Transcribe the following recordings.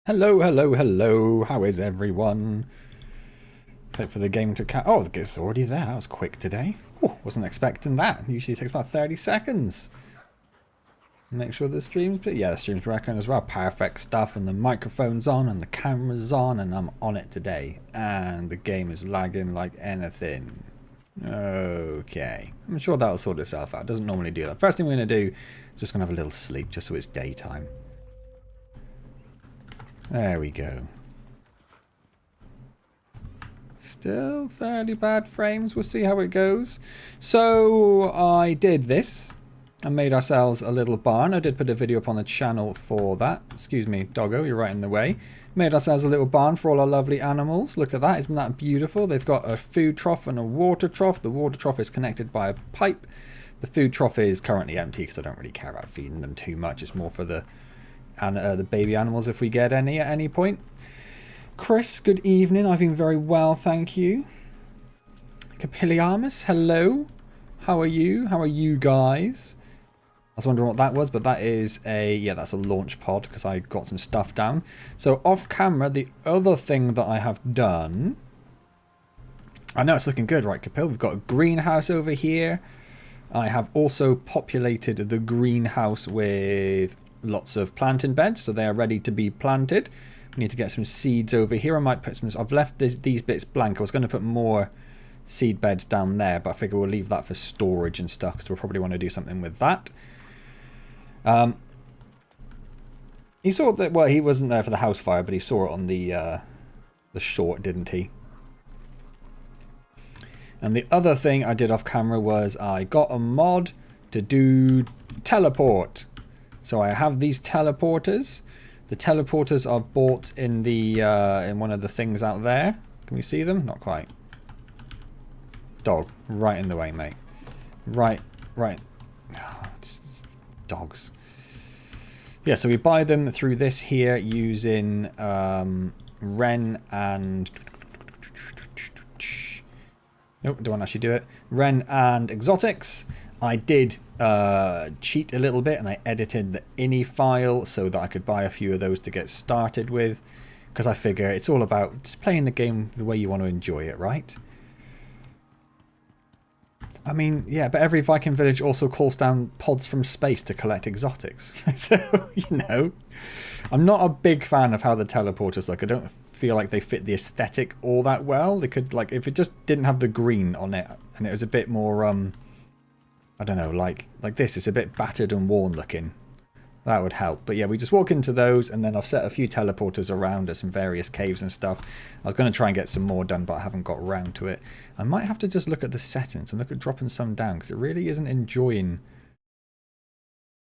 Hello, hello, hello. How is everyone? Wait for the game to catch. Oh, it's already there. That was quick today. Oh, wasn't expecting that. Usually it takes about 30 seconds. Make sure the stream's... Yeah, the stream's working as well. Perfect stuff. And the microphone's on and the camera's on. And I'm on it today. And the game is lagging like anything. Okay. I'm sure that'll sort itself out. It doesn't normally do that. First thing we're going to do is just going to have a little sleep just so it's daytime. There we go. Still fairly bad frames. We'll see how it goes. So I did this and made ourselves a little barn. I did put a video up on the channel for that. Excuse me, doggo, you're right in the way. Made ourselves a little barn for all our lovely animals. Look at that. Isn't that beautiful? They've got a food trough and a water trough. The water trough is connected by a pipe. The food trough is currently empty because I don't really care about feeding them too much. It's more for the baby animals if we get any at any point. Chris, good evening. I've been very well, thank you. Capilliarmus, hello. How are you? How are you guys? I was wondering what that was, but that is that's a launch pod because I got some stuff down. So off camera, the other thing that I have done, I know it's looking good, right, Capil? We've got a greenhouse over here. I have also populated the greenhouse with lots of planting beds, so they are ready to be planted. We need to get some seeds over here. I might put some... I've left these bits blank. I was going to put more seed beds down there, but I figure we'll leave that for storage and stuff, because we'll probably want to do something with that. He saw that... Well, he wasn't there for the house fire, but he saw it on the short, didn't he? And the other thing I did off camera was I got a mod to do teleport. So I have these teleporters. The teleporters are bought in the in one of the things out there. Can we see them? Not quite. Dog, right in the way, mate. Right. Oh, it's dogs. Yeah, so we buy them through this here using Ren and... Nope, don't actually do it. Ren and Exotics. I did cheat a little bit and I edited the ini file so that I could buy a few of those to get started with, because I figure it's all about just playing the game the way you want to enjoy it, right? I mean, yeah, but every Viking village also calls down pods from space to collect exotics. So, you know, I'm not a big fan of how the teleporters look. I don't feel like they fit the aesthetic all that well. They could, like, if it just didn't have the green on it and it was a bit more, I don't know, like this. It's a bit battered and worn looking. That would help. But yeah, we just walk into those, and then I've set a few teleporters around at some various caves and stuff. I was going to try and get some more done, but I haven't got around to it. I might have to just look at the settings and look at dropping some down, because it really isn't enjoying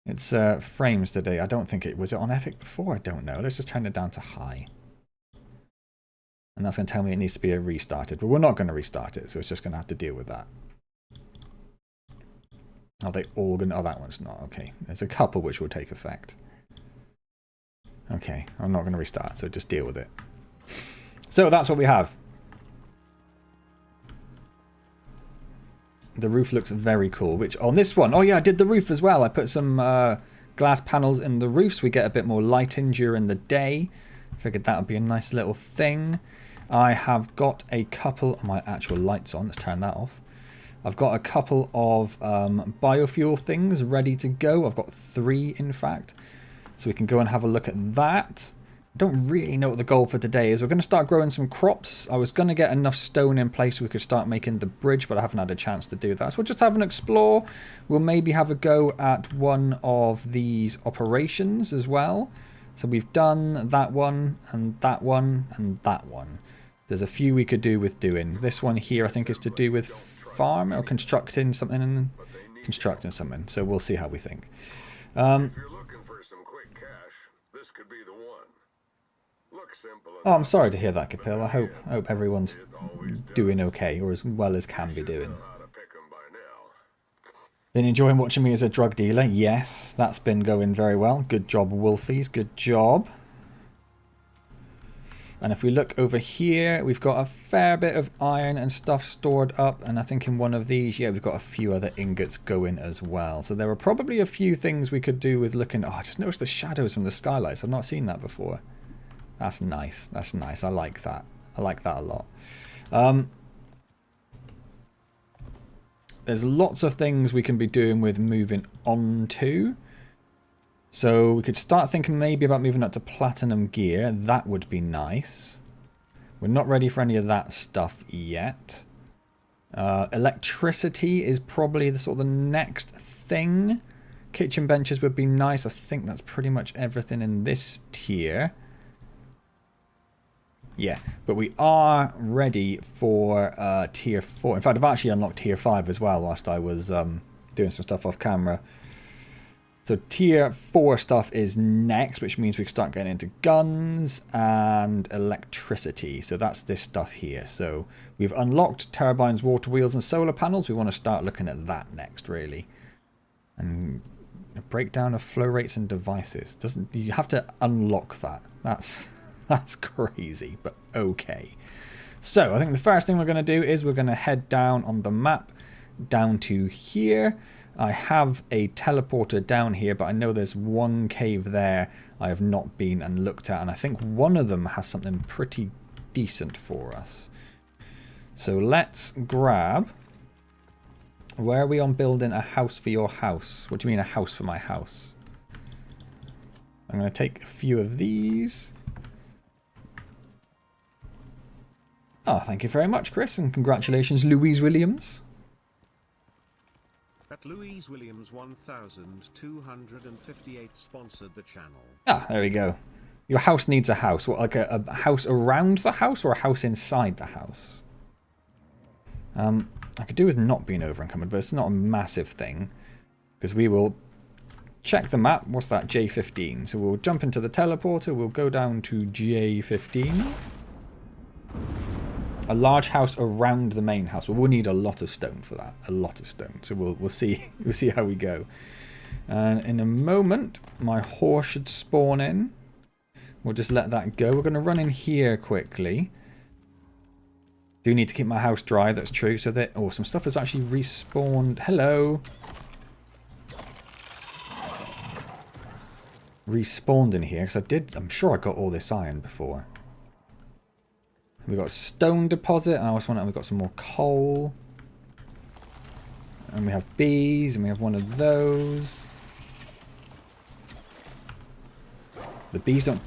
its frames today. I don't think it... Was it on Epic before? I don't know. Let's just turn it down to high. And that's going to tell me it needs to be restarted. But we're not going to restart it, so it's just going to have to deal with that. Are they all going to... Oh, that one's not. Okay. There's a couple which will take effect. Okay. I'm not going to restart, so just deal with it. So that's what we have. The roof looks very cool. Which on this one... Oh, yeah, I did the roof as well. I put some glass panels in the roof so we get a bit more lighting during the day. Figured that would be a nice little thing. I have got a couple of my actual lights on. Let's turn that off. I've got a couple of biofuel things ready to go. I've got 3, in fact. So we can go and have a look at that. I don't really know what the goal for today is. We're going to start growing some crops. I was going to get enough stone in place so we could start making the bridge, but I haven't had a chance to do that. So we'll just have an explore. We'll maybe have a go at one of these operations as well. So we've done that one, and that one, and that one. There's a few we could do with doing. This one here I think is to do with farm or constructing something and constructing something. So we'll see how we think. If you're looking for some quick cash, this could be the one. Looks simple enough. Oh, I'm sorry to hear that, Capil. I hope everyone's doing okay, or as well as can be doing. Been enjoying watching me as a drug dealer? Yes, that's been going very well. Good job, Wolfies. Good job. And if we look over here, we've got a fair bit of iron and stuff stored up. And I think in one of these, yeah, we've got a few other ingots going as well. So there are probably a few things we could do with looking... Oh, I just noticed the shadows from the skylights. I've not seen that before. That's nice. That's nice. I like that. I like that a lot. There's lots of things we can be doing with moving on to. So we could start thinking maybe about moving up to platinum gear. That would be nice. We're not ready for any of that stuff yet. Electricity is probably the sort of the next thing. Kitchen benches would be nice. I think that's pretty much everything in this tier. Yeah, but we are ready for tier 4. In fact, I've actually unlocked tier 5 as well whilst I was doing some stuff off camera. So tier 4 stuff is next, which means we can start getting into guns and electricity. So that's this stuff here. So we've unlocked turbines, water wheels and solar panels. We want to start looking at that next, really. And a breakdown of flow rates and devices. You have to unlock that. That's crazy, but okay. So I think the first thing we're going to do is we're going to head down on the map down to here. I have a teleporter down here, but I know there's one cave there I have not been and looked at, and I think one of them has something pretty decent for us. So let's grab... Where are we on building a house for your house? What do you mean a house for my house? I'm going to take a few of these. Oh, thank you very much, Chris, and congratulations, Louise Williams. At Louise Williams 1258 sponsored the channel. Ah, there we go. Your house needs a house. What, like a house around the house or a house inside the house? I could do with not being over encumbered, but it's not a massive thing. Because we will check the map. What's that? J15. So we'll jump into the teleporter. We'll go down to J15. A large house around the main house. Well, we'll need a lot of stone for that. A lot of stone. So we'll see. We'll see how we go. And in a moment, my horse should spawn in. We'll just let that go. We're going to run in here quickly. Do need to keep my house dry. That's true. So that some stuff has actually respawned. Hello. Respawned in here because I'm sure I got all this iron before. We got stone deposit. I also want. We got some more coal, and we have bees, and we have one of those. The bees don't.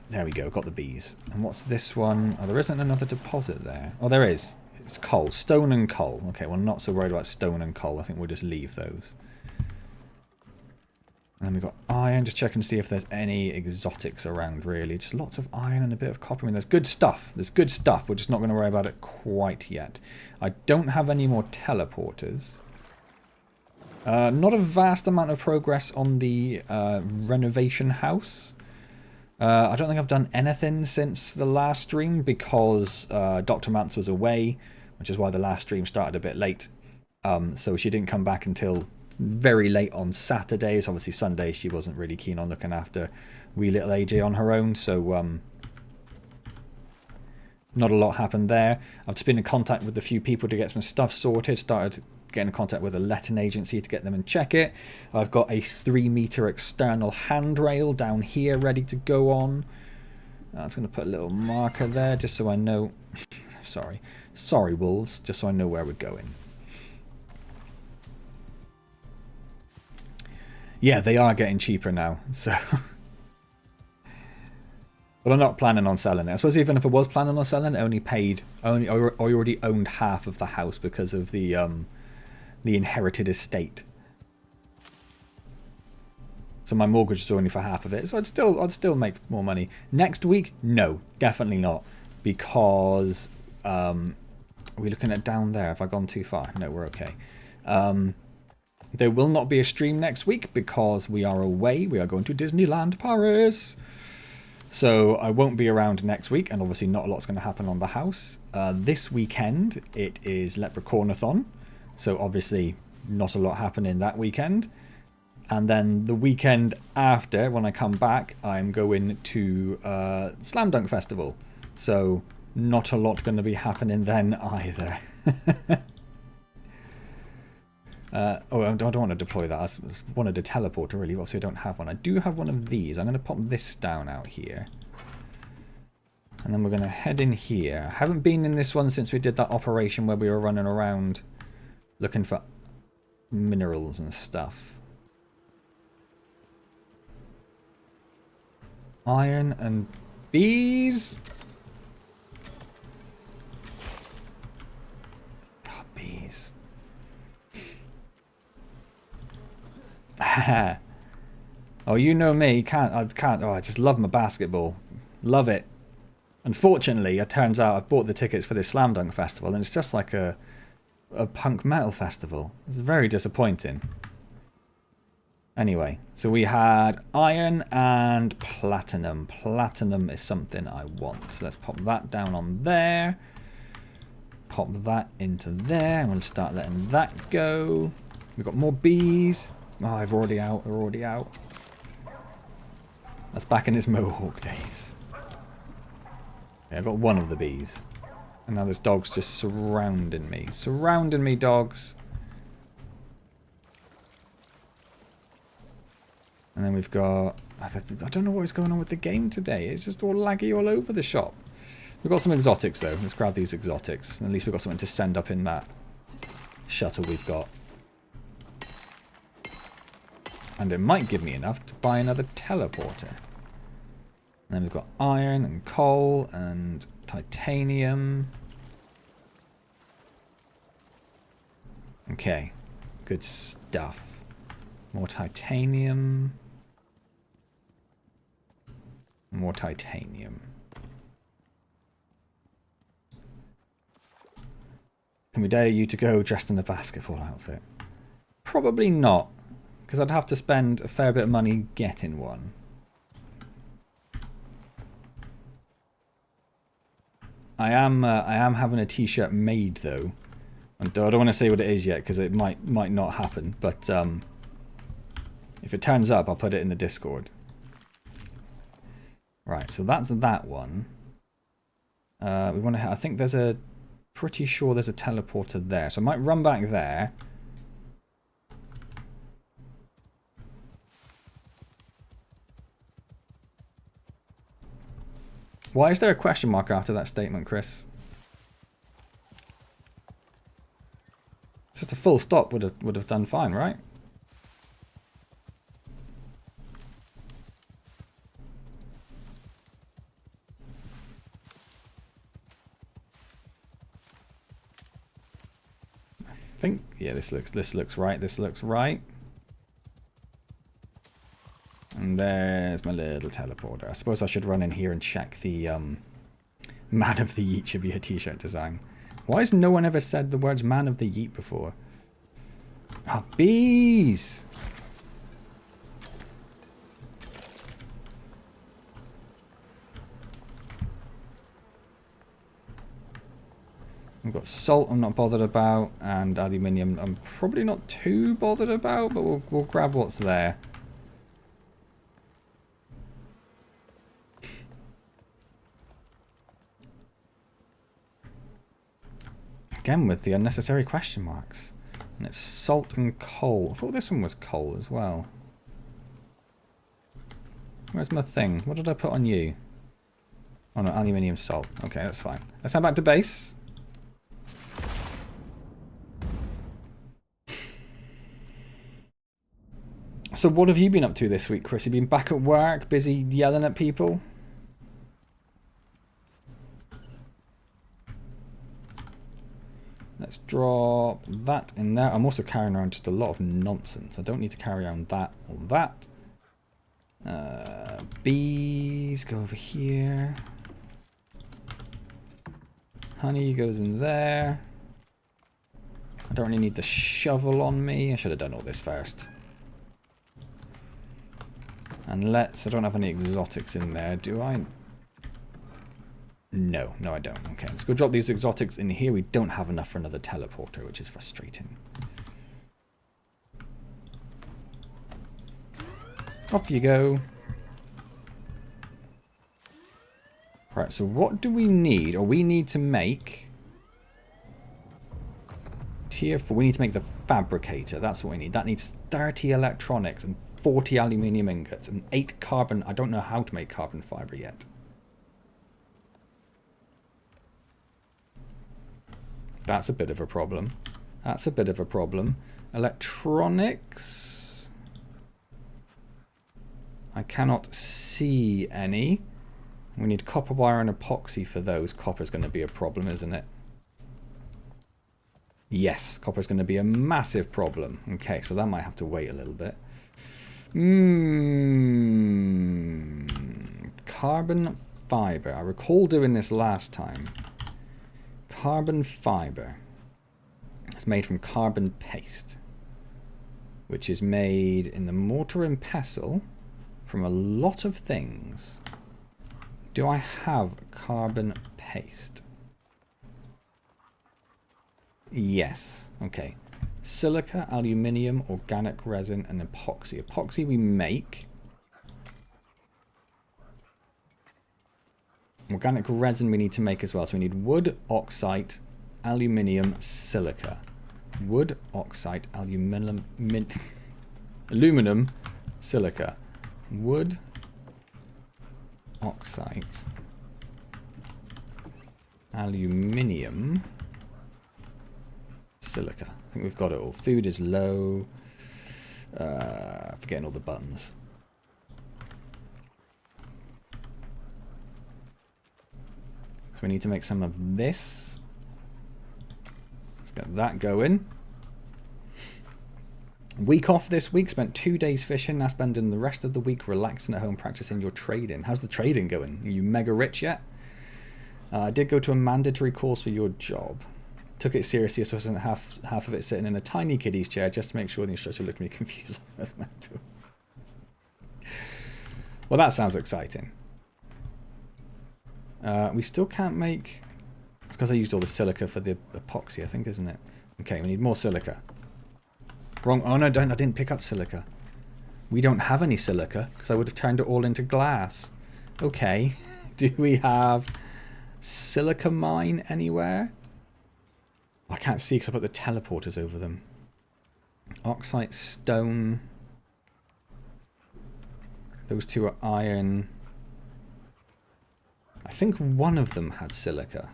There we go. Got the bees. And what's this one? Oh, there isn't another deposit there. Oh, there is. It's coal, stone and coal. Okay, well, not so worried about stone and coal. I think we'll just leave those. And then we've got iron, just checking to see if there's any exotics around, really. Just lots of iron and a bit of copper. I mean, there's good stuff. There's good stuff. We're just not going to worry about it quite yet. I don't have any more teleporters. Not a vast amount of progress on the renovation house. I don't think I've done anything since the last stream because Dr. Mance was away, which is why the last stream started a bit late. So she didn't come back until very late on Saturdays. Obviously Sunday she wasn't really keen on looking after wee little AJ on her own, so not a lot happened there. I've just been in contact with a few people to get some stuff sorted. Started getting in contact with a letting agency to get them and check it. I've got a 3-meter external handrail down here ready to go on. I'm just going to put a little marker there just so I know. Sorry wolves, just so I know where we're going. Yeah, they are getting cheaper now, so. But I'm not planning on selling it. I suppose even if I was planning on selling it, I already owned half of the house because of the inherited estate. So my mortgage is only for half of it. So I'd still make more money. Next week? No, definitely not. Because are we looking at down there? Have I gone too far? No, we're okay. There will not be a stream next week because we are away. We are going to Disneyland Paris. So I won't be around next week, and obviously not a lot's going to happen on the house. This weekend, it is Leprechaun-a-thon. So obviously not a lot happening that weekend. And then the weekend after, when I come back, I'm going to Slam Dunk Festival. So not a lot going to be happening then either. I don't want to deploy that. I wanted a teleporter really, obviously I don't have one. I do have one of these. I'm going to pop this down out here. And then we're going to head in here. I haven't been in this one since we did that operation where we were running around looking for minerals and stuff. Iron and bees. Oh, bees. Oh, you know me. I can't. Oh, I just love my basketball. Love it. Unfortunately, it turns out I bought the tickets for this Slam Dunk Festival, and it's just like a punk metal festival. It's very disappointing. Anyway, so we had iron and platinum. Platinum is something I want. So let's pop that down on there. Pop that into there, and we'll start letting that go. We've got more bees. Oh, they're already out. That's back in his Mohawk days. Yeah, I got one of the bees. And now this dog's just surrounding me. Surrounding me, dogs. And then we've got... I don't know what is going on with the game today. It's just all laggy all over the shop. We've got some exotics, though. Let's grab these exotics. And at least we've got something to send up in that shuttle we've got. And it might give me enough to buy another teleporter. And then we've got iron and coal and titanium. Okay, good stuff. More titanium. More titanium. Can we dare you to go dressed in a basketball outfit? Probably not, because I'd have to spend a fair bit of money getting one. I am having a t-shirt made though, and I don't want to say what it is yet because it might not happen. But if it turns up, I'll put it in the Discord. Right, so that's that one. We want to. I think there's a. Pretty sure there's a teleporter there, so I might run back there. Why is there a question mark after that statement, Chris? Just a full stop would have done fine, right? I think yeah, this looks right. This looks right. And there's my little teleporter. I suppose I should run in here and check the Man of the Yeet should be a t-shirt design. Why has no one ever said the words Man of the Yeet before? Ah, bees! We've got salt I'm not bothered about, and aluminium I'm probably not too bothered about, but we'll grab what's there. Again with the unnecessary question marks. And it's salt and coal. I thought this one was coal as well. Where's my thing? What did I put on you? Oh no, aluminium salt. Okay, that's fine. Let's head back to base. So what have you been up to this week, Chris? You been back at work, busy yelling at people? Let's drop that in there. I'm also carrying around just a lot of nonsense. I don't need to carry around that or that. Bees go over here. Honey goes in there. I don't really need the shovel on me. I should have done all this first. And I don't have any exotics in there, do I? No, I don't. Okay, let's go drop these exotics in here. We don't have enough for another teleporter, which is frustrating. Off you go. Right, so what do we need? Or we need to make... Tier 4. We need to make the fabricator. That's what we need. That needs 30 electronics and 40 aluminium ingots and 8 carbon. I don't know how to make carbon fiber yet. That's a bit of a problem. That's a bit of a problem. Electronics. I cannot see any. We need copper wire and epoxy for those. Copper's going to be a problem, isn't it? Yes, copper's going to be a massive problem. Okay, so that might have to wait a little bit. Carbon fiber. I recall doing this last time. Carbon fiber. It's made from carbon paste, which is made in the mortar and pestle from a lot of things. Do I have carbon paste? Yes. Okay. Silica, aluminium, organic resin, and epoxy. Epoxy we make. Organic resin we need to make as well. So we need wood, oxide, aluminium, silica. Wood, oxide, aluminum, aluminum, silica. Wood, oxide, aluminium, silica. I think we've got it all. Food is low. Forgetting all the buttons. So we need to make some of this. Let's get that going. Week off this week. Spent 2 days fishing. Now spending the rest of the week relaxing at home practicing your trading. How's the trading going? Are you mega rich yet? I did go to a mandatory course for your job. Took it seriously, so I wasn't half of it sitting in a tiny kiddie's chair just to make sure the instructor looked at me confused. Well, that sounds exciting. We still can't make... It's because I used all the silica for the epoxy, I think, isn't it? Okay, we need more silica. Wrong. Oh, no, I didn't pick up silica. We don't have any silica, because I would have turned it all into glass. Okay. Do we have silica mine anywhere? I can't see because I put the teleporters over them. Oxide, stone. Those two are iron. I think one of them had silica.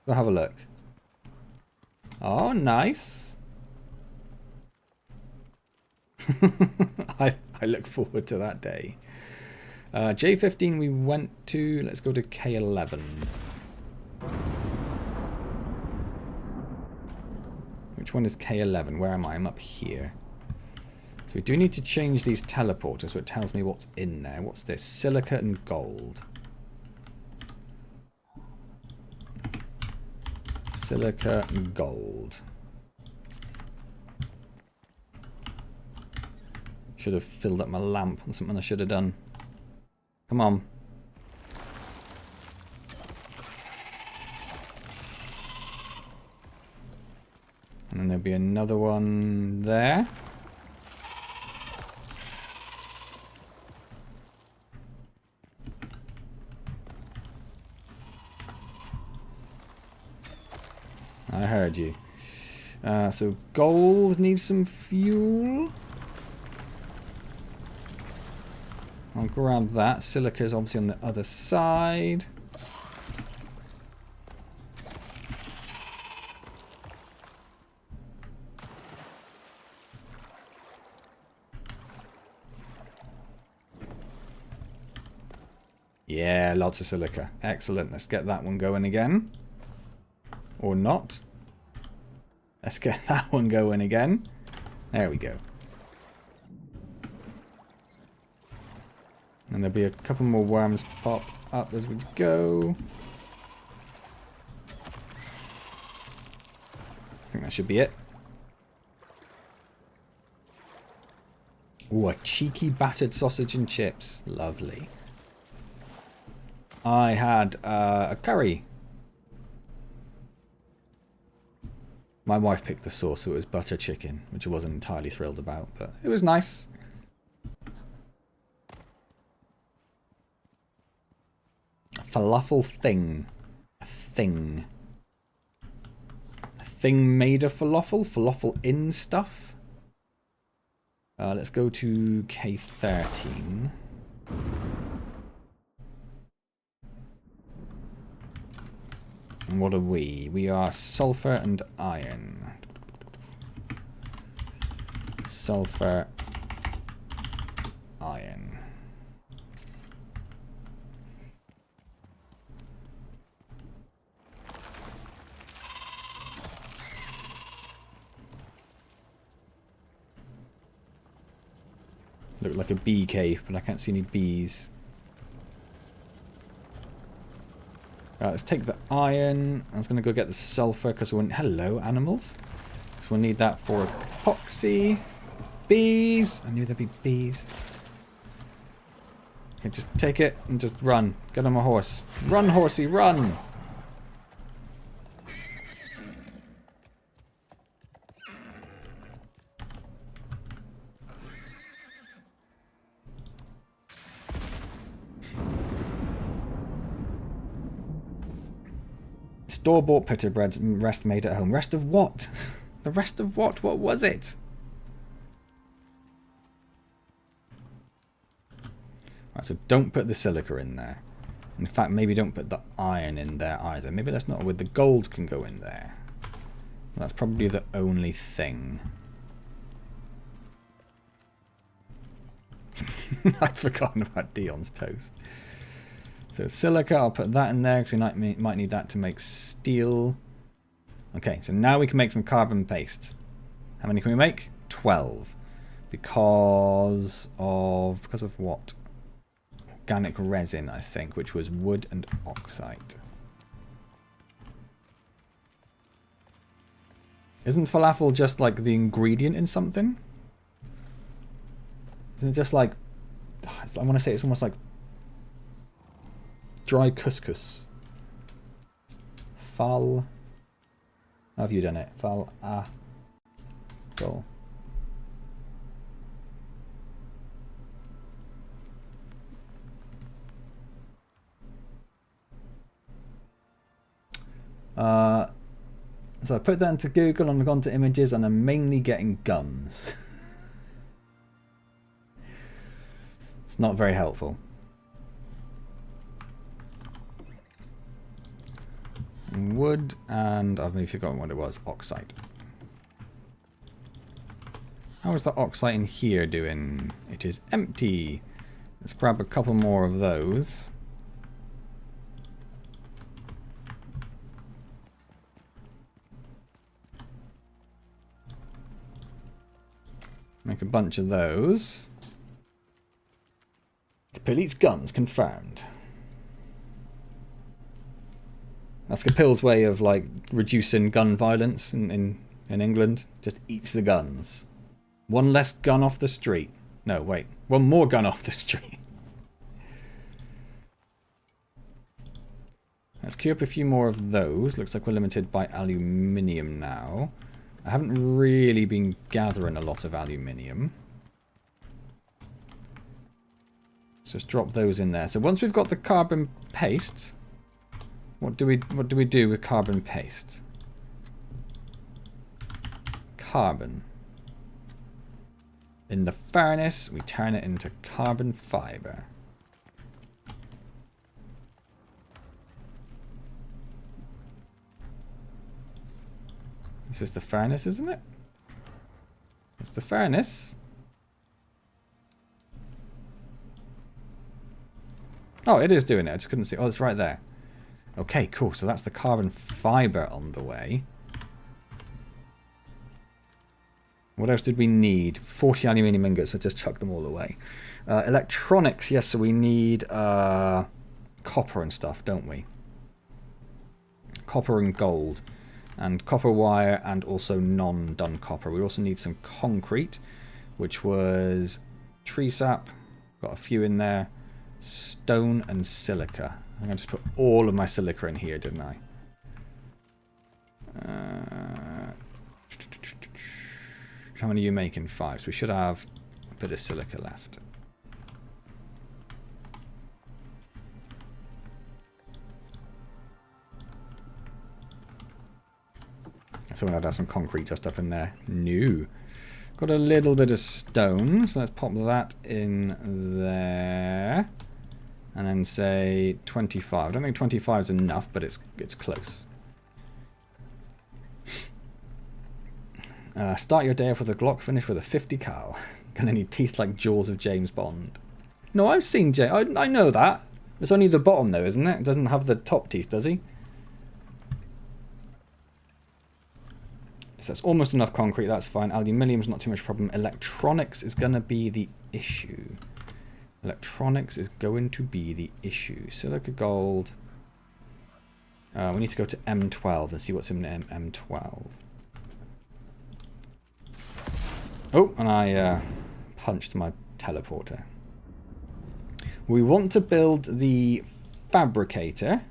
Go have a look. Oh, nice. I look forward to that day. J15 we went to. Let's go to K11. Which one is K11? Where am I? I'm up here. So we do need to change these teleporters so it tells me what's in there. What's this? Silica and gold. Silica and gold. Should have filled up my lamp. That's something I should have done. Come on. And then there'll be another one there. I heard you. So gold needs some fuel. I'll grab that. Silica is obviously on the other side. Yeah, lots of silica. Excellent. Let's get that one going again. Or not. Let's get that one going again. There we go. And there'll be a couple more worms pop up as we go. I think that should be it. Ooh, a cheeky battered sausage and chips. Lovely. I had a curry. My wife picked the sauce, so it was butter chicken, which I wasn't entirely thrilled about, but it was nice. A falafel thing. A thing. A thing made of falafel? Falafel in stuff? Let's go to K13. What are we? We are sulfur and iron. Sulfur, iron. Look like a bee cave, but I can't see any bees. Right, let's take the iron. I was going to go get the sulfur because we'll... Hello, animals. Because we'll need that for epoxy. Bees! I knew there'd be bees. Okay, just take it and just run. Get on my horse. Run, horsey, run! Store-bought pita breads, rest made at home. Rest of what? The rest of what? What was it? Right, so don't put the silica in there. In fact, maybe don't put the iron in there either. Maybe that's not with the gold can go in there. That's probably the only thing. I'd forgotten about Dion's toast. So silica, I'll put that in there because we might need that to make steel. Okay, so now we can make some carbon paste. How many can we make? 12. Because of what? Organic resin, I think, which was wood and oxide. Isn't falafel just like the ingredient in something? Isn't it just like... I want to say it's almost like dry couscous. How have you done it? Go. So I put that into Google and I've gone to images and I'm mainly getting guns. It's not very helpful. Wood and I've maybe forgotten what it was. Oxide. How is the oxide in here doing? It is empty. Let's grab a couple more of those. Make a bunch of those. Kapil's guns confirmed. That's Kapil's way of like reducing gun violence in England. Just eats the guns. One less gun off the street. No, wait. One more gun off the street. Let's queue up a few more of those. Looks like we're limited by aluminium now. I haven't really been gathering a lot of aluminium. So just drop those in there. So once we've got the carbon paste, what do we do with carbon paste? Carbon. In the furnace, we turn it into carbon fiber. This is the furnace, isn't it? It's the furnace. Oh, it is doing it. I just couldn't see. Oh, it's right there. Okay, cool. So that's the carbon fiber on the way. What else did we need? 40 aluminium ingots, so just chuck them all away. Electronics, yes, so we need copper and stuff, don't we? Copper and gold. And copper wire and also non-done copper. We also need some concrete, which was tree sap. Got a few in there. Stone and silica. I'm going to just put all of my silica in here, didn't I? How many are you making? 5. So we should have a bit of silica left. Someone had some concrete just up in there. No. Got a little bit of stone, so let's pop that in there. And then say 25. I don't think 25 is enough, but it's close. Start your day off with a Glock, finish with a 50 cal. Gonna need teeth like jaws of James Bond. No, I've seen I know that. It's only the bottom though, isn't it? It doesn't have the top teeth, does he? So that's almost enough concrete, that's fine. Aluminium's not too much problem. Electronics is gonna be the issue. Electronics is going to be the issue. Silica gold. We need to go to M12 and see what's in M12. Oh, and I punched my teleporter. We want to build the fabricator.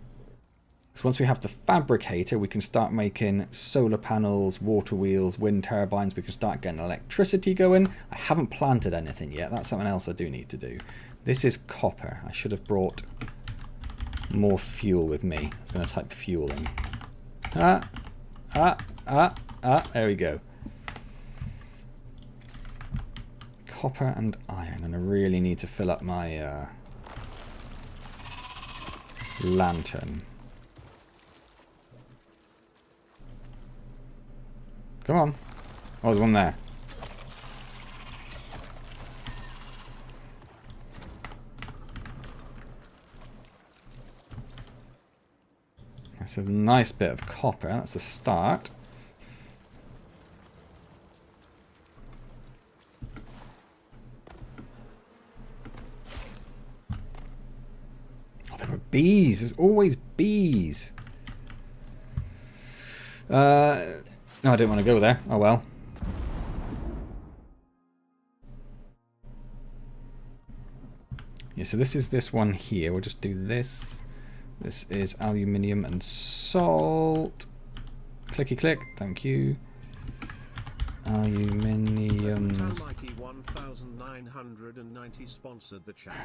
Because once we have the fabricator, we can start making solar panels, water wheels, wind turbines. We can start getting electricity going. I haven't planted anything yet. That's something else I do need to do. This is copper. I should have brought more fuel with me. I was going to type fuel in. There we go. Copper and iron. And I really need to fill up my lantern. Come on. Oh, there's one there. That's a nice bit of copper. That's a start. Oh, there were bees. There's always bees. No, I didn't want to go there. Oh well. Yeah, so this is this one here. We'll just do this. This is aluminium and salt. Clicky click. Thank you. Aluminium. Mikey 1990 sponsored the channel.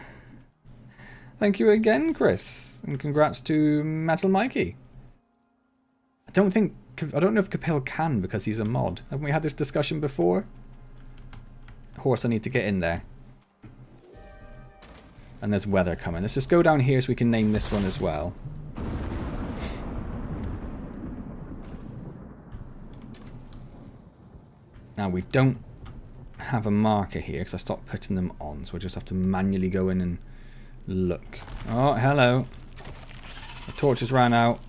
Thank you again, Chris, and congrats to Metal Mikey. I don't know if Capel can because he's a mod. Haven't we had this discussion before? Horse, I need to get in there. And there's weather coming. Let's just go down here so we can name this one as well. Now we don't have a marker here because I stopped putting them on, so we'll just have to manually go in and look. Oh, hello. The torches ran out.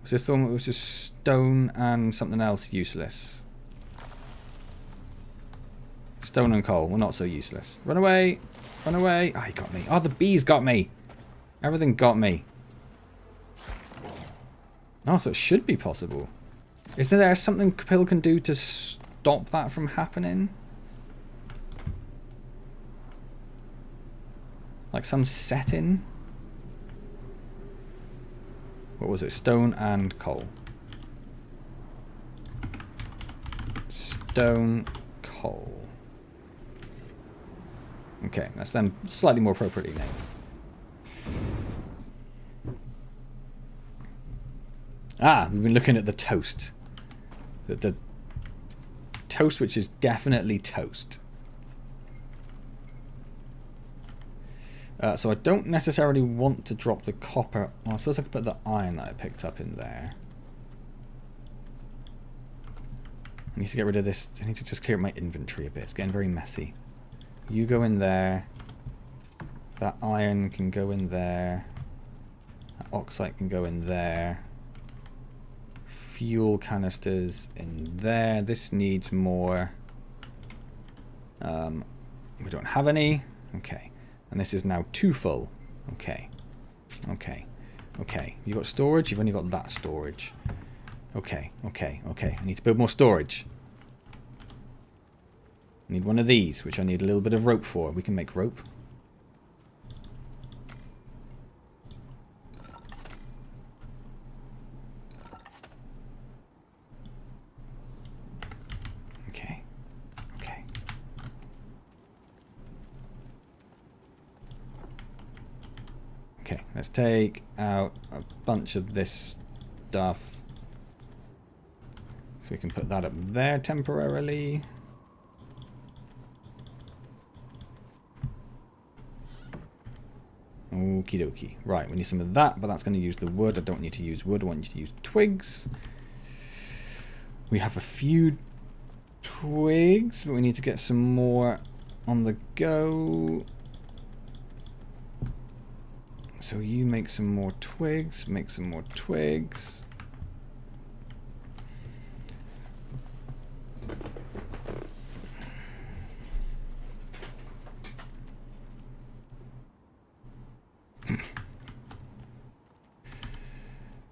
Was this the one that was just stone and something else useless? Stone and coal. Well, not so useless. Run away. Run away. Oh, he got me. Oh, the bees got me. Everything got me. Oh, so it should be possible. Is there something Capil can do to stop that from happening? Like some setting? What was it? Stone and coal. Stone, coal. Okay, that's then slightly more appropriately named. Ah, we've been looking at the toast. The toast which is definitely toast. So I don't necessarily want to drop the copper. Well, I suppose I could put the iron that I picked up in there. I need to get rid of this. I need to just clear up my inventory a bit. It's getting very messy. You go in there. That iron can go in there. That oxide can go in there. Fuel canisters in there. This needs more. We don't have any. Okay. And this is now too full. Okay. Okay. Okay. You got storage? You've only got that storage. Okay. Okay. Okay. I need to build more storage. I need one of these, which I need a little bit of rope for. We can make rope. Okay. Okay. Okay, let's take out a bunch of this stuff. So we can put that up there temporarily. Okie dokie. Right, we need some of that, but that's going to use the wood. I don't need to use wood. I want you to use twigs. We have a few twigs, but we need to get some more on the go. So you make some more twigs, make some more twigs.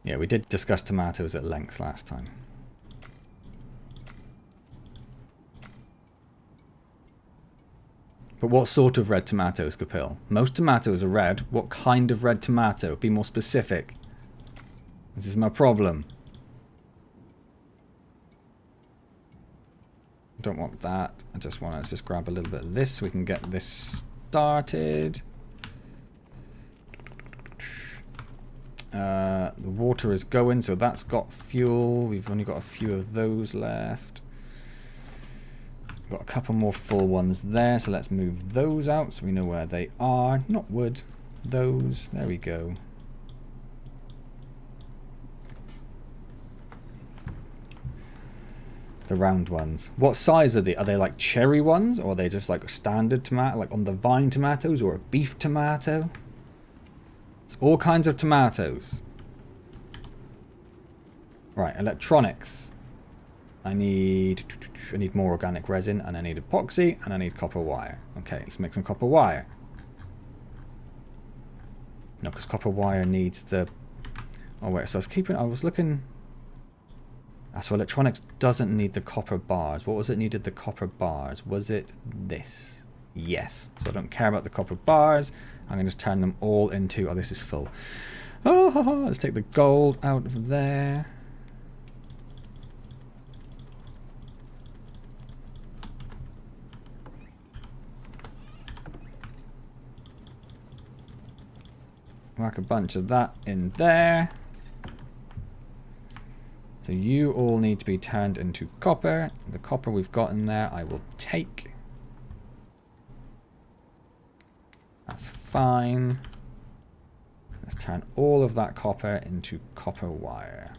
Yeah, we did discuss tomatoes at length last time. But what sort of red tomatoes, Kapil? Most tomatoes are red. What kind of red tomato? Be more specific. This is my problem. I don't want that. I just want to just grab a little bit of this so we can get this started. The water is going, so that's got fuel. We've only got a few of those left. Got a couple more full ones there, so let's move those out so we know where they are. Not wood, those. There we go. The round ones. What size are they? Are they like cherry ones, or are they just like a standard tomato, like on the vine tomatoes, or a beef tomato? It's all kinds of tomatoes. Right, electronics. I need more organic resin, and I need epoxy, and I need copper wire. Okay, let's make some copper wire. No, because copper wire needs the... Oh wait, so I was looking... So electronics doesn't need the copper bars. What was it needed the copper bars? Was it this? Yes. So I don't care about the copper bars. I'm going to just turn them all into... Oh, this is full. Oh, let's take the gold out of there. Whack a bunch of that in there. So you all need to be turned into copper. The copper we've got in there I will take. That's fine. Let's turn all of that copper into copper wire.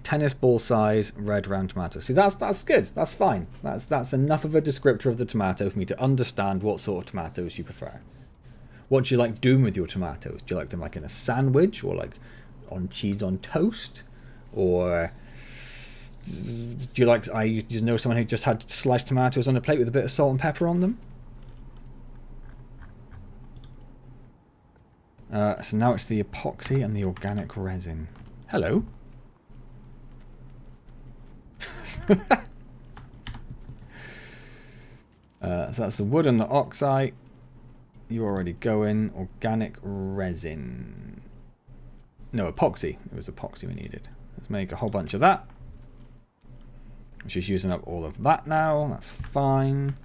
Tennis ball size red round tomato. See, that's good. That's fine. That's enough of a descriptor of the tomato for me to understand what sort of tomatoes you prefer. What do you like doing with your tomatoes? Do you like them like in a sandwich, or like on cheese on toast, or do you like? You know someone who just had sliced tomatoes on a plate with a bit of salt and pepper on them? So now it's the epoxy and the organic resin. Hello. So that's the wood and the oxide. You already go in. Organic resin. No, epoxy. It was epoxy we needed. Let's make a whole bunch of that. Which is using up all of that now. That's fine.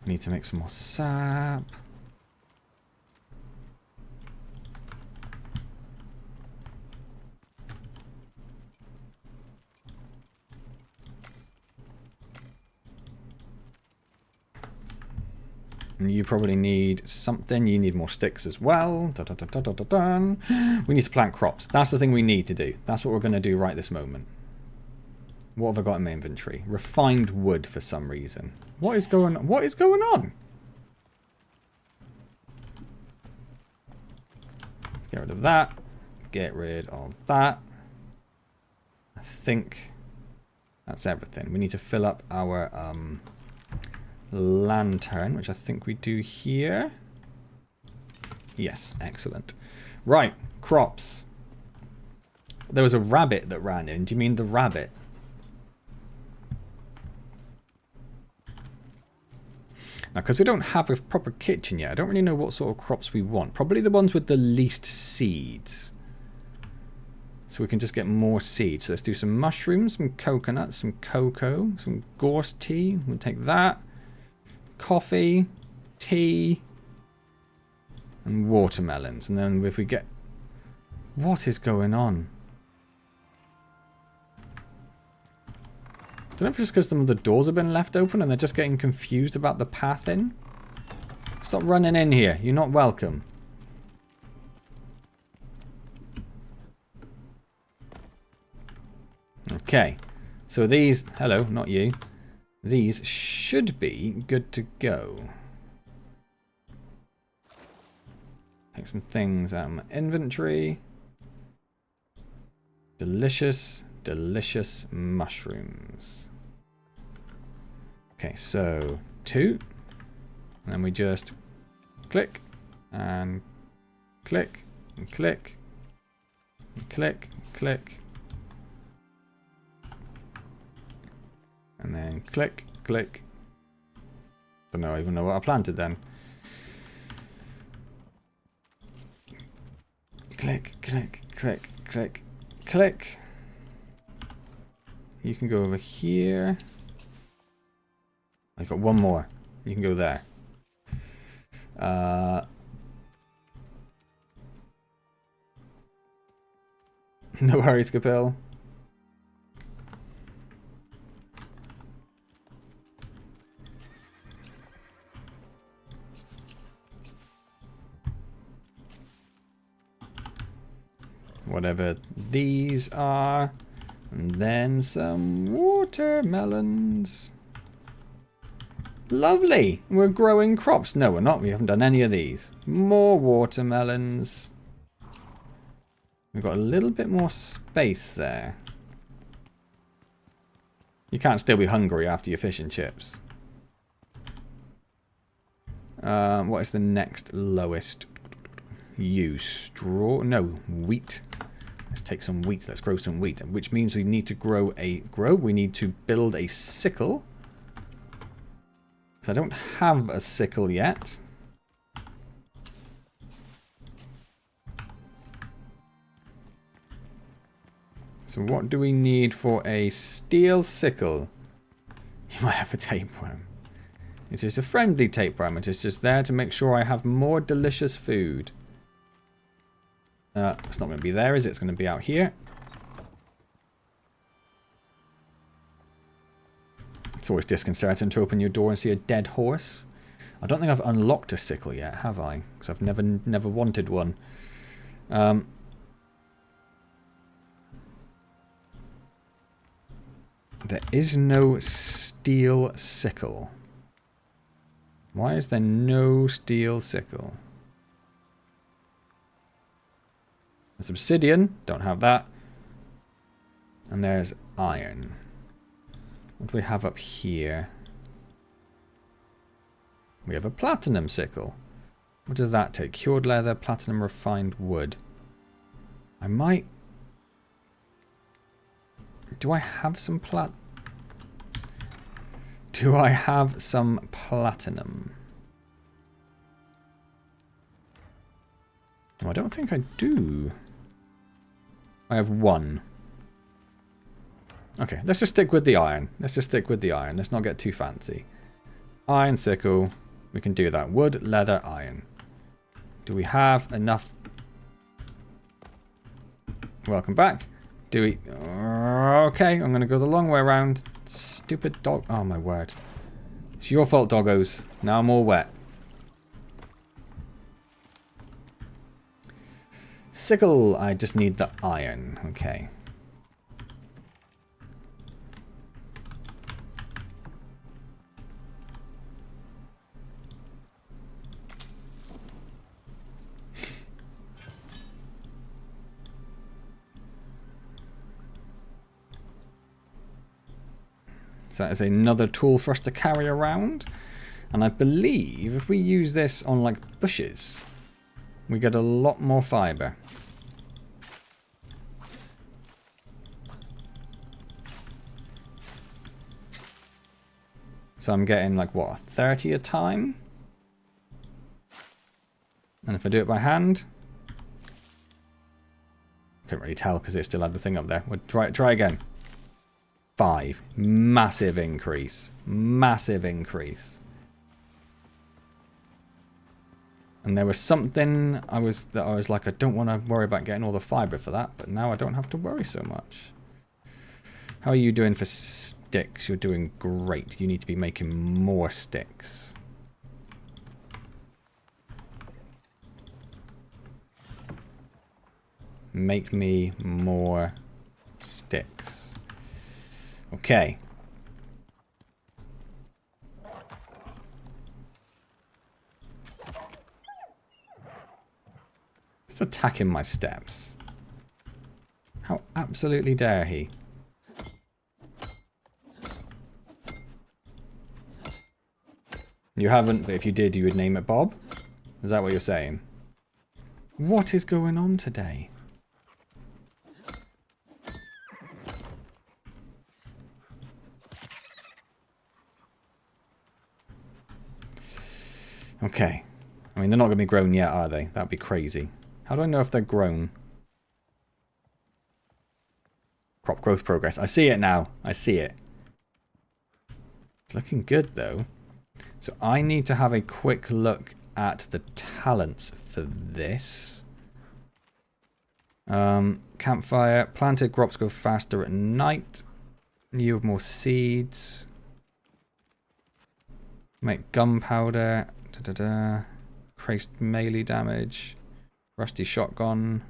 Need to make some more sap. And you probably need something. You need more sticks as well. Dun, dun, dun, dun, dun, dun, dun. We need to plant crops. That's the thing we need to do. That's what we're going to do right this moment. What have I got in my inventory? Refined wood for some reason. What is going on? What is going on? Let's get rid of that. Get rid of that. I think that's everything. We need to fill up our... lantern, which I think we do here. Yes, excellent. Right, crops. There was a rabbit that ran in. Do you mean the rabbit? Now, because we don't have a proper kitchen yet, I don't really know what sort of crops we want. Probably the ones with the least seeds. So we can just get more seeds. So let's do some mushrooms, some coconuts, some cocoa, some gorse tea. We'll take that. Coffee, tea, and watermelons. And then if we get... What is going on? I don't know if it's just because some of the doors have been left open and they're just getting confused about the path in. Stop running in here. You're not welcome. Okay. So these... Hello, not you. These should be good to go. Take some things out of my inventory. Delicious, delicious mushrooms. Okay, so 2. And then we just click and click and click and click, click. And then click, click. Don't know, even know what I planted then. Click, click, click, click, click. You can go over here. I've got one more. You can go there. No worries, Capel. Whatever these are. And then some watermelons. Lovely. We're growing crops. No, we're not. We haven't done any of these. More watermelons. We've got a little bit more space there. You can't still be hungry after your fish and chips. What is the next lowest? Straw? No, wheat. Let's take some wheat. Let's grow some wheat. Which means we need to we need to build a sickle. Because I don't have a sickle yet. So what do we need for a steel sickle? You might have a tapeworm. It is a friendly tapeworm. It is just there to make sure I have more delicious food. It's not going to be there, is it? It's going to be out here. It's always disconcerting to open your door and see a dead horse. I don't think I've unlocked a sickle yet, have I? Because I've never wanted one. There is no steel sickle. Why is there no steel sickle? There's obsidian, don't have that. And there's iron. What do we have up here? We have a platinum sickle. What does that take? Cured leather, platinum refined wood. I might... Do I have some Do I have some platinum? No, I don't think I do. I have 1. Okay, let's just stick with the iron. Let's just stick with the iron. Let's not get too fancy. Iron sickle. We can do that. Wood, leather, iron. Do we have enough? Welcome back. Do we... Okay, I'm going to go the long way around. Stupid dog. Oh, my word. It's your fault, doggos. Now I'm all wet. Sickle. I just need the iron. Okay. So that is another tool for us to carry around. And I believe if we use this on like bushes, we get a lot more fiber. So I'm getting like what, 30 a time? And if I do it by hand, couldn't really tell because it still had the thing up there. We'll try again. 5. Massive increase. Massive increase. And there was something I was like, I don't want to worry about getting all the fiber for that, but now I don't have to worry so much. How are you doing for sticks? You're doing great. You need to be making more sticks. Make me more sticks. Okay. Just attacking my steps. How absolutely dare he? You haven't, but if you did, you would name it Bob? Is that what you're saying? What is going on today? Okay. I mean, they're not going to be grown yet, are they? That'd be crazy. How do I know if they're grown? Crop growth progress. I see it now. I see it. It's looking good, though. So I need to have a quick look at the talents for this. Campfire. Planted crops go faster at night. Yield more seeds. Make gunpowder. Increased melee damage. Rusty shotgun.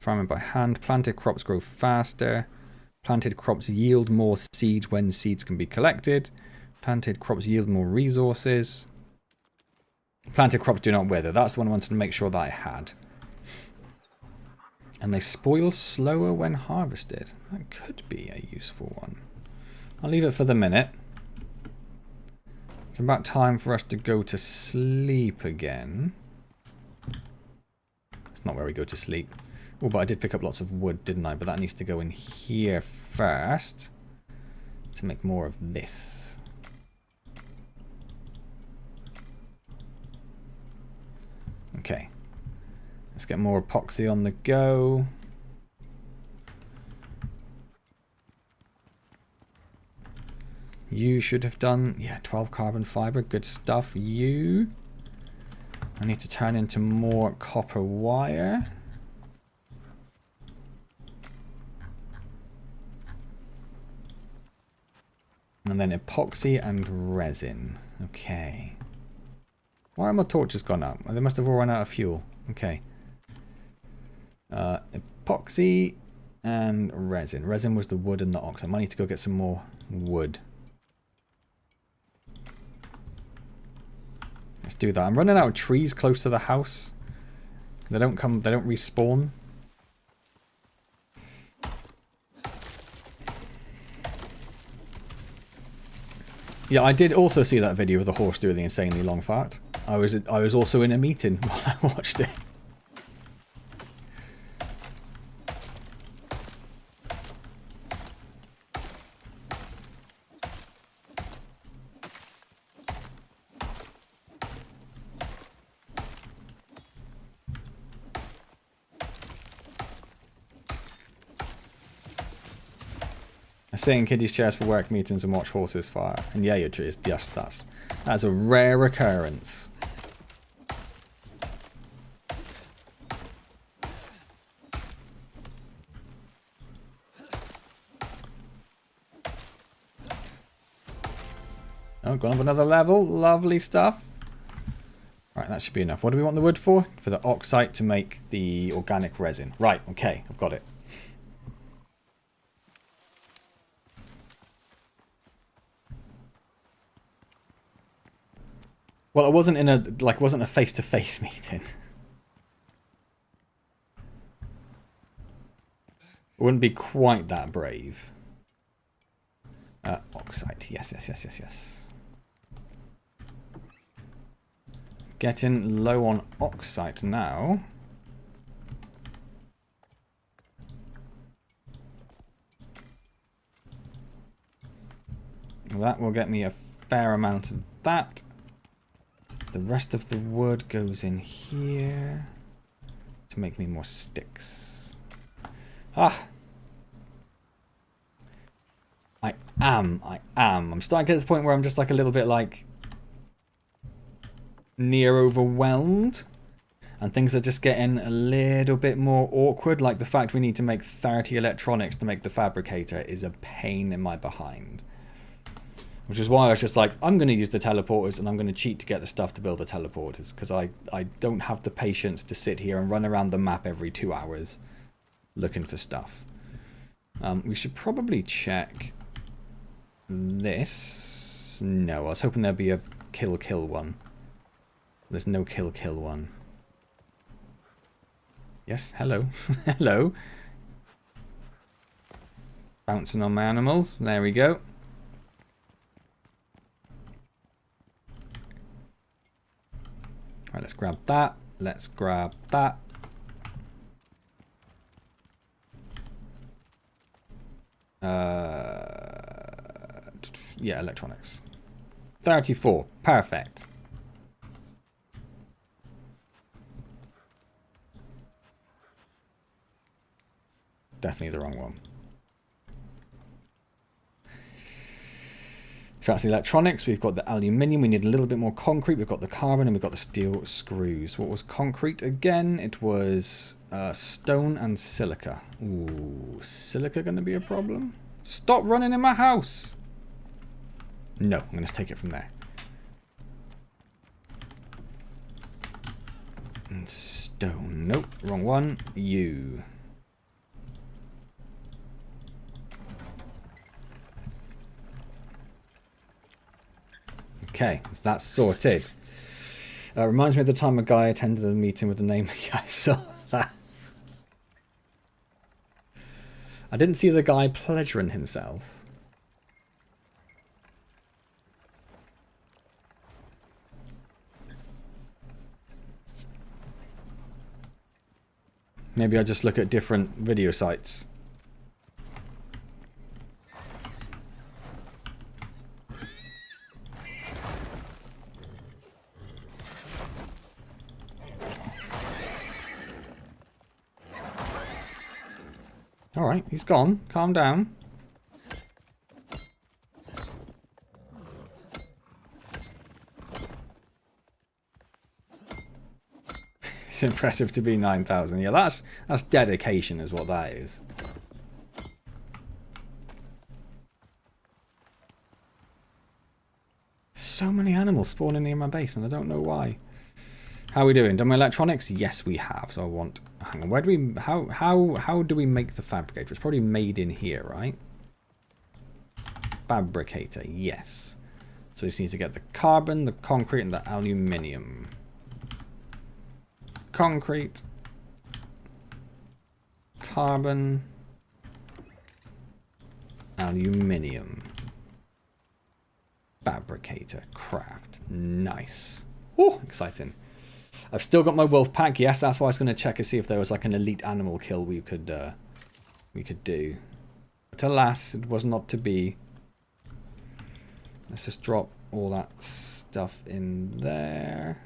Farming by hand. Planted crops grow faster. Planted crops yield more seeds when seeds can be collected. Planted crops yield more resources. Planted crops do not wither. That's the one I wanted to make sure that I had. And they spoil slower when harvested. That could be a useful one. I'll leave it for the minute. It's about time for us to go to sleep again. It's not where we go to sleep. Oh, but I did pick up lots of wood, didn't I? But that needs to go in here first to make more of this. Okay. Let's get more epoxy on the go. You should have done, yeah, 12 carbon fiber. Good stuff. You. I need to turn into more copper wire. And then epoxy and resin. Okay. Why are my torches gone up? They must have all run out of fuel. Okay. Epoxy and resin. Resin was the wood and the ox. I might need to go get some more wood. Let's do that. I'm running out of trees close to the house. They don't respawn. Yeah, I did also see that video of the horse doing the insanely long fart. I was also in a meeting while I watched it. I sit in kiddies' chairs for work meetings and watch horses fire. And yeah, you're true. Yes, that's a rare occurrence. Oh, gone up another level. Lovely stuff. Right, that should be enough. What do we want the wood for? For the oxide to make the organic resin. Right, okay, I've got it. Well, it wasn't in a face-to-face meeting. It wouldn't be quite that brave. Oxide. Yes. Getting low on oxide now. That will get me a fair amount of that. The rest of the wood goes in here to make me more sticks. Ah! I am. I'm starting to get to the point where I'm just like a little bit like near overwhelmed. And things are just getting a little bit more awkward. Like the fact we need to make 30 electronics to make the fabricator is a pain in my behind. Which is why I was just like, I'm going to use the teleporters and I'm going to cheat to get the stuff to build the teleporters. Because I don't have the patience to sit here and run around the map every 2 hours looking for stuff. We should probably check this. No, I was hoping there'd be a kill one. There's no kill one. Yes, hello. Hello. Bouncing on my animals. There we go. Alright, let's grab that. Let's grab that. Yeah, electronics. 34. Perfect. Definitely the wrong one. So that's the electronics. We've got the aluminium. We need a little bit more concrete. We've got the carbon and we've got the steel screws. What was concrete again? It was stone and silica. Ooh, silica going to be a problem? Stop running in my house! No, I'm going to take it from there. And stone. Nope, wrong one. You. Okay, that's sorted. Reminds me of the time a guy attended a meeting with the name. Yeah, I saw that. I didn't see the guy pleasuring himself. Maybe I just look at different video sites. Alright, he's gone. Calm down. It's impressive to be 9,000. Yeah, that's dedication is what that is. So many animals spawning near my base and I don't know why. How are we doing? Done my electronics? Yes, we have. So I want... Hang on, where do we... How do we make the fabricator? It's probably made in here, right? Fabricator, yes. So we just need to get the carbon, the concrete, and the aluminium. Concrete. Carbon. Aluminium. Fabricator. Craft. Nice. Oh, exciting. I've still got my wolf pack. Yes, that's why I was going to check and see if there was like an elite animal kill we could do. But alas, it was not to be. Let's just drop all that stuff in there.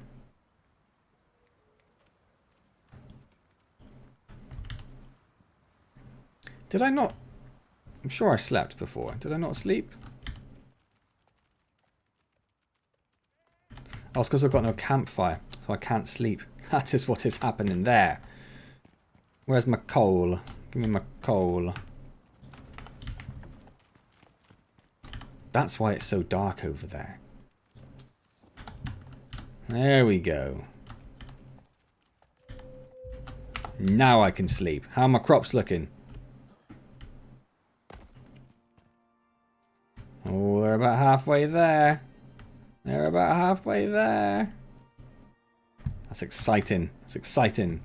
Did I not? I'm sure I slept before. Did I not sleep? Oh, it's because I've got no campfire, so I can't sleep. That is what is happening there. Where's my coal? Give me my coal. That's why it's so dark over there. There we go. Now I can sleep. How are my crops looking? Oh, they're about halfway there. They're about halfway there. That's exciting. That's exciting.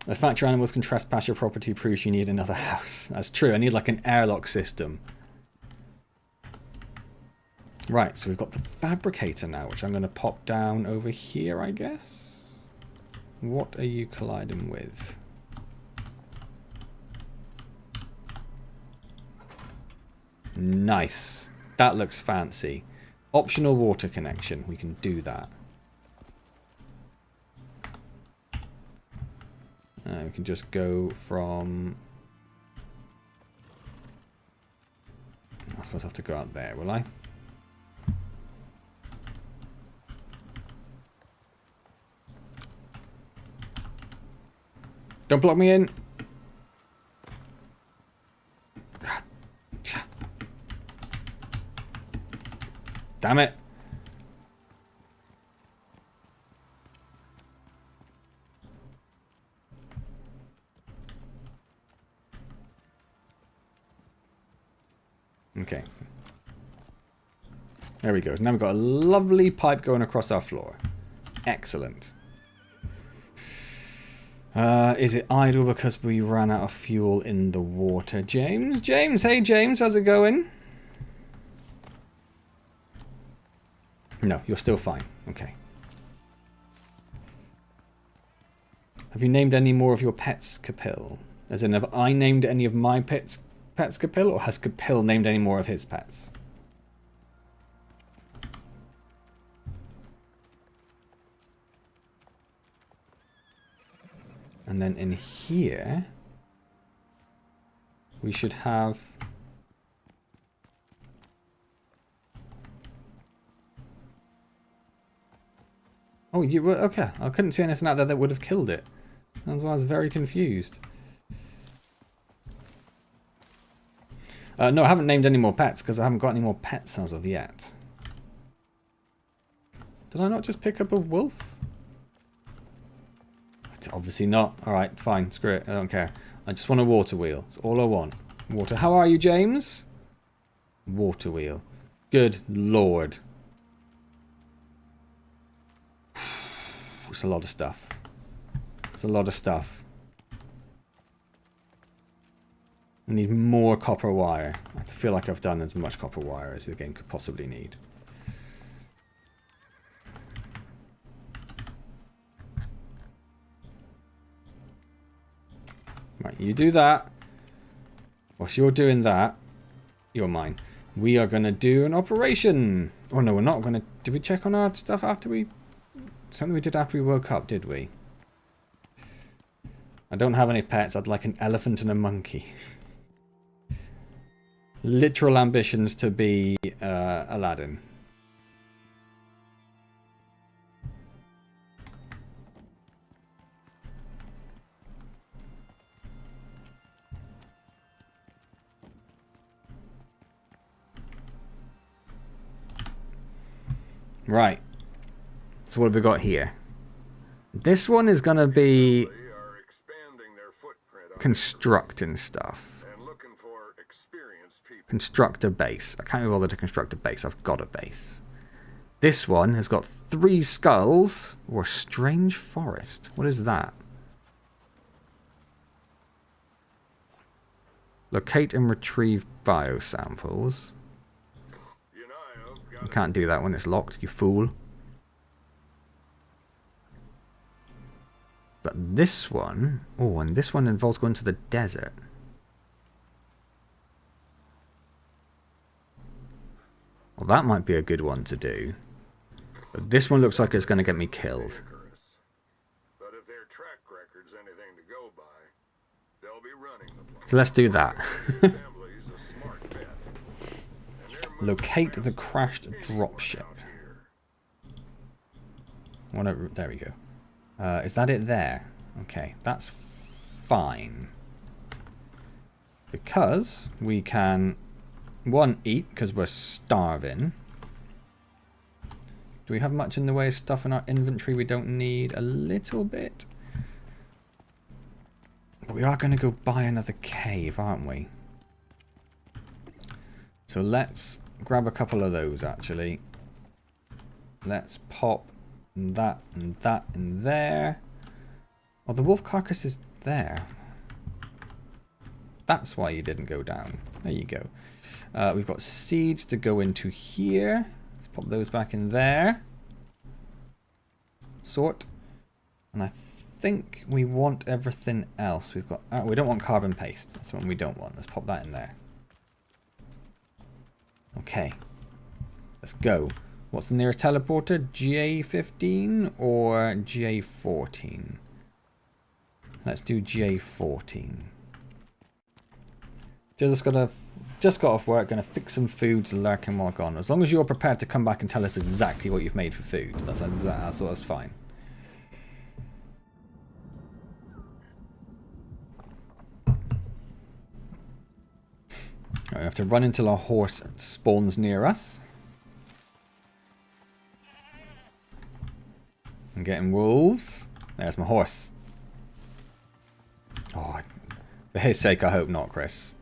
The fact your animals can trespass your property proves you need another house. That's true. I need like an airlock system. Right, so we've got the fabricator now, which I'm going to pop down over here, I guess. What are you colliding with? Nice. That looks fancy. Optional water connection. We can do that. We can just go from... I suppose I have to go out there, will I? Don't block me in. Damn it. Okay. There we go. Now we've got a lovely pipe going across our floor. Excellent. Is it idle because we ran out of fuel in the water? James? James? Hey, James. How's it going? No, you're still fine. Okay. Have you named any more of your pets, Capil? As in, have I named any of my pets, Capil? Or has Capil named any more of his pets? And then in here, we should have... Oh, you were... Okay, I couldn't see anything out there that would have killed it. That's why I was very confused. No, I haven't named any more pets because I haven't got any more pets as of yet. Did I not just pick up a wolf? Obviously not. Alright, fine. Screw it. I don't care. I just want a water wheel. That's all I want. Water. How are you, James? Water wheel. Good lord. It's a lot of stuff. It's a lot of stuff. I need more copper wire. I feel like I've done as much copper wire as the game could possibly need. Right, you do that. Whilst you're doing that, you're mine. We are going to do an operation. Oh no, we're not going to... Did we check on our stuff after we... Something we did after we woke up, did we? I don't have any pets. I'd like an elephant and a monkey. Literal ambitions to be Aladdin. Right. So what have we got here? This one is going to be constructing stuff. Construct a base. I can't be bothered to construct a base. I've got a base. This one has got 3 skulls or strange forest. What is that? Locate and retrieve biosamples. You can't do that when it's locked, you fool. But this one... Oh, and this one involves going to the desert. Well, that might be a good one to do. But this one looks like it's going to get me killed. But if their track record's anything to go by, they'll be running the place. So let's do that. Assembly's a smart bet. Locate the crashed dropship. Whatever. There we go. Is that it there? Okay, that's fine. Because we can, one, eat, because we're starving. Do we have much in the way of stuff in our inventory we don't need? A little bit. But we are going to go buy another cave, aren't we? So let's grab a couple of those, actually. Let's pop that and that in there. Oh, the wolf carcass is there. That's why you didn't go down. There you go. We've got seeds to go into here. Let's pop those back in there. Sort. And I think we want everything else. We've got. We don't want carbon paste. That's what we don't want. Let's pop that in there. Okay. Let's go. What's the nearest teleporter? J15 or J14? Let's do J14. Just got off work, gonna fix some foods, lurk and walk on. As long as you're prepared to come back and tell us exactly what you've made for food, that's fine. Right, we have to run until our horse spawns near us. I'm getting wolves. There's my horse. Oh, for his sake, I hope not, Chris.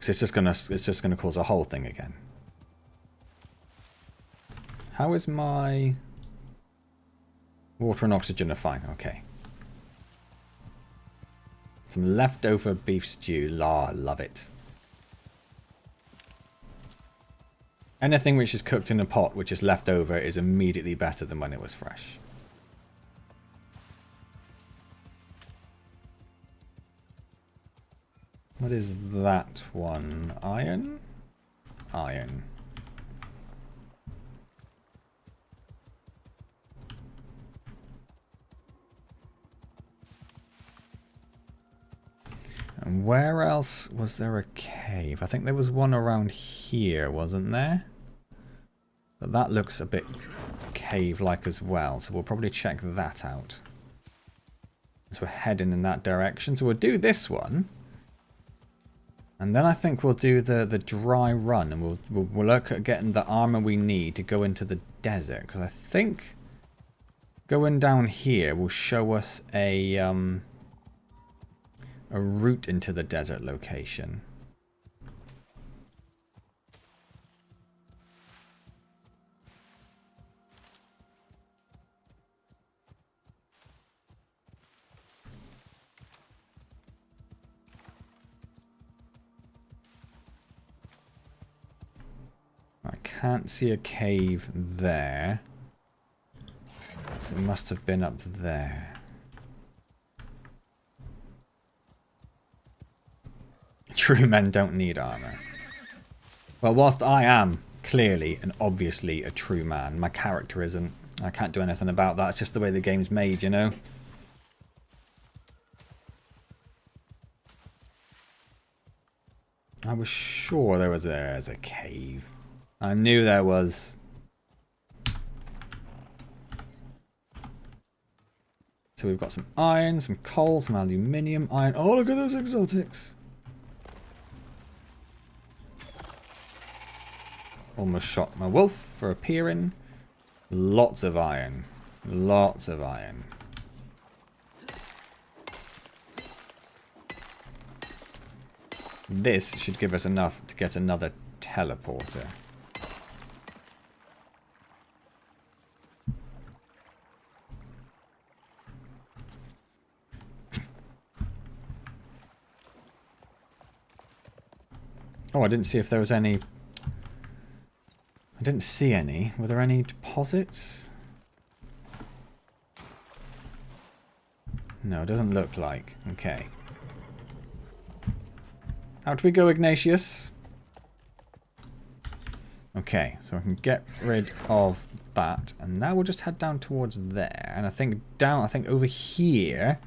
'Cause it's just gonna cause a whole thing again. How is my water and oxygen are fine? Okay. Some leftover beef stew. La, love it. Anything which is cooked in a pot which is left over is immediately better than when it was fresh. What is that one? Iron? Iron. And where else was there a cave? I think there was one around here, wasn't there? But that looks a bit cave-like as well, so we'll probably check that out. So we're heading in that direction. So we'll do this one. And then I think we'll do the dry run, and we'll look at getting the armor we need to go into the desert. Because I think going down here will show us a route into the desert location. I can't see a cave there. So it must have been up there. True men don't need armor. Well, whilst I am clearly and obviously a true man, my character isn't. I can't do anything about that. It's just the way the game's made, you know? I was sure there's a cave. I knew there was. So we've got some iron, some coal, some aluminium, iron. Oh, look at those exotics. Almost shot my wolf for appearing. Lots of iron. Lots of iron. This should give us enough to get another teleporter. Oh, I didn't see if there was any. I didn't see any. Were there any deposits? No, it doesn't look like. Okay. How do we go, Ignatius? Okay, so I can get rid of that. And now we'll just head down towards there. And I think over here,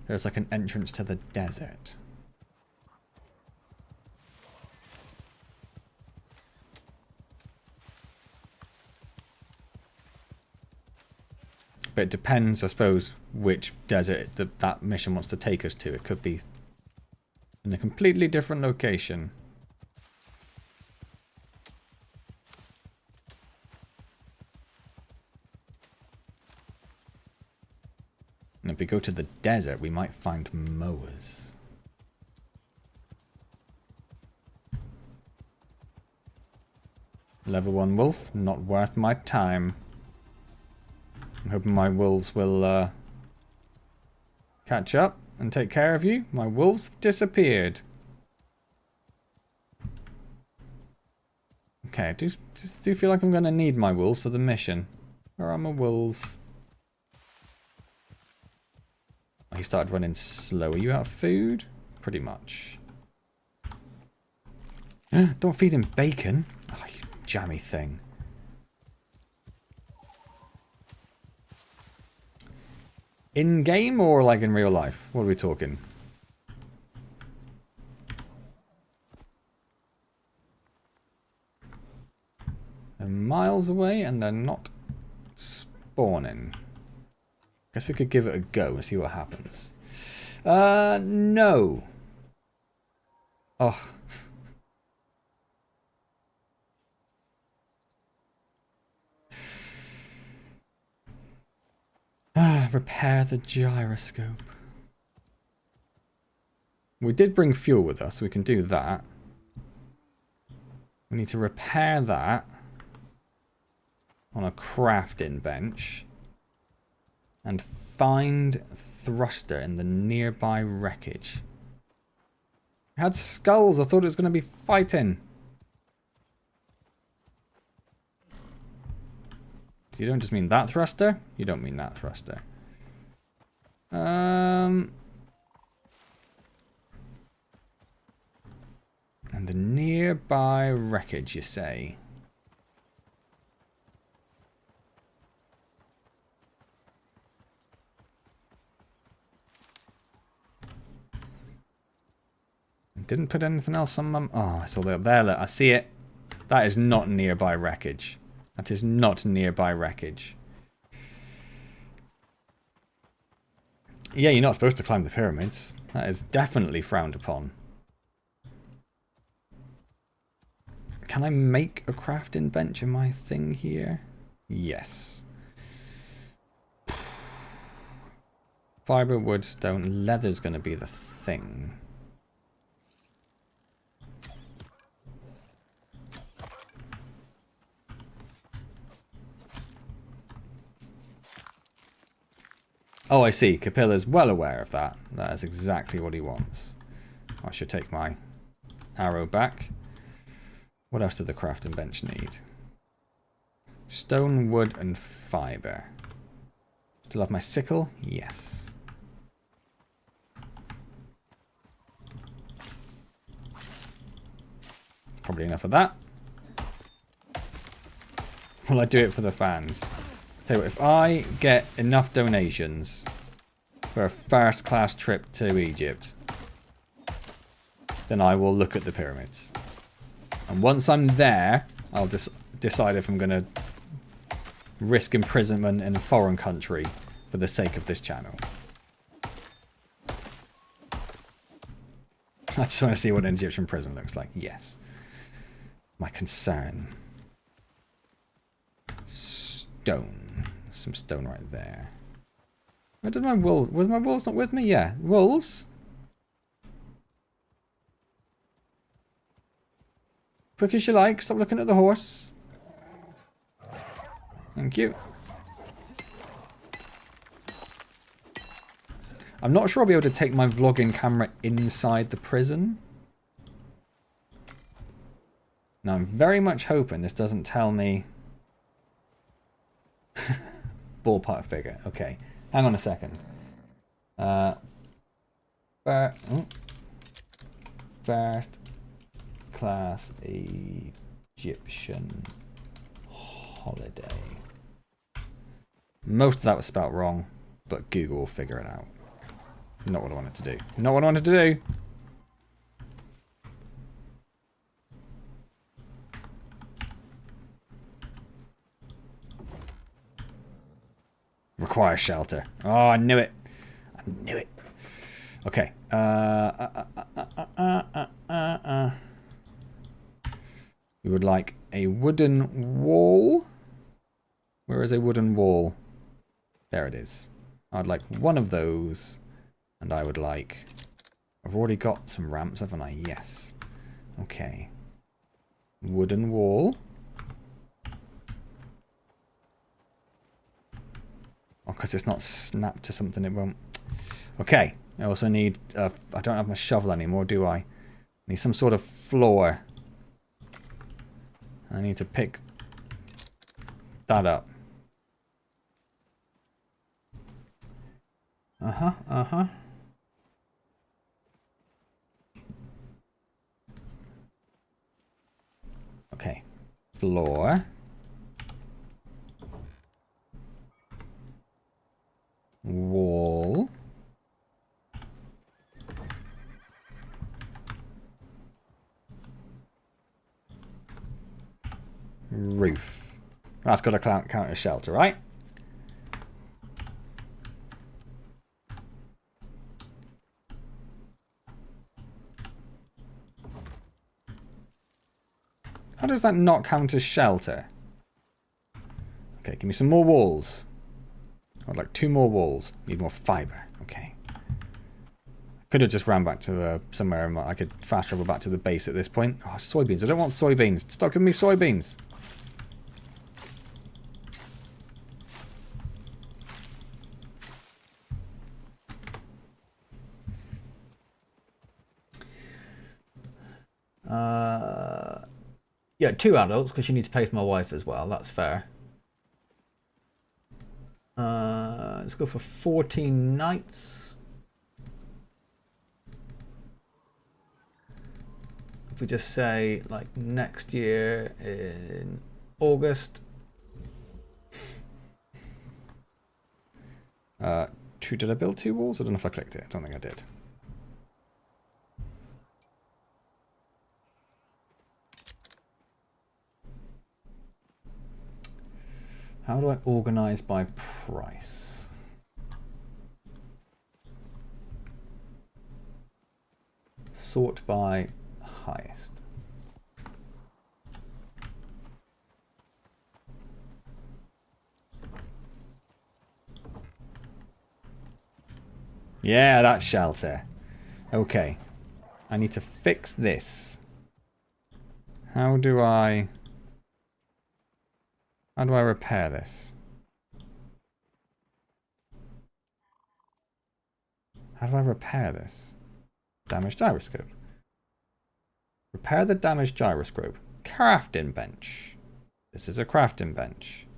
there's like an entrance to the desert. But it depends, I suppose, which desert that mission wants to take us to. It could be in a completely different location. And if we go to the desert, we might find mowers. Level 1 wolf, not worth my time. I'm hoping my wolves will catch up and take care of you. My wolves have disappeared. Okay, I do feel like I'm going to need my wolves for the mission. Where are my wolves? Oh, he started running slow. Are you out of food? Pretty much. Don't feed him bacon. Oh, you jammy thing. In game or like in real life? What are we talking? They're miles away and they're not spawning. Guess we could give it a go and see what happens. No. Oh. Repair the gyroscope. We did bring fuel with us, we can do that. We need to repair that on a crafting bench. And find thruster in the nearby wreckage. It had skulls. I thought it was going to be fighting. You don't just mean that thruster? You don't mean that thruster. And the nearby wreckage, you say? Didn't put anything else on my... Oh, it's all the way up there. Look, I see it. That is not nearby wreckage. That is not nearby wreckage. Yeah, you're not supposed to climb the pyramids. That is definitely frowned upon. Can I make a crafting bench in my thing here? Yes. Fiber, wood, stone, leather's going to be the thing. Oh, I see. Capilla's well aware of that. That is exactly what he wants. I should take my arrow back. What else did the crafting bench need? Stone, wood, and fiber. Still have my sickle? Yes. Probably enough of that. Will I do it for the fans? Tell you what, if I get enough donations for a first class trip to Egypt, then I will look at the pyramids. And once I'm there, I'll decide if I'm going to risk imprisonment in a foreign country for the sake of this channel. I just want to see what an Egyptian prison looks like. Yes. My concern. Stone. Some stone right there. Where did my wool... Was my wool's not with me? Yeah. Wools. Quick as you like. Stop looking at the horse. Thank you. I'm not sure I'll be able to take my vlogging camera inside the prison. Now, I'm very much hoping this doesn't tell me... Ballpark figure. Okay. Hang on a second. First class Egyptian holiday. Most of that was spelt wrong, but Google will figure it out. Not what I wanted to do. Not what I wanted to do. Require shelter. Oh, I knew it. I knew it. Okay. We would like a wooden wall. Where is a wooden wall? There it is. I'd like one of those. And I would like... I've already got some ramps, haven't I? Yes. Okay. Wooden wall. Oh, because it's not snapped to something, it won't. Okay. I also need... I don't have my shovel anymore, do I? I need some sort of floor. I need to pick that up. Uh-huh. Okay. Floor. Wall. Roof. That's got to count as shelter, right? How does that not count as shelter? Okay, give me some more walls. I'd like 2 more walls. Need more fiber. Okay. Could have just ran back to somewhere and I could fast travel back to the base at this point. Oh, soybeans. I don't want soybeans. Stop giving me soybeans. Yeah, 2 adults because you need to pay for my wife as well. That's fair. Let's go for 14 nights. If we just say like next year in August. Did I build 2 walls? I don't know if I clicked it. I don't think I did. How do I organize by price? Sort by highest. Yeah, that's shelter. Okay. I need to fix this. How do I repair this? How do I repair this? Damaged gyroscope. Repair the damaged gyroscope. Crafting bench. This is a crafting bench.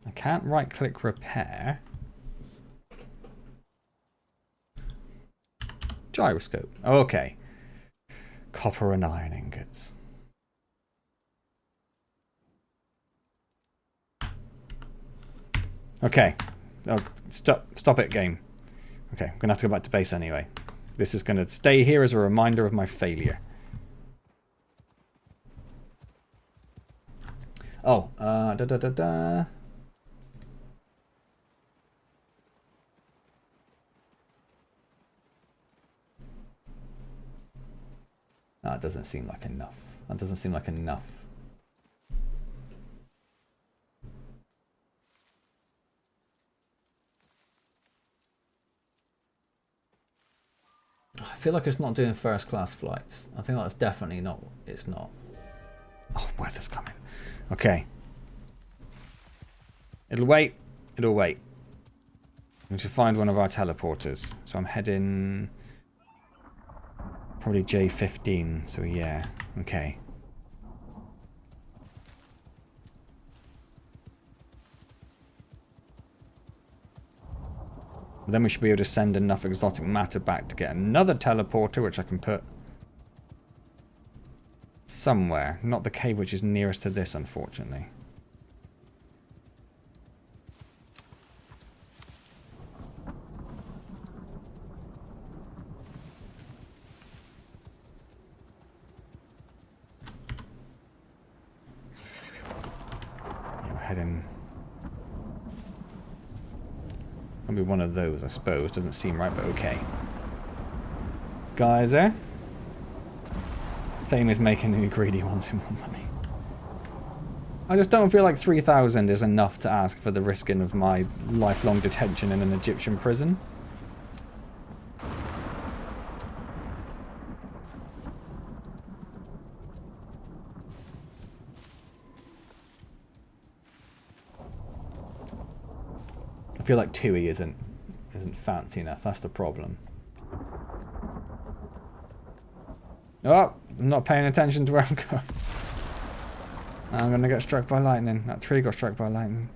I can't right click repair. Gyroscope. Okay. Copper and iron ingots. Okay. Oh, stop it, game. Okay, I'm going to have to go back to base anyway. This is going to stay here as a reminder of my failure. Oh, That doesn't seem like enough. That doesn't seem like enough. I feel like it's not doing first class flights. I think that's definitely not. It's not. Oh, weather's coming. Okay. It'll wait. It'll wait. We need to find one of our teleporters. So I'm heading probably J15. So yeah. Okay. Then we should be able to send enough exotic matter back to get another teleporter, which I can put somewhere. Not the cave which is nearest to this, unfortunately. Yeah, we're heading... Maybe one of those, I suppose. Doesn't seem right, but okay. Geyser. Fame is making the greedy ones more money. I just don't feel like 3,000 is enough to ask for the risking of my lifelong detention in an Egyptian prison. I feel like 2E isn't fancy enough. That's the problem. Oh, I'm not paying attention to where I'm going. I'm gonna get struck by lightning. That tree got struck by lightning.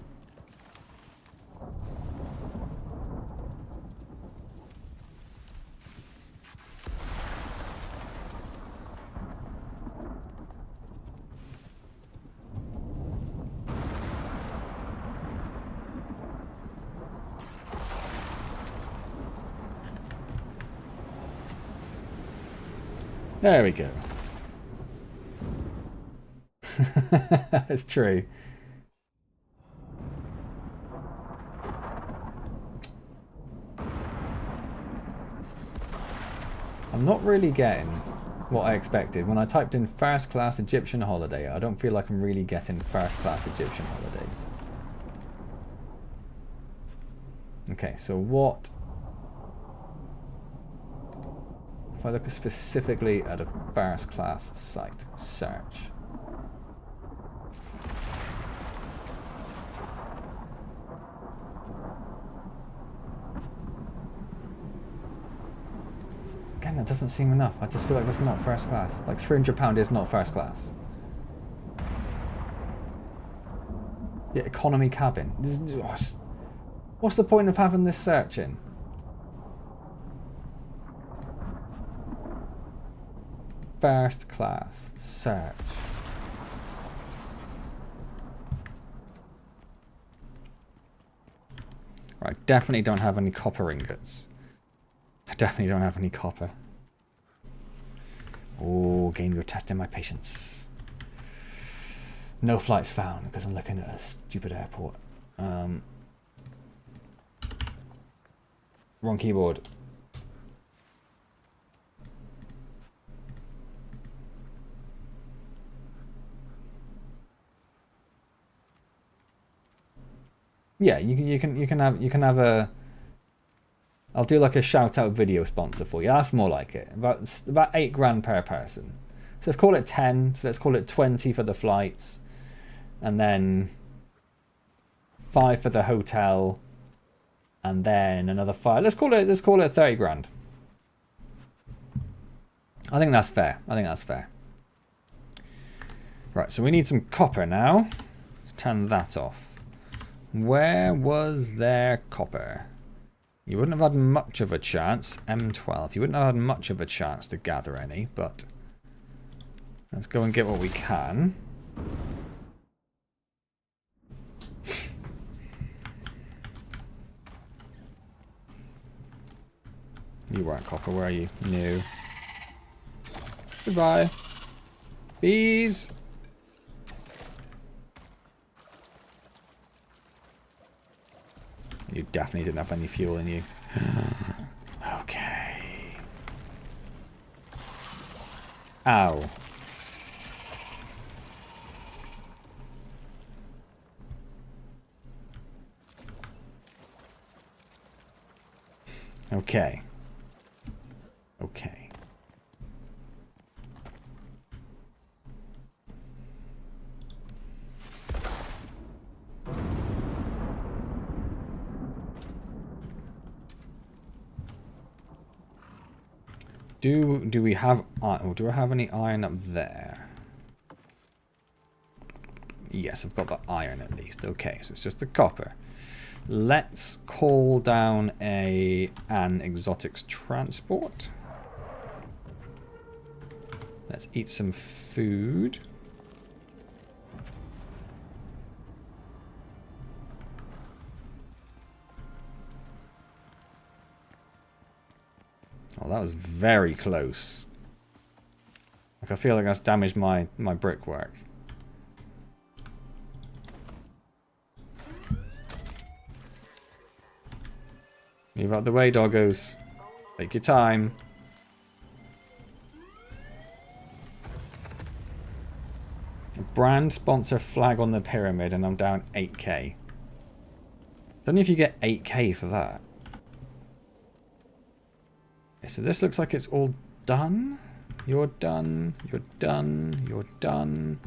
There we go. It's true. I'm not really getting what I expected. When I typed in first class Egyptian holiday, I don't feel like I'm really getting first class Egyptian holidays. Okay, so what... If I look specifically at a first class site, search. Again, that doesn't seem enough. I just feel like that's not first class. Like £300 is not first class. Yeah, economy cabin. What's the point of having this search in? First class search. Right, definitely don't have any copper ingots. I definitely don't have any copper. Oh, game, you're testing my patience. No flights found because I'm looking at a stupid airport. Wrong keyboard. Yeah, you can have a. I'll do like a shout out video sponsor for you. That's more like it. About £8 per person. So let's call it 10. So let's call it 20 for the flights, and then 5 for the hotel, and then another 5. Let's call it 30 grand. I think that's fair. Right, so we need some copper now. Let's turn that off. Where was there copper? You wouldn't have had much of a chance. M12. You wouldn't have had much of a chance to gather any, but let's go and get what we can. You weren't copper, were you? No. Goodbye. Bees! You definitely didn't have any fuel in you. Okay. Ow. Okay. Okay. Do we have iron? Do I have any iron up there? Yes, I've got the iron at least. Okay, so it's just the copper. Let's call down an exotics transport. Let's eat some food. Oh, that was very close. Like, I feel like that's damaged my brickwork. Move out the way, doggos. Take your time. Brand sponsor flag on the pyramid, and I'm down 8k. Don't know if you get 8k for that. Okay, so this looks like it's all done. You're done. You're done. You're done.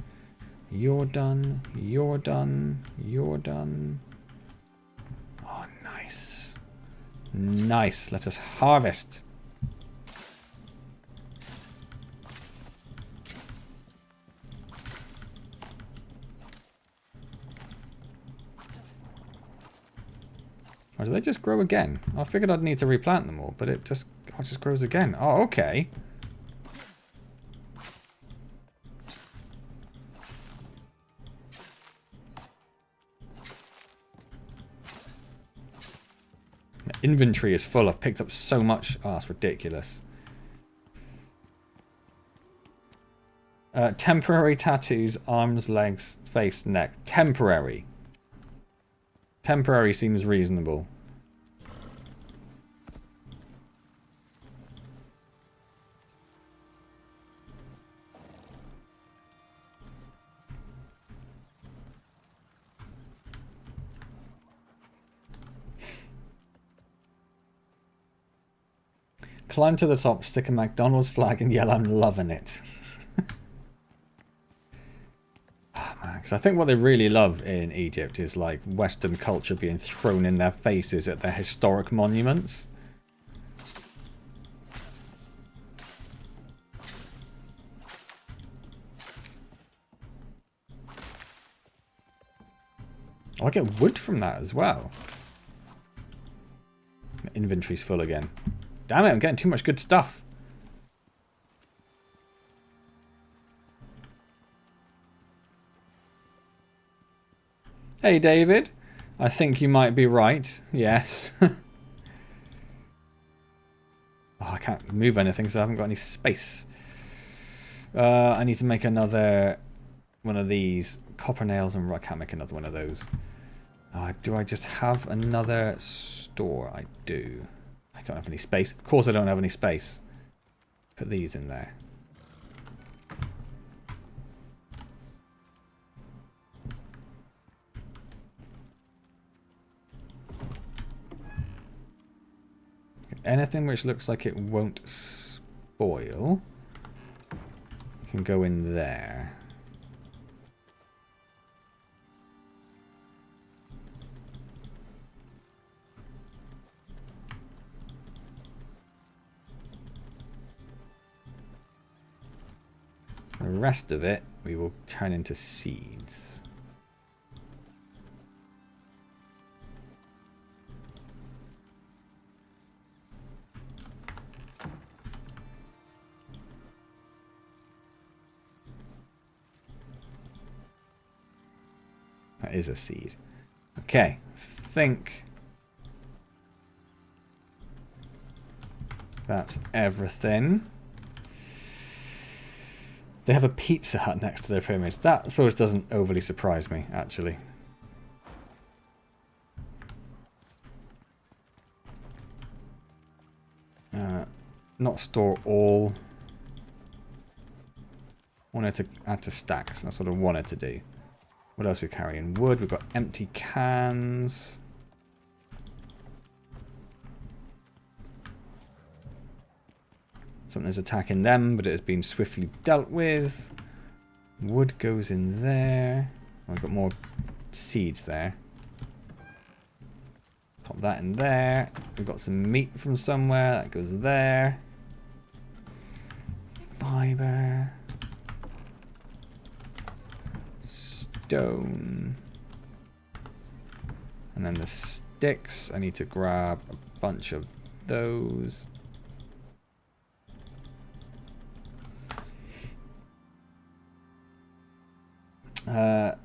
You're done. You're done. You're done. Oh, nice. Nice. Let us harvest. Or do they just grow again? I figured I'd need to replant them all, but it just grows again. Oh, okay. The inventory is full. I've picked up so much. Oh, that's ridiculous. Temporary tattoos, arms, legs, face, neck. Temporary. Temporary seems reasonable. climb to the top, stick a McDonald's flag and yell, "I'm loving it." Oh, man, because I think what they really love in Egypt is like Western culture being thrown in their faces at their historic monuments. Oh, I get wood from that as well. My inventory's full again. Damn it, I'm getting too much good stuff. Hey, David. I think you might be right. Yes. Oh, I can't move anything because I haven't got any space. I need to make another one of these copper nails, and I can't make another one of those. Do I just have another store? I do. I don't have any space. Of course I don't have any space. Put these in there. Anything which looks like it won't spoil can go in there. The rest of it we will turn into seeds. That is a seed. Okay, think that's everything. They have a Pizza Hut next to their pyramids. That, I suppose, doesn't overly surprise me, actually. Not store all. Wanted to add to stacks. That's what I wanted to do. What else are we carrying? Wood. We've got empty cans. Something's attacking them, but it has been swiftly dealt with. Wood goes in there. I've got more seeds there. Pop that in there. We've got some meat from somewhere. That goes there. Fiber. Stone. And then the sticks. I need to grab a bunch of those.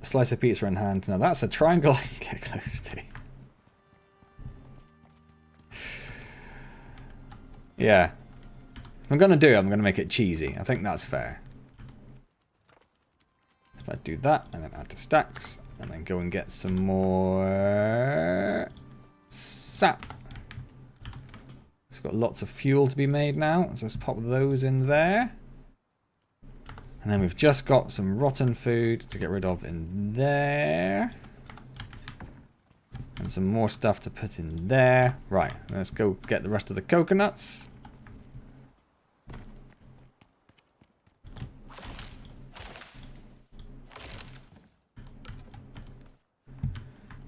Slice of pizza in hand. Now that's a triangle I can get close to. Yeah. If I'm going to do it, I'm going to make it cheesy. I think that's fair. If I do that, and then add to stacks, and then go and get some more sap. We've got lots of fuel to be made now, so let's pop those in there. And then we've just got some rotten food to get rid of in there. And some more stuff to put in there. Right, let's go get the rest of the coconuts.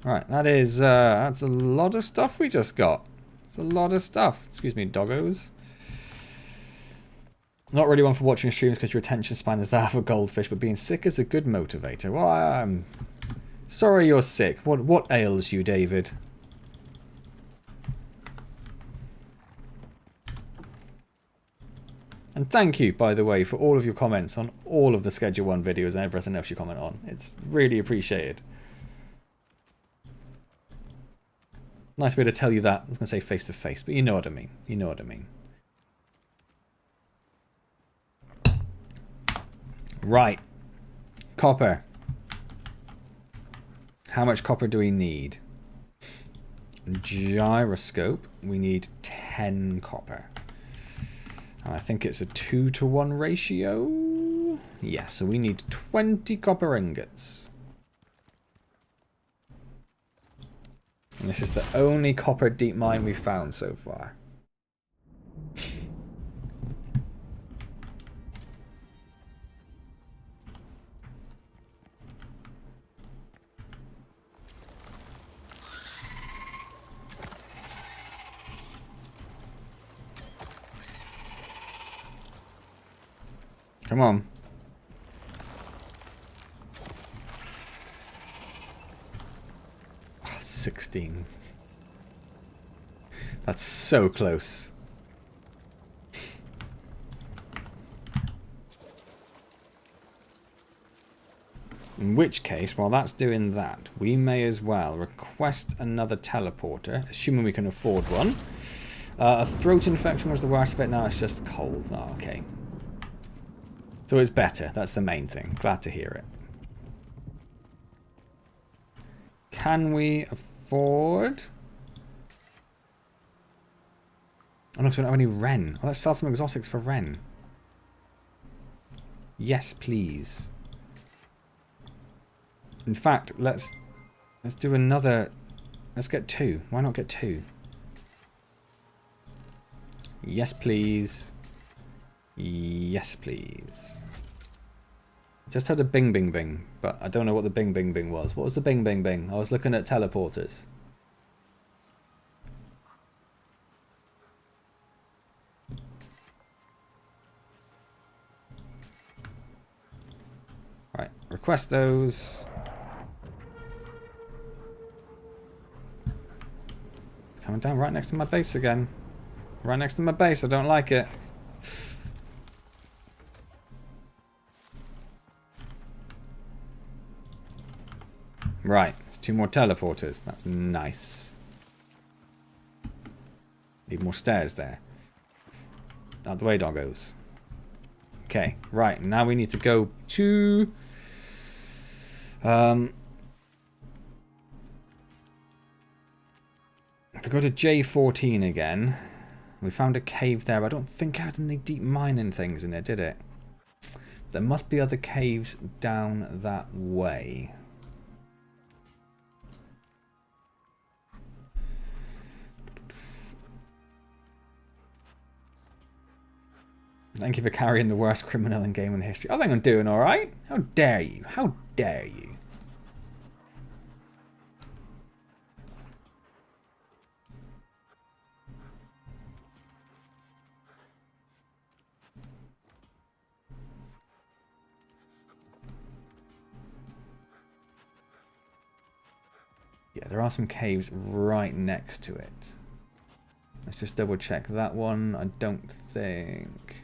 Right, that's a lot of stuff we just got. It's a lot of stuff. Excuse me, doggos. Not really one for watching streams because your attention span is that of a goldfish, but being sick is a good motivator. Well, I'm sorry you're sick. What ails you, David? And thank you, by the way, for all of your comments on all of the Schedule 1 videos and everything else you comment on. It's really appreciated. Nice way to tell you that. I was going to say face to face, but you know what I mean. You know what I mean. Right. Copper. How much copper do we need? Gyroscope. We need 10 copper. And I think it's a 2-to-1 ratio. Yeah, so we need 20 copper ingots. And this is the only copper deep mine we've found so far. Come on. Oh, 16. That's so close. In which case, while that's doing that, we may as well request another teleporter, assuming we can afford one. A throat infection was the worst of it, now it's just cold. Oh, okay. So it's better, that's the main thing. Glad to hear it. Can we afford... Oh no, because we don't have any Ren. Oh, let's sell some exotics for Ren. Yes, please. In fact, let's do another... Let's get 2. Why not get 2? Yes, please. Yes, please. Just had a bing bing bing, but I don't know what the bing bing bing was. What was the bing bing bing? I was looking at teleporters. Right, request those. Coming down right next to my base again. Right next to my base, I don't like it. Right, there's 2 more teleporters. That's nice. Need more stairs there. Out the way, doggos. Okay, right, now we need to go to... If we go to J14 again, we found a cave there. I don't think it had any deep mining things in it, did it? There must be other caves down that way. Thank you for carrying the worst criminal in gaming history. I think I'm doing alright. How dare you? How dare you? Yeah, there are some caves right next to it. Let's just double check that one. I don't think...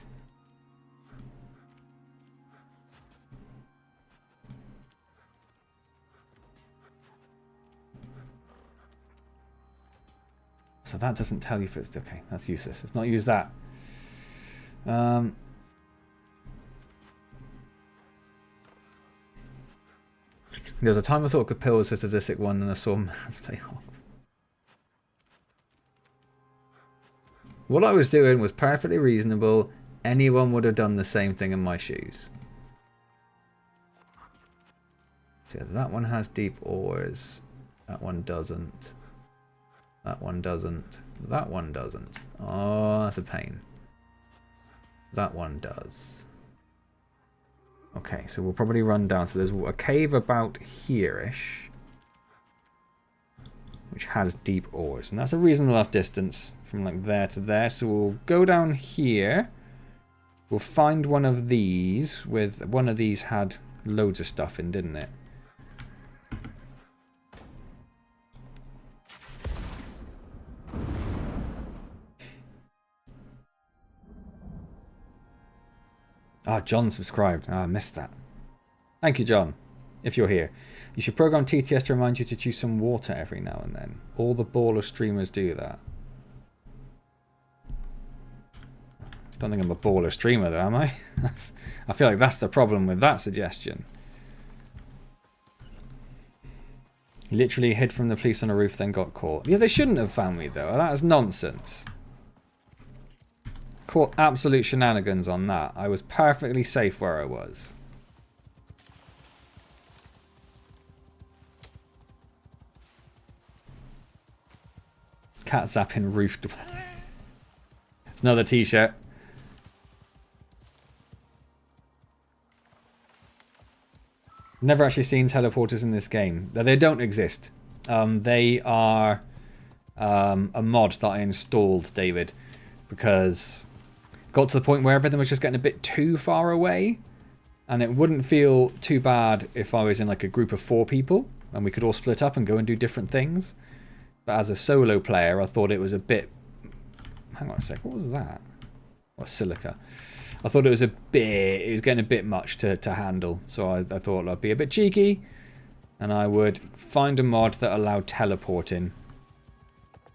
So that doesn't tell you if it's... Okay, that's useless. Let's not use that. There was a time I thought Capil was a sadistic one, and I saw man's play off. What I was doing was perfectly reasonable. Anyone would have done the same thing in my shoes. So that one has deep ores. That one doesn't. That one doesn't. That one doesn't. Oh, that's a pain. That one does. Okay, so we'll probably run down. So there's a cave about here-ish, which has deep ores. And that's a reasonable enough distance from like there to there. So we'll go down here. We'll find one of these with... One of these had loads of stuff in, didn't it? Ah, John subscribed. Ah, I missed that. Thank you, John. If you're here. You should program TTS to remind you to choose some water every now and then. All the baller streamers do that. Don't think I'm a baller streamer though, am I? I feel like that's the problem with that suggestion. Literally hid from the police on a roof, then got caught. Yeah, they shouldn't have found me though. That is nonsense. Caught absolute shenanigans on that. I was perfectly safe where I was. Cat zapping roof. It's another t-shirt. Never actually seen teleporters in this game. They don't exist. They are a mod that I installed, David, because got to the point where everything was just getting a bit too far away. And it wouldn't feel too bad if I was in like a group of 4 people and we could all split up and go and do different things. But as a solo player, I thought it was a bit... Hang on a sec, what was that? Oh, silica. I thought it was getting a bit much to handle. So I thought I'd be a bit cheeky and I would find a mod that allowed teleporting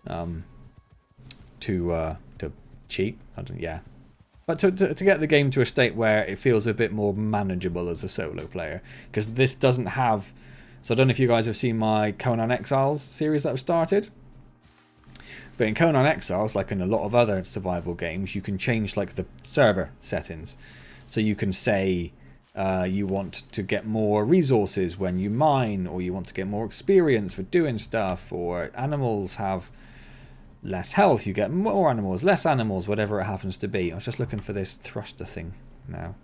to cheat. Yeah. But to get the game to a state where it feels a bit more manageable as a solo player. Because this doesn't have... So I don't know if you guys have seen my Conan Exiles series that I've started. But in Conan Exiles, like in a lot of other survival games, you can change like the server settings. So you can say you want to get more resources when you mine, or you want to get more experience for doing stuff, or animals have less health, you get more animals, less animals, whatever it happens to be. I was just looking for this thruster thing now,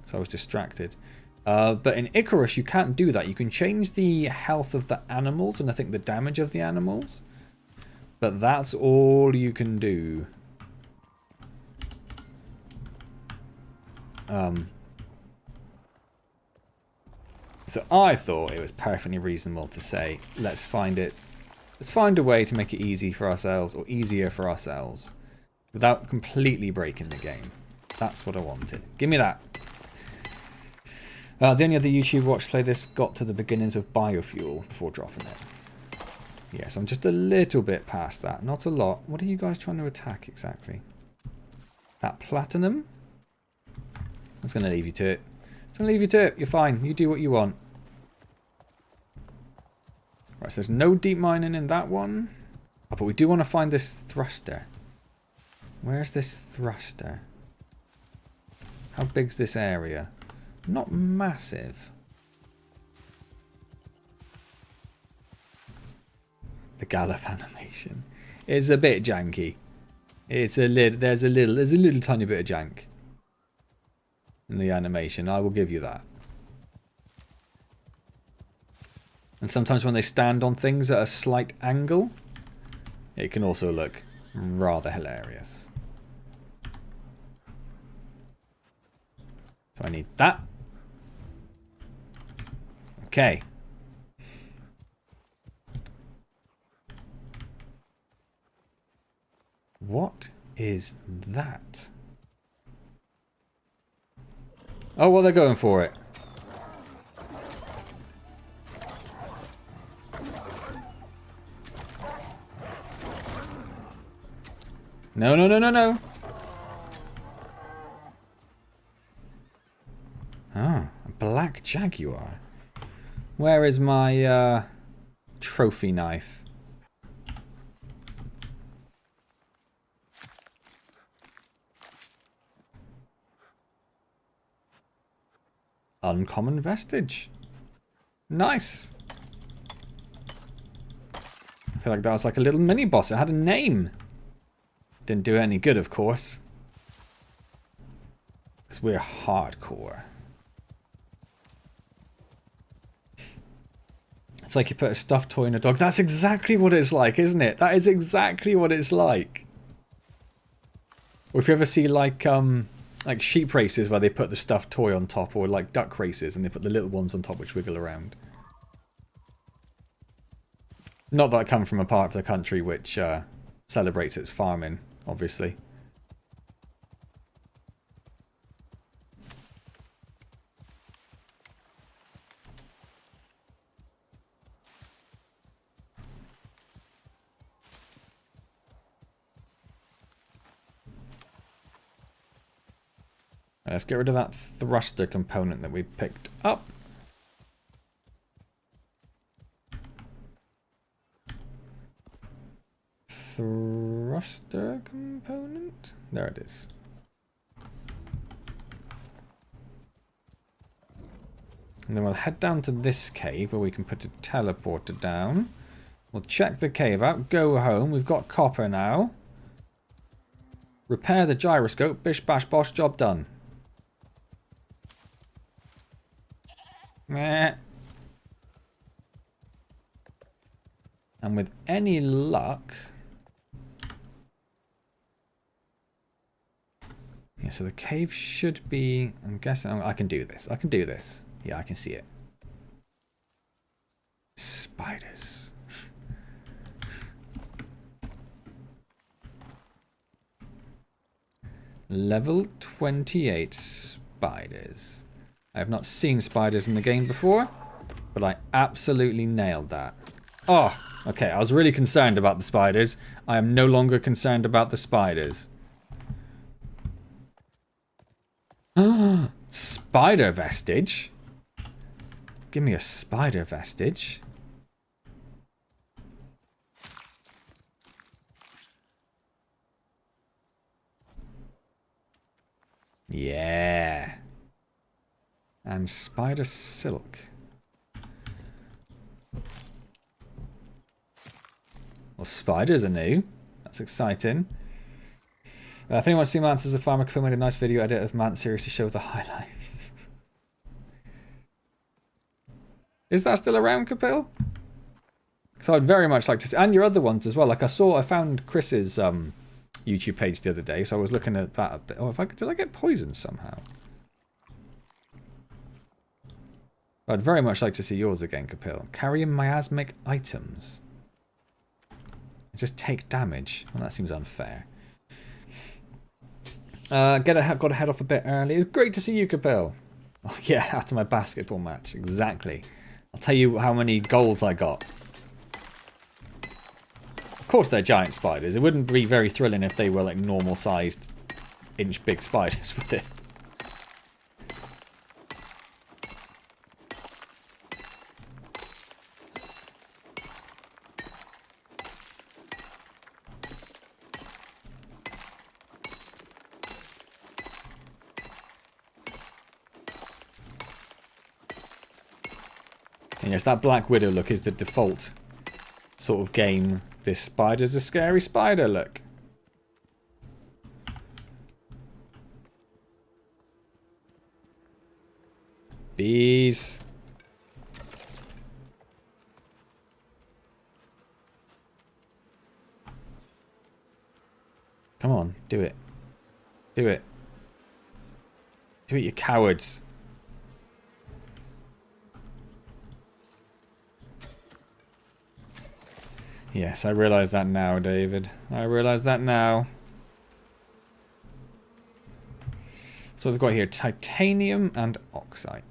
so I was distracted. But in Icarus, you can't do that. You can change the health of the animals and I think the damage of the animals. But that's all you can do. So I thought it was perfectly reasonable to say, let's find a way to make it easy for ourselves, or easier for ourselves, without completely breaking the game. That's what I wanted. Give me that. The only other YouTube watch play this got to the beginnings of biofuel before dropping it. Yes, I'm just a little bit past that. Not a lot. What are you guys trying to attack exactly? That platinum? I'm just going to leave you to it. It's going to leave you to it. You're fine. You do what you want. Right, so there's no deep mining in that one. Oh, but we do want to find this thruster. Where's this thruster? How big's this area? Not massive. The gallop animation is a bit janky. It's a little. There's a little tiny bit of jank in the animation. I will give you that. And sometimes when they stand on things at a slight angle, it can also look rather hilarious. So I need that. Okay. What is that? Oh, well, they're going for it. No, no, no, no, no. Ah, a black jaguar. Where is my trophy knife? Uncommon vestige. Nice. I feel like that was like a little mini boss. It had a name. Didn't do any good, of course. Because we're hardcore. It's like you put a stuffed toy in a dog. That's exactly what it's like, isn't it? That is exactly what it's like. Or if you ever see like sheep races where they put the stuffed toy on top, or like duck races and they put the little ones on top which wiggle around. Not that I come from a part of the country which celebrates its farming, obviously. Let's get rid of that thruster component that we picked up. Thruster component? There it is. And then we'll head down to this cave where we can put a teleporter down. We'll check the cave out, go home. We've got copper now. Repair the gyroscope. Bish bash bosh, job done. Meh. And with any luck, so the cave should be... I'm guessing I can do this. I can do this. Yeah, I can see it. Spiders. Level 28 spiders. I have not seen spiders in the game before, but I absolutely nailed that. Oh, okay. I was really concerned about the spiders. I am no longer concerned about the spiders. Spider vestige? Give me a spider vestige. Yeah. And spider silk. Well, spiders are new. That's exciting. If anyone wants to see Antz as a farmer, Kapil made a nice video edit of Antz series to show the highlights. Is that still around, Kapil? Because I'd very much like to see, and your other ones as well. Like I found Chris's YouTube page the other day, so I was looking at that a bit. Oh, did I get poisoned somehow? I'd very much like to see yours again, Kapil. Carry miasmic items. Just take damage. Well, that seems unfair. Got to head off a bit early. It's great to see you, Kapil. Oh, yeah, after my basketball match. Exactly. I'll tell you how many goals I got. Of course they're giant spiders. It wouldn't be very thrilling if they were like normal-sized, inch-big spiders, would it? And yes, that Black Widow look is the default sort of game. This spider's a scary spider look. Bees. Come on, do it. Do it. Do it, you cowards. Yes, I realise that now, David. I realise that now. So we've got here titanium and oxide.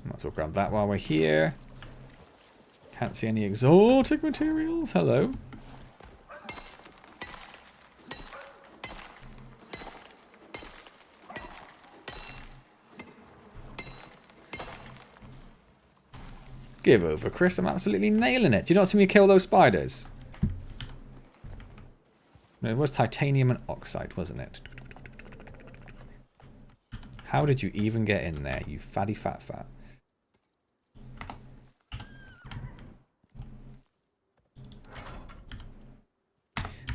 Might as well grab that while we're here. Can't see any exotic materials. Hello. Give over, Chris. I'm absolutely nailing it. Do you not see me kill those spiders? No, it was titanium and oxide, wasn't it? How did you even get in there, you fatty fat fat?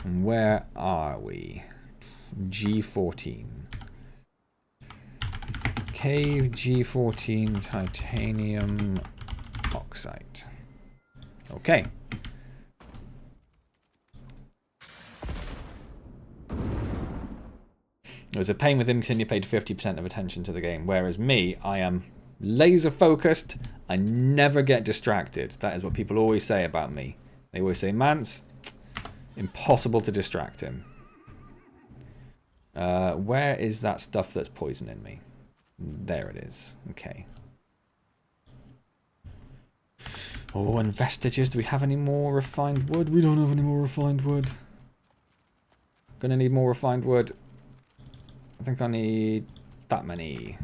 And where are we? G14. Cave G14 titanium oxide. Okay. It was a pain with him because he paid 50% of attention to the game, whereas me, I am laser focused. I never get distracted. That is what people always say about me. They always say, Mance, impossible to distract him. Where is that stuff that's poisoning me? There it is. Okay. Oh, and vestiges. Do we have any more refined wood? We don't have any more refined wood. Gonna need more refined wood. I think I need that many.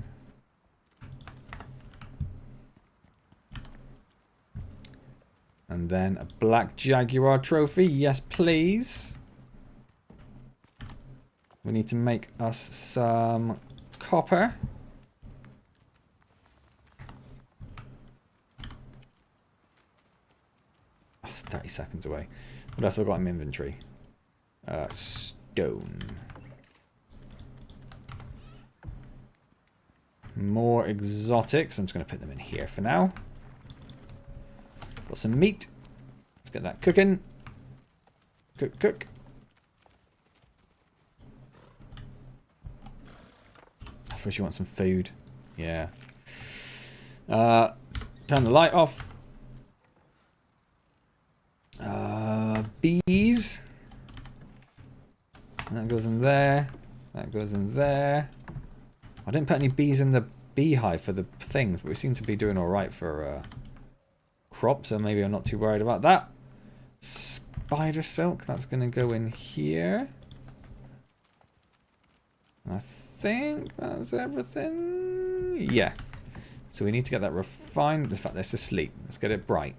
And then a black jaguar trophy. Yes, please. We need to make us some copper. That's 30 seconds away. What else have I got in my inventory? Stone. More exotics. I'm just going to put them in here for now. Got some meat. Let's get that cooking. Cook, cook. I suppose you want some food. Yeah. Turn the light off. Bees. That goes in there. That goes in there. I didn't put any bees in the beehive for the things, but we seem to be doing alright for crops, so maybe I'm not too worried about that. Spider silk, that's going to go in here. I think that's everything. Yeah. So we need to get that refined. In fact, let's just sleep. Let's get it bright.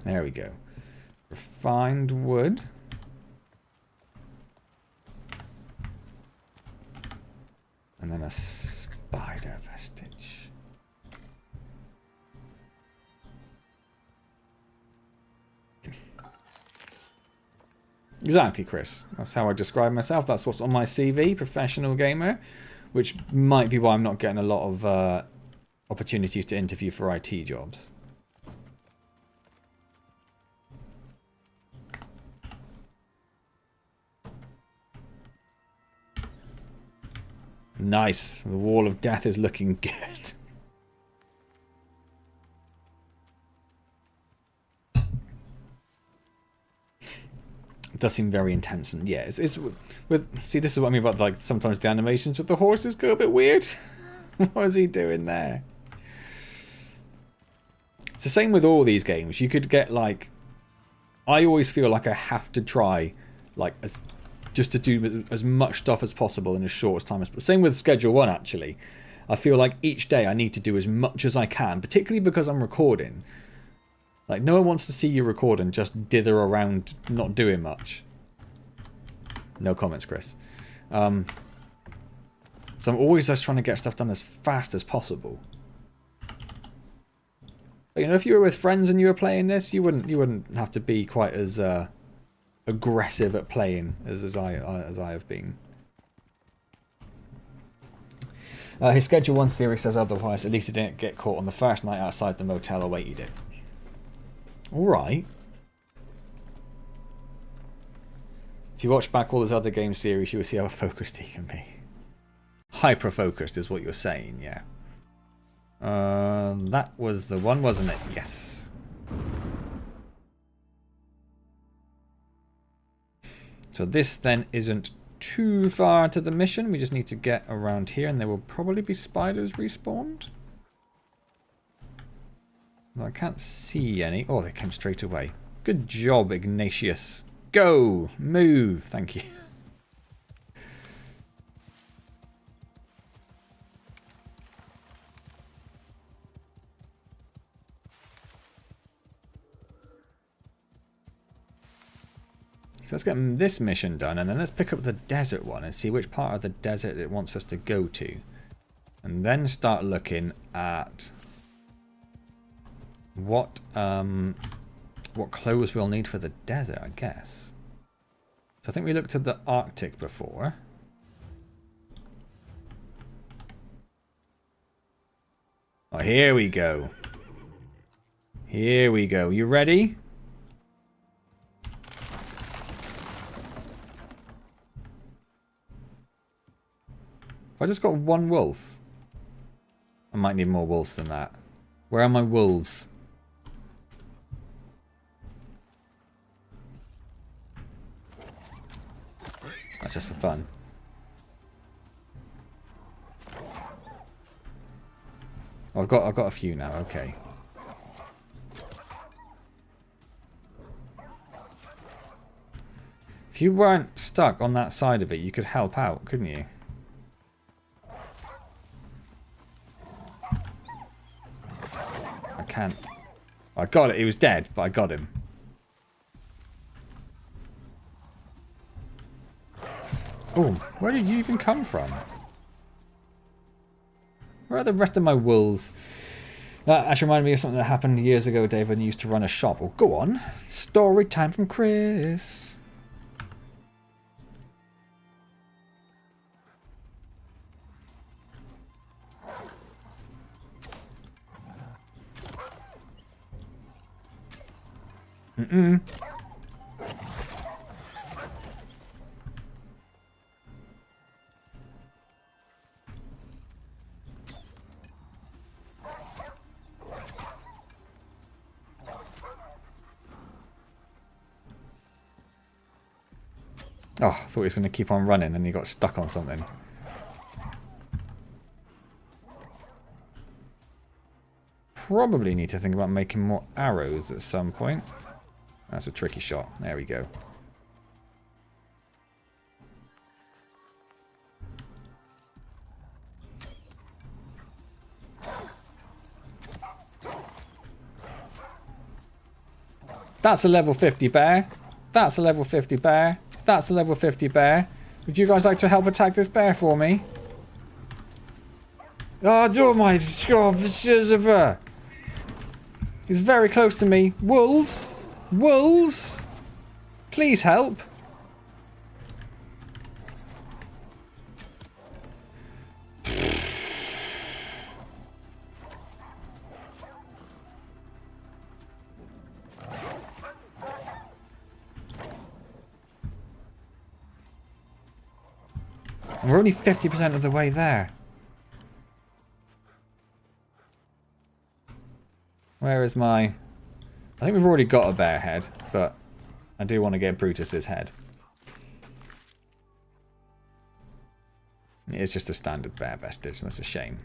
There we go. Refined wood. And then a spider vestige. Exactly, Chris. That's how I describe myself. That's what's on my CV, professional gamer. Which might be why I'm not getting a lot of opportunities to interview for IT jobs. Nice. The wall of death is looking good. It does seem very intense, and yeah, it's with. See, this is what I mean about like sometimes the animations with the horses go a bit weird. What is he doing there? It's the same with all these games. You could get like. I always feel like I have to try, like just to do as much stuff as possible in as short as time as possible. Same with Schedule 1, actually. I feel like each day I need to do as much as I can, particularly because I'm recording. Like, no one wants to see you record and just dither around not doing much. No comments, Chris. So I'm always just trying to get stuff done as fast as possible. But, you know, if you were with friends and you were playing this, you wouldn't have to be quite as aggressive at playing as I have been. His Schedule 1 series says otherwise. At least he didn't get caught on the first night outside the motel. Oh wait, he did. Alright. If you watch back all his other game series, you will see how focused he can be. Hyper-focused is what you're saying, yeah. That was the one, wasn't it? Yes. So this then isn't too far to the mission. We just need to get around here and there will probably be spiders respawned. Well, I can't see any. Oh, they came straight away. Good job, Ignatius. Go! Move! Thank you. So let's get this mission done, and then let's pick up the desert one and see which part of the desert it wants us to go to. And then start looking at what clothes we'll need for the desert, I guess. So I think we looked at the Arctic before. Oh, here we go. Here we go. You ready? I just got one wolf. I might need more wolves than that. Where are my wolves? That's just for fun. Oh, I've got a few now. Okay. If you weren't stuck on that side of it, you could help out, couldn't you? I can't. I got it. He was dead, but I got him. Oh, where did you even come from? Where are the rest of my wolves? That actually reminded me of something that happened years ago, Dave, when you used to run a shop. Oh, go on. Story time from Chris. Mm-mm. Oh, I thought he was going to keep on running and he got stuck on something. Probably need to think about making more arrows at some point. That's a tricky shot. There we go. That's a level 50 bear. That's a level 50 bear. That's a level 50 bear. Would you guys like to help attack this bear for me? Oh my god. He's very close to me. Wolves? Wolves? Please help. We're only 50% of the way there. Where is my... I think we've already got a bear head, but I do want to get Brutus's head. It's just a standard bear vestige, and that's a shame.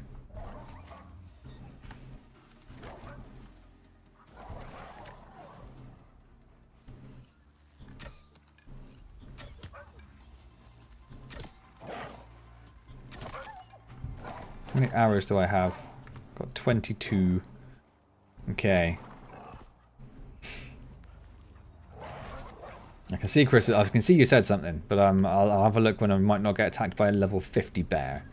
How many arrows do I have? Got 22. Okay. I can see, Chris, I can see you said something, but I'll have a look when I might not get attacked by a level 50 bear.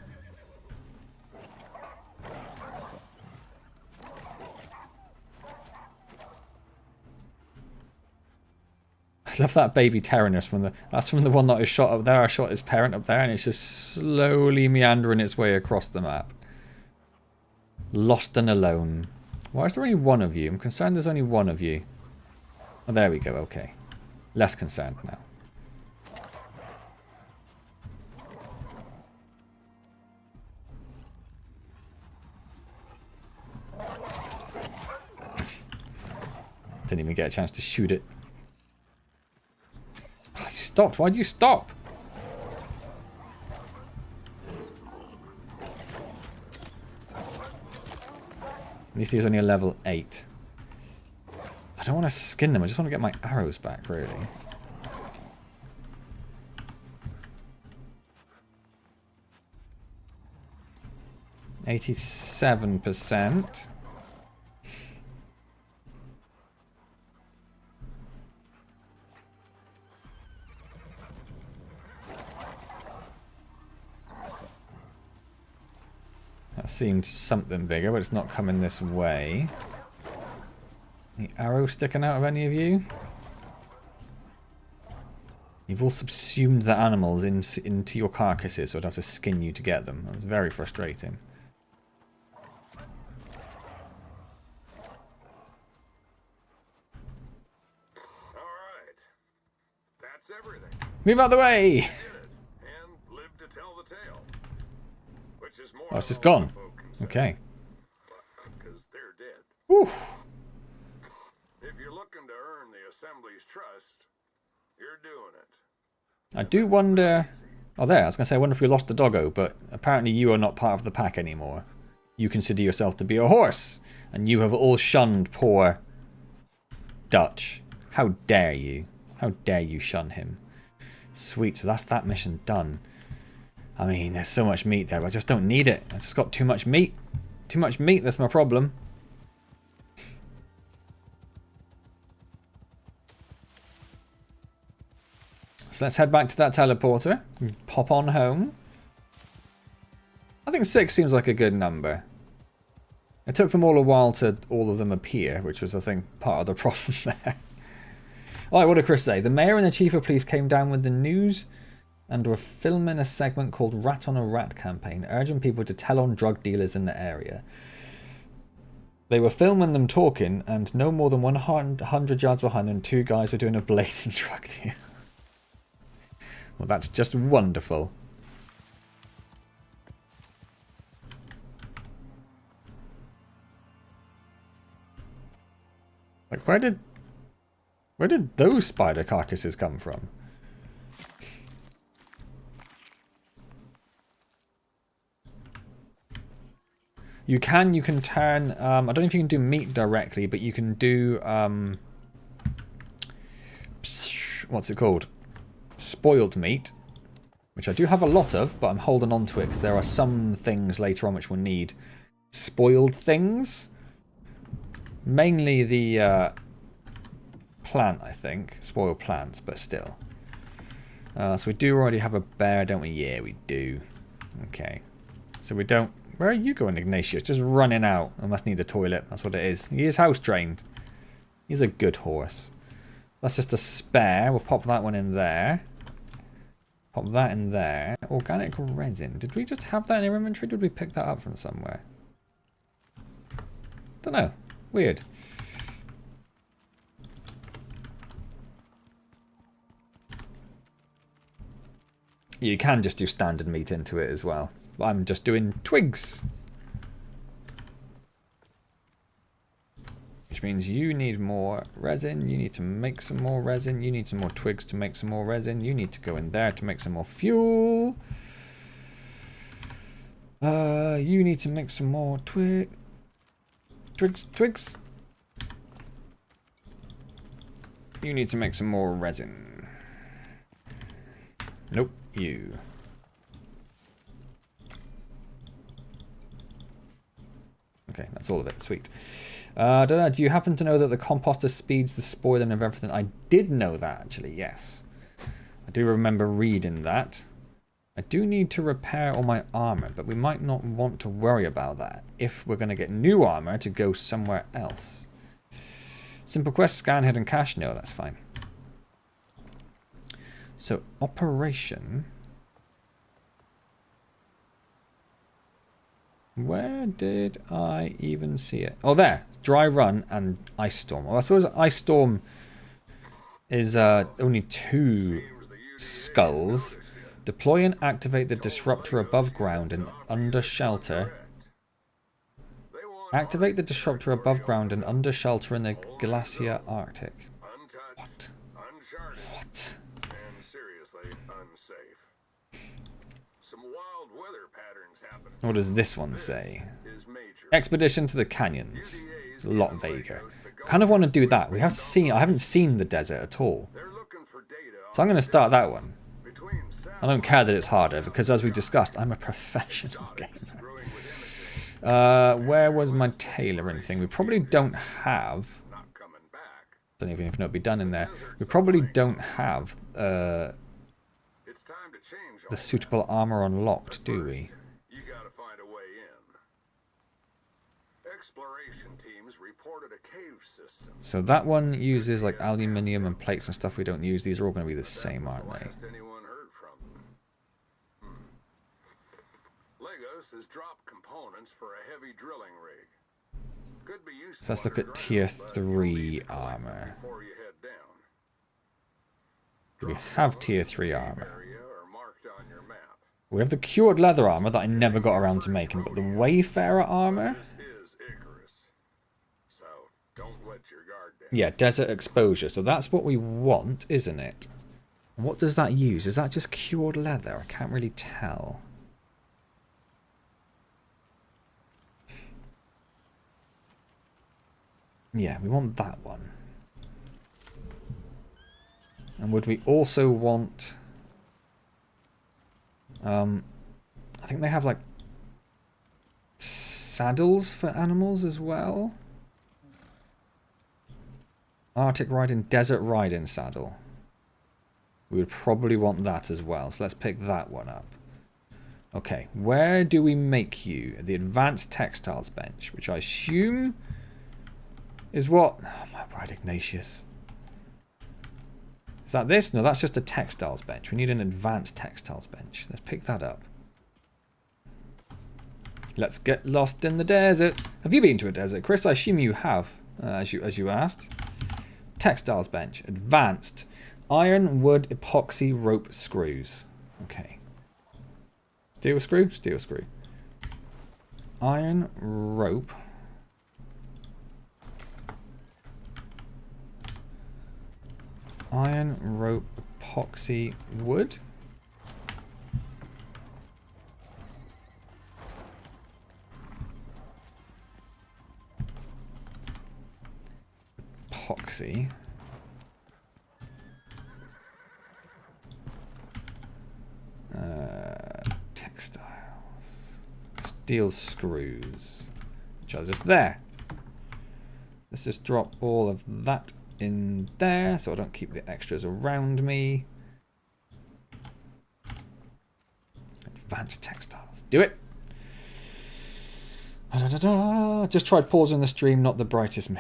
I love that baby Tyrannus that's from the one that I shot up there. I shot his parent up there and it's just slowly meandering its way across the map. Lost and alone. Why is there only one of you? I'm concerned there's only one of you. Oh, there we go, okay. Less concerned now. Didn't even get a chance to shoot it. Oh, you stopped. Why'd you stop? At least he was only a level 8. I don't want to skin them. I just want to get my arrows back, really. %. That seemed something bigger, but it's not coming this way. Any arrows sticking out of any of you? You've all subsumed the animals into your carcasses, so I'd have to skin you to get them. That's very frustrating. Alright. That's everything. Move out the way! Did it, and live to tell the tale. Which is more Oh, it's just gone. Okay. Because they're dead. Whew. If you're looking to earn the Assembly's trust, you're doing it. I do wonder... Oh, there. I was going to say, I wonder if we lost a doggo, but apparently you are not part of the pack anymore. You consider yourself to be a horse, and you have all shunned poor Dutch. How dare you? How dare you shun him? Sweet, so that's that mission done. I mean, there's so much meat there, but I just don't need it. I just got too much meat. Too much meat, that's my problem. So let's head back to that teleporter and pop on home. I think 6 seems like a good number. It took them all a while to all of them appear, which was, I think, part of the problem there. Alright, what did Chris say? The mayor and the chief of police came down with the news and were filming a segment called Rat on a Rat campaign, urging people to tell on drug dealers in the area. They were filming them talking, and no more than 100 yards behind them, two guys were doing a blatant drug deal. Well, that's just wonderful. Like, where did those spider carcasses come from? You can turn, I don't know if you can do meat directly, but you can do, what's it called? Spoiled meat, which I do have a lot of, but I'm holding on to it because there are some things later on which will need spoiled things. Mainly the plant, I think. Spoiled plants, but still. So we do already have a bear, don't we? Yeah, we do. Okay. So we don't... Where are you going, Ignatius? Just running out. I must need the toilet. That's what it is. He is house trained. He's a good horse. That's just a spare. We'll pop that one in there. Pop that in there. Organic resin. Did we just have that in our inventory? Did we pick that up from somewhere? Don't know. Weird. You can just do standard meat into it as well. I'm just doing twigs. Which means you need more resin. You need to make some more resin. You need some more twigs to make some more resin. You need to go in there to make some more fuel. You need to make some more twigs. You need to make some more resin. Nope, you. Okay, that's all of it. Sweet. I don't know. Do you happen to know that the composter speeds the spoiling of everything? I did know that, actually, yes. I do remember reading that. I do need to repair all my armor, but we might not want to worry about that if we're going to get new armor to go somewhere else. Simple quest, scan hidden cache. No, that's fine. So, operation. Where did I even see it? Oh, there. Dry run and ice storm. Well, I suppose ice storm is only 2 skulls. Deploy and activate the disruptor above ground and under shelter. Activate the disruptor above ground and under shelter in the Glacier Arctic. What? What? What does this one say? Expedition to the canyons. It's a lot vaguer. Kind of want to do that. I haven't seen the desert at all. So I'm going to start that one. I don't care that it's harder, because as we discussed, I'm a professional gamer. Where was my tailoring thing? We probably don't have... Don't even know if it'll be done in there. We probably don't have the suitable armor unlocked, do we? So that one uses like aluminium and plates and stuff we don't use. These are all going to be the same, aren't they? Has dropped components for a heavy drilling rig. Could be useful. So let's look at tier 3 armor. Do we have tier 3 armor? We have the cured leather armor that I never got around to making, but the Wayfarer armor? Yeah, desert exposure. So that's what we want, isn't it? And what does that use? Is that just cured leather? I can't really tell. Yeah, we want that one. And would we also want... I think they have like saddles for animals as well. Arctic riding, desert riding saddle. We would probably want that as well. So let's pick that one up. Okay, where do we make you? The advanced textiles bench, which I assume... is what? Oh, my word, Ignatius. Is that this? No, that's just a textiles bench. We need an advanced textiles bench. Let's pick that up. Let's get lost in the desert. Have you been to a desert, Chris? I assume you have, as you asked. Textiles bench. Advanced. Iron, wood, epoxy, rope, screws. Okay. Steel screw? Steel screw. Iron, rope. Iron, rope, epoxy, wood. Epoxy. Textiles. Steel screws. Which are just there. Let's just drop all of that in there so I don't keep the extras around me. Advanced textiles. Do it. Da, da, da, da. Just tried pausing the stream, not the brightest move.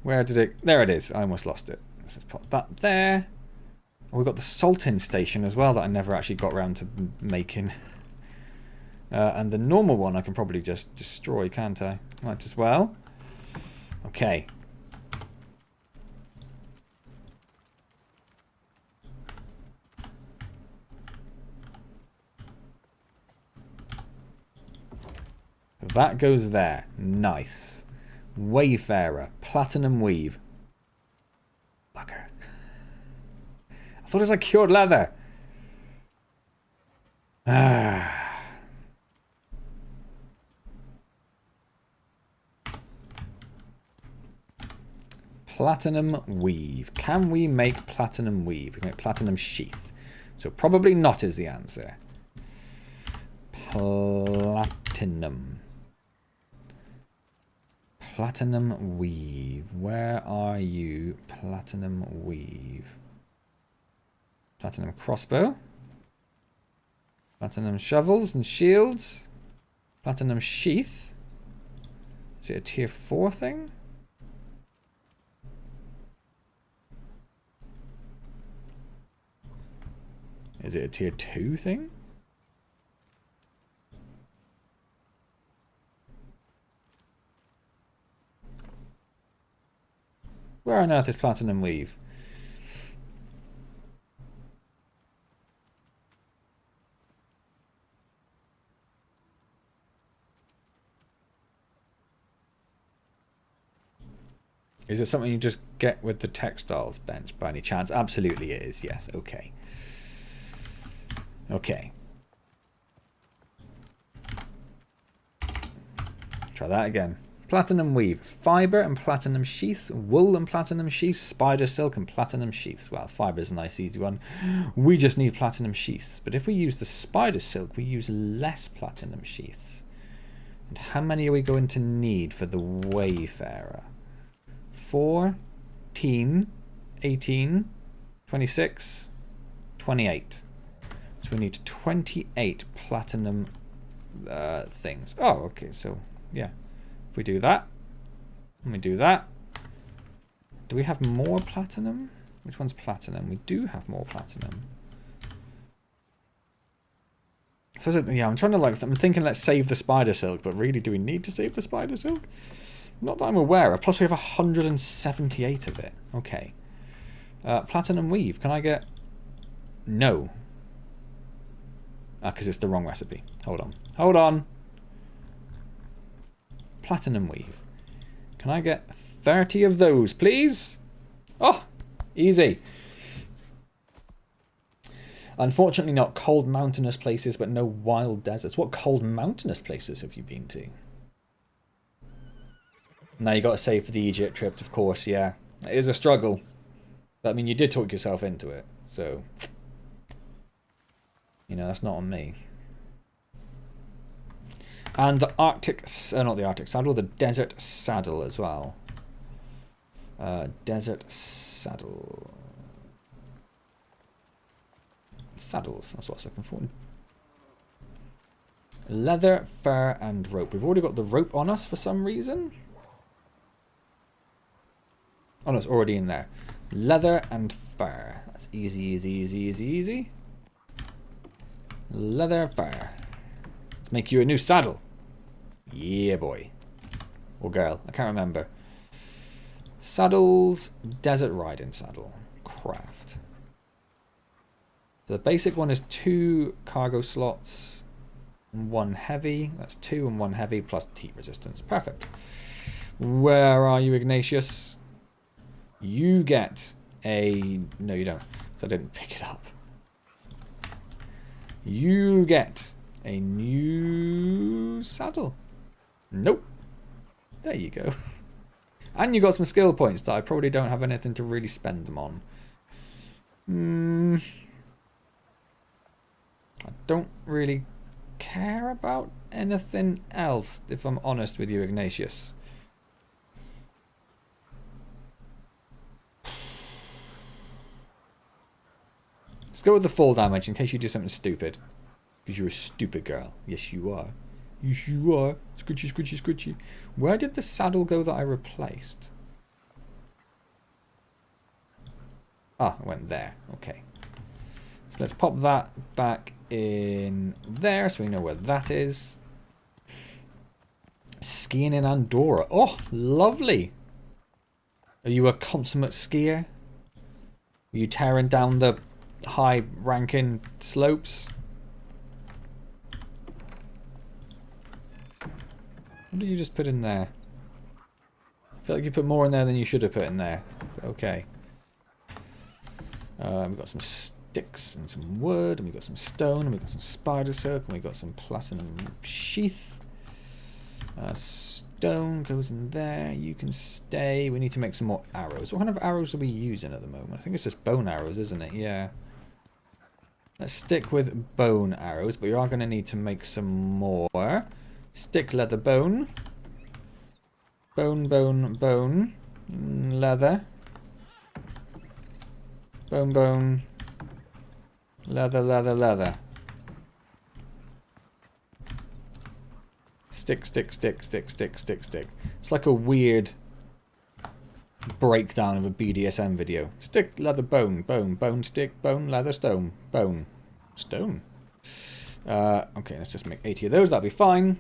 Where did it... There it is. I almost lost it. Let's just put that there. Oh, we've got the salting station as well that I never actually got around to making. And the normal one I can probably just destroy, can't I? Might as well. Okay. That goes there. Nice. Wayfarer. Platinum weave. Bugger. I thought it was like cured leather. Platinum weave. Can we make platinum weave? We can make platinum sheath. So probably not is the answer. Platinum. Platinum weave. Where are you? Platinum weave. Platinum crossbow. Platinum shovels and shields. Platinum sheath. Is it a tier 4 thing? Is it a tier 2 thing? Where on earth is platinum weave? Is it something you just get with the textiles bench by any chance? Absolutely it is, yes. Okay. Okay. Try that again. Platinum weave. Fiber and platinum sheaths. Wool and platinum sheaths. Spider silk and platinum sheaths. Well, fiber is a nice easy one. We just need platinum sheaths. But if we use the spider silk, we use less platinum sheaths. And how many are we going to need for the Wayfarer? 14, 18, 26, 28. So we need 28 platinum things. Oh, okay. So, yeah. If we do that, and we do that. Do we have more platinum? Which one's platinum? We do have more platinum. So, yeah, I'm trying to I'm thinking let's save the spider silk, but really, do we need to save the spider silk? Not that I'm aware of. Plus, we have 178 of it. Okay. Platinum weave. Can I get... No. Because it's the wrong recipe. Hold on. Hold on. Platinum weave. Can I get 30 of those, please? Oh, easy. Unfortunately, not cold mountainous places, but no wild deserts. What cold mountainous places have you been to? Now you got to save for the Egypt trip, of course. Yeah, it is a struggle. But I mean, you did talk yourself into it, so you know that's not on me. And the Arctic, not the Arctic saddle, the desert saddle as well. Desert saddle. Saddles, that's what I was looking for. Leather, fur, and rope. We've already got the rope on us for some reason. Oh no, it's already in there. Leather and fur. That's easy, easy, easy, easy, easy. Leather fur. Let's make you a new saddle. Yeah, boy. Or girl. I can't remember. Saddles. Desert riding saddle. Craft. The basic one is 2 cargo slots and 1 heavy. That's 2 and 1 heavy plus heat resistance. Perfect. Where are you, Ignatius? You get a... No, you don't. So I didn't pick it up. You get a new saddle. Nope. There you go. And you got some skill points that I probably don't have anything to really spend them on. I don't really care about anything else, if I'm honest with you, Ignatius. Let's go with the full damage in case you do something stupid. Because you're a stupid girl. Yes, you are. Yes, you are. Scritchy, scritchy, scritchy. Where did the saddle go that I replaced? Ah, it went there. Okay. So let's pop that back in there so we know where that is. Skiing in Andorra. Oh, lovely. Are you a consummate skier? Are you tearing down the high-ranking slopes? What did you just put in there? I feel like you put more in there than you should have put in there. But okay. We've got some sticks and some wood, and we've got some stone, and we've got some spider silk, and we've got some platinum sheath. Stone goes in there. You can stay. We need to make some more arrows. What kind of arrows are we using at the moment? I think it's just bone arrows, isn't it? Yeah. Let's stick with bone arrows, but we are going to need to make some more. Stick, leather, bone. Bone, bone, bone. Leather. Bone, bone. Leather, leather, leather. Stick, stick, stick, stick, stick, stick, stick. It's like a weird breakdown of a BDSM video. Stick, leather, bone, bone, bone, stick, bone, leather, stone, bone, stone. Okay, let's just make 80 of those. That'll be fine.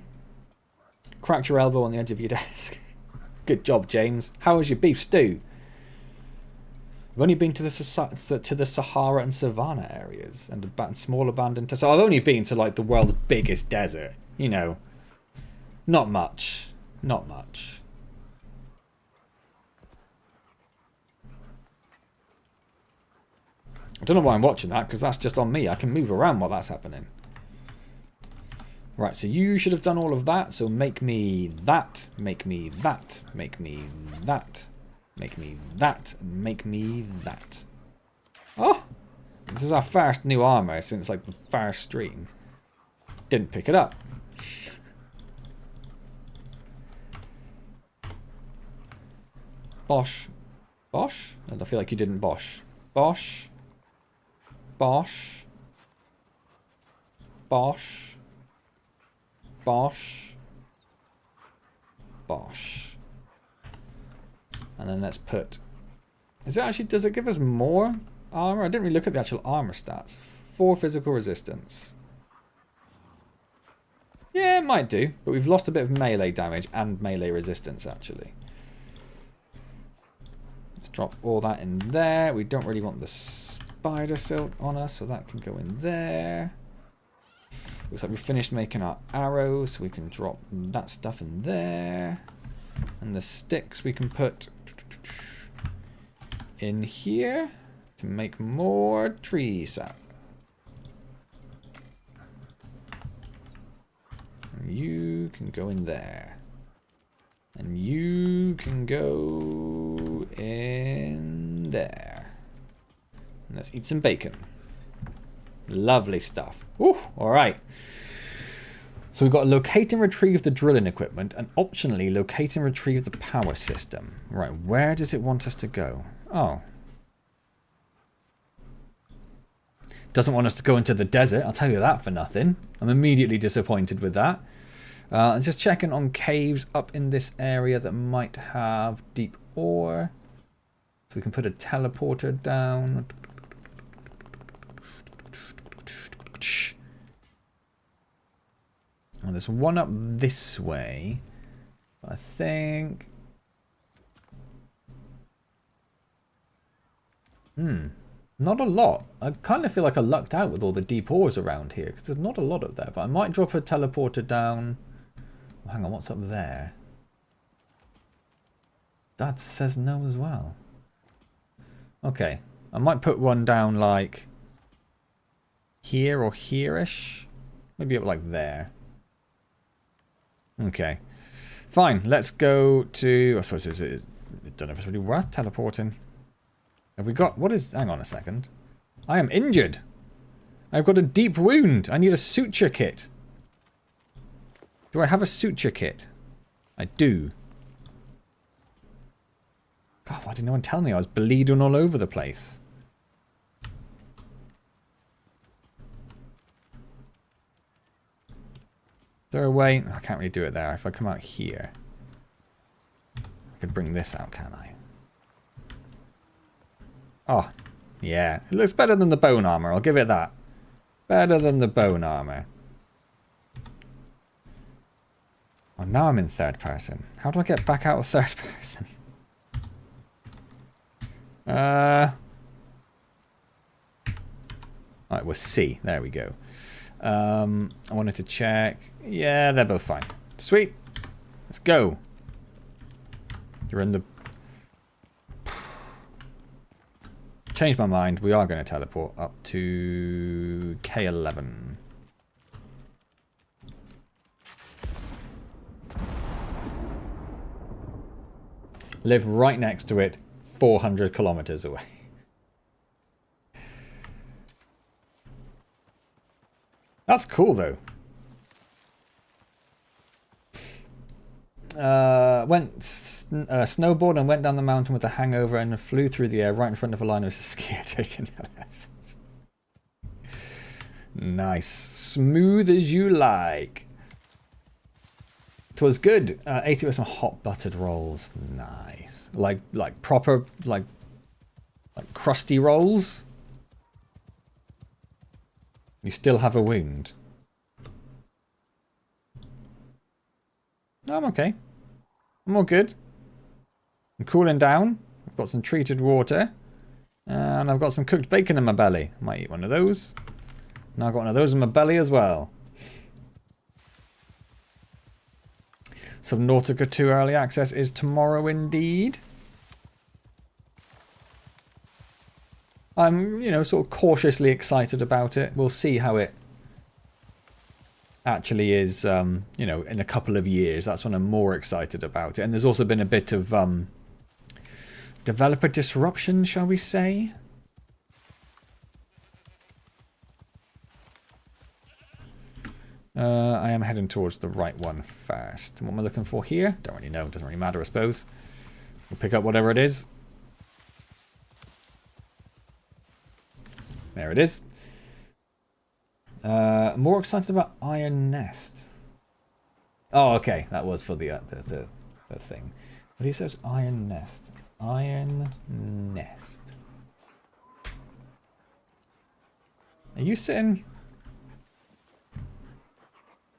Cracked your elbow on the edge of your desk. Good job, James. How was your beef stew? I've only been to the Sahara and Savannah areas and small abandoned. So I've only been to like the world's biggest desert. You know, not much. Not much. I don't know why I'm watching that, because that's just on me. I can move around while that's happening. Right, so you should have done all of that. So make me that, make me that, make me that, make me that, and make me that. Oh! This is our first new armor since like the first stream. Didn't pick it up. Bosh. Bosh? I feel like you didn't bosh. Bosh. Bosh. Bosh. Bosh. Bosh. And then let's put... Is it actually... Does it give us more armor? I didn't really look at the actual armor stats. 4 physical resistance. Yeah, it might do. But we've lost a bit of melee damage and melee resistance, actually. Let's drop all that in there. We don't really want the spider silk on us, so that can go in there. Looks like we finished making our arrows, so we can drop that stuff in there. And the sticks we can put in here to make more tree sap. And you can go in there. And you can go in there. And let's eat some bacon. Lovely stuff. Woo, all right. So we've got locate and retrieve the drilling equipment and optionally locate and retrieve the power system. Right, where does it want us to go? Oh. Doesn't want us to go into the desert, I'll tell you that for nothing. I'm immediately disappointed with that. Just checking on caves up in this area that might have deep ore. we can put a teleporter down. And there's one up this way. I think... Not a lot. I kind of feel like I lucked out with all the deep ores around here, because there's not a lot of there. But I might drop a teleporter down. Oh, hang on, what's up there? That says no as well. Okay. I might put one down like here or here-ish. Maybe up like there. Okay. Fine, let's go to... I suppose I don't know if it's really worth teleporting. Have we got... What is... Hang on a second. I am injured. I've got a deep wound. I need a suture kit. Do I have a suture kit? I do. God, why didn't no one tell me? I was bleeding all over the place. Throw away. I can't really do it there. If I come out here, I could bring this out, can I? Oh, yeah. It looks better than the bone armor. I'll give it that. Better than the bone armor. Oh, now I'm in third person. How do I get back out of third person? Alright, we'll C. There we go. I wanted to check. Yeah, they're both fine. Sweet. Let's go. You're in the... Change my mind. We are going to teleport up to K11. Live right next to it, 400 kilometers away. That's cool, though. Went snowboard and went down the mountain with a hangover and flew through the air right in front of a line of skier taking lessons. Nice. Smooth as you like. 'Twas good. 80 with some hot buttered rolls. Nice. Like proper, like crusty rolls. You still have a wound. No, I'm okay. I'm all good. I'm cooling down. I've got some treated water. And I've got some cooked bacon in my belly. I might eat one of those. Now I've got one of those in my belly as well. Subnautica 2 early access is tomorrow indeed. I'm, you know, sort of cautiously excited about it. We'll see how it actually is, you know, in a couple of years. That's when I'm more excited about it. And there's also been a bit of developer disruption, shall we say. I am heading towards the right one first. What am I looking for here? Don't really know. Doesn't really matter, I suppose. We'll pick up whatever it is. There it is. More excited about Iron Nest. Oh, okay. That was for the thing. What do you say? Iron Nest. Iron Nest. Are you sitting...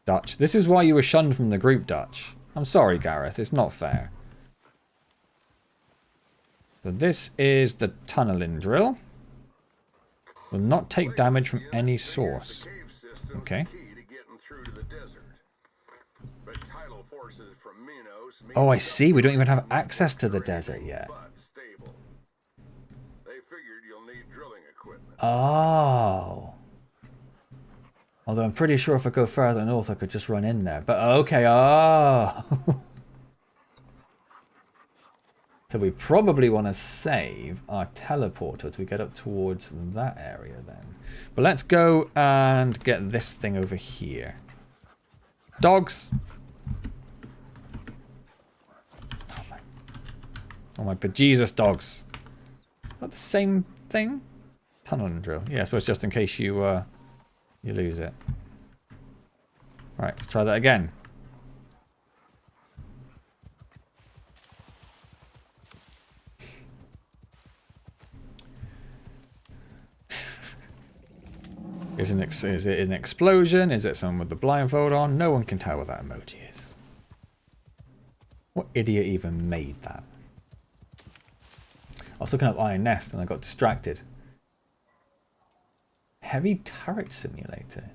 Dutch. This is why you were shunned from the group, Dutch. I'm sorry, Gareth. It's not fair. So this is the tunneling drill. Will not take damage from any source. Okay. Oh, I see. We don't even have access to the desert yet. Oh. Although I'm pretty sure if I go further north, I could just run in there. But okay, oh. So we probably want to save our teleporter as we get up towards that area then. But let's go and get this thing over here. Dogs! Oh my bejesus dogs. Is that the same thing? Tunneling drill. Yeah, I suppose just in case you you lose it. Right, let's try that again. Is it an explosion? Is it someone with the blindfold on? No one can tell what that emoji is. What idiot even made that? I was looking up Iron Nest and I got distracted. Heavy turret simulator.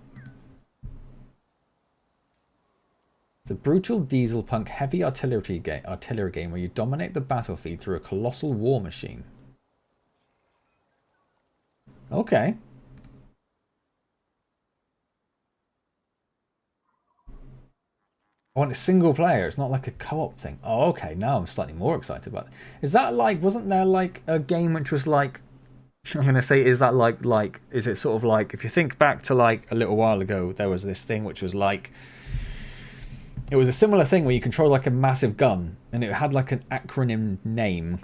It's a brutal diesel punk heavy artillery game where you dominate the battlefield through a colossal war machine. Okay. Oh, and it's single player. It's not like a co-op thing. Oh, okay. Now I'm slightly more excited about it. Is that like, wasn't there like a game which was like, I'm going to say, is that like, is it sort of like, if you think back to like a little while ago, there was this thing which was like, it was a similar thing where you control like a massive gun and it had like an acronym name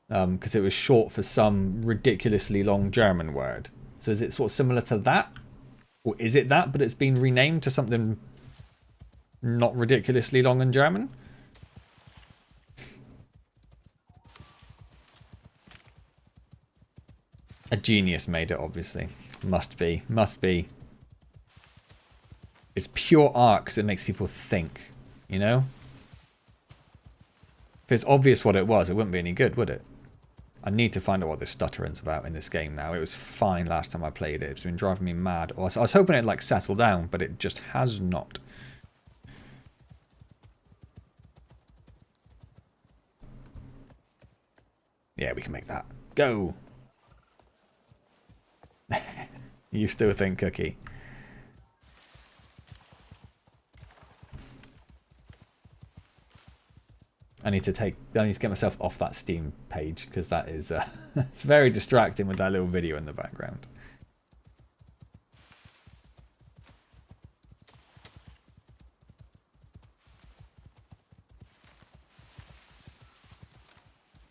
because it was short for some ridiculously long German word. So is it sort of similar to that? Or is it that, but it's been renamed to something not ridiculously long in German? A genius made it, obviously. Must be. Must be. It's pure art because it makes people think, you know? If it's obvious what it was, it wouldn't be any good, would it? I need to find out what this stuttering's about in this game now. It was fine last time I played it. It's been driving me mad. I was hoping it'd like settle down, but it just has not. Yeah, we can make that. Go! You still think Cookie? I need to get myself off that Steam page because that is it's very distracting with that little video in the background.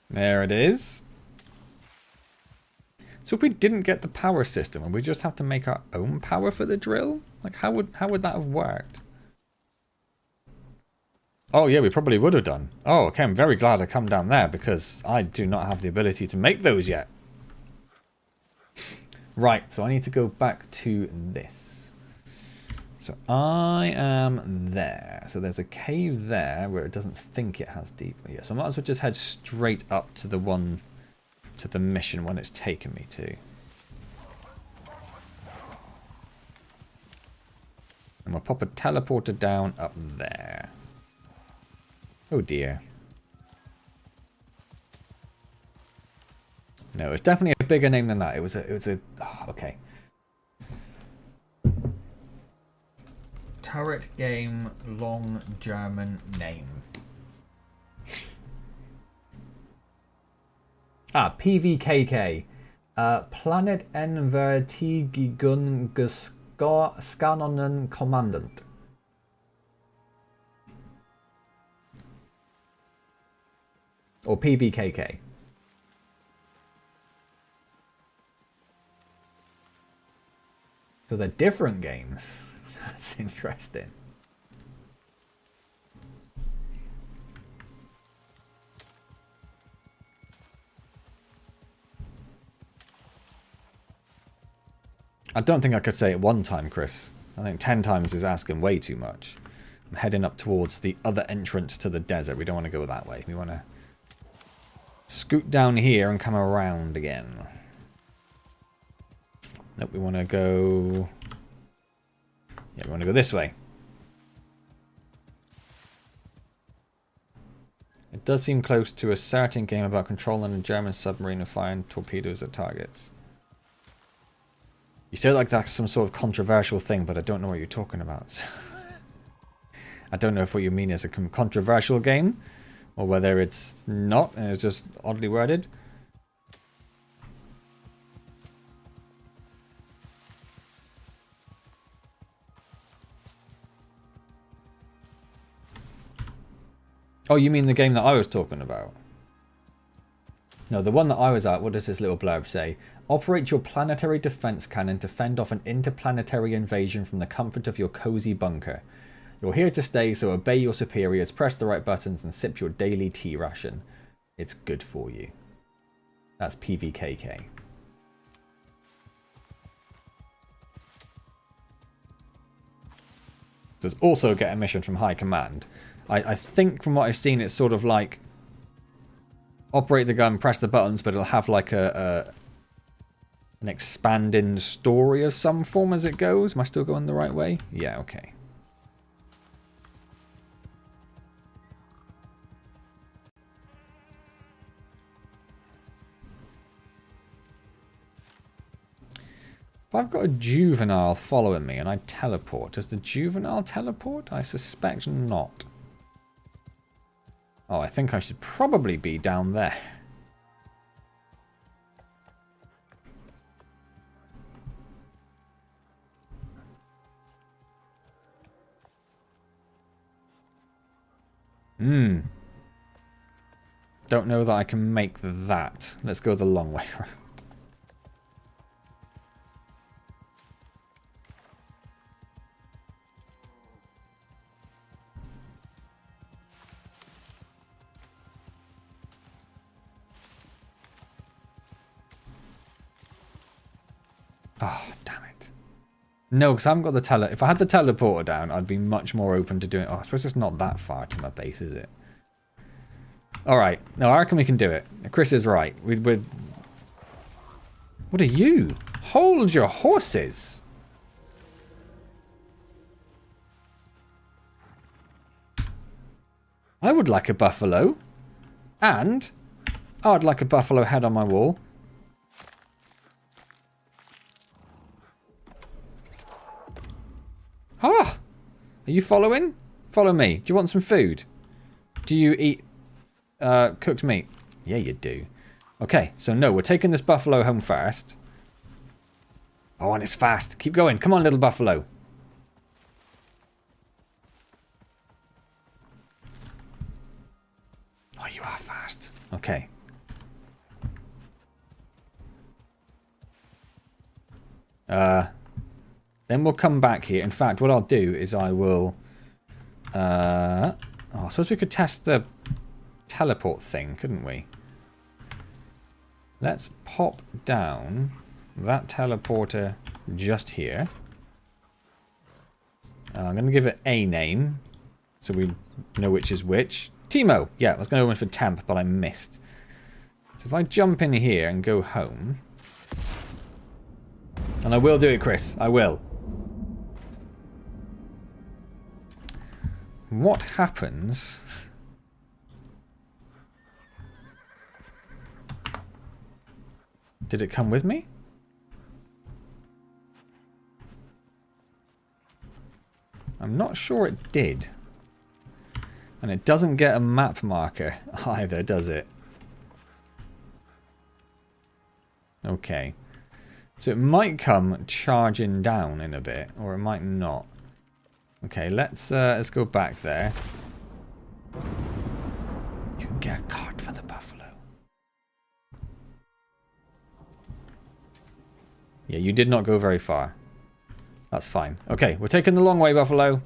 There it is. So if we didn't get the power system and we just have to make our own power for the drill, like how would that have worked? Oh yeah, we probably would have done. Oh, okay, I'm very glad I come down there because I do not have the ability to make those yet. Right, so I need to go back to this. So I am there. So there's a cave there where it doesn't think it has deep. Yeah, so I might as well just head straight up to the one, to the mission one it's taken me to. And we'll pop a teleporter down up there. Oh dear. No, it's definitely a bigger name than that. It was a oh, okay. Turret game, long German name. PVKK. Planet Envertigigun Skanonen Commandant. Or PVKK. So they're different games. That's interesting. I don't think I could say it one time, Chris. I think 10 times is asking way too much. I'm heading up towards the other entrance to the desert. We don't want to go that way. We want to scoot down here and come around again. Nope, we want to go... Yeah, we want to go this way. It does seem close to a certain game about controlling a German submarine and firing torpedoes at targets. You say like that's some sort of controversial thing, but I don't know what you're talking about. I don't know if what you mean is a controversial game, or whether it's not, and it's just oddly worded. Oh, you mean the game that I was talking about? No, the one that I was at, what does this little blurb say? Operate your planetary defense cannon to fend off an interplanetary invasion from the comfort of your cozy bunker. You're here to stay, so obey your superiors, press the right buttons, and sip your daily tea ration. It's good for you. That's PVKK. Does also get a mission from High Command. I think from what I've seen, it's sort of like operate the gun, press the buttons, but it'll have like an expanding story of some form as it goes. Am I still going the right way? Yeah, okay. If I've got a juvenile following me and I teleport, does the juvenile teleport? I suspect not. Oh, I think I should probably be down there. Don't know that I can make that. Let's go the long way around. Oh, damn it. No, because I haven't got the if I had the teleporter down, I'd be much more open to doing... Oh, I suppose it's not that far to my base, is it? Alright. No, I reckon we can do it. Chris is right. We're... What are you? Hold your horses. I would like a buffalo. And I'd like a buffalo head on my wall. Ah! Are you following? Follow me. Do you want some food? Do you eat cooked meat? Yeah, you do. Okay, so no, we're taking this buffalo home first. Oh, and it's fast. Keep going. Come on, little buffalo. Oh, you are fast. Okay. Then we'll come back here. In fact, what I'll do is I will... I suppose we could test the teleport thing, couldn't we? Let's pop down that teleporter just here. I'm going to give it a name so we know which is which. Timo! Yeah, I was going to go in for temp, but I missed. So if I jump in here and go home... And I will do it, Chris. I will. What happens... Did it come with me? I'm not sure it did. And it doesn't get a map marker either, does it? Okay. So it might come charging down in a bit, or it might not. Okay, let's go back there. You can get a card for the buffalo. Yeah, you did not go very far. That's fine. Okay, we're taking the long way, buffalo.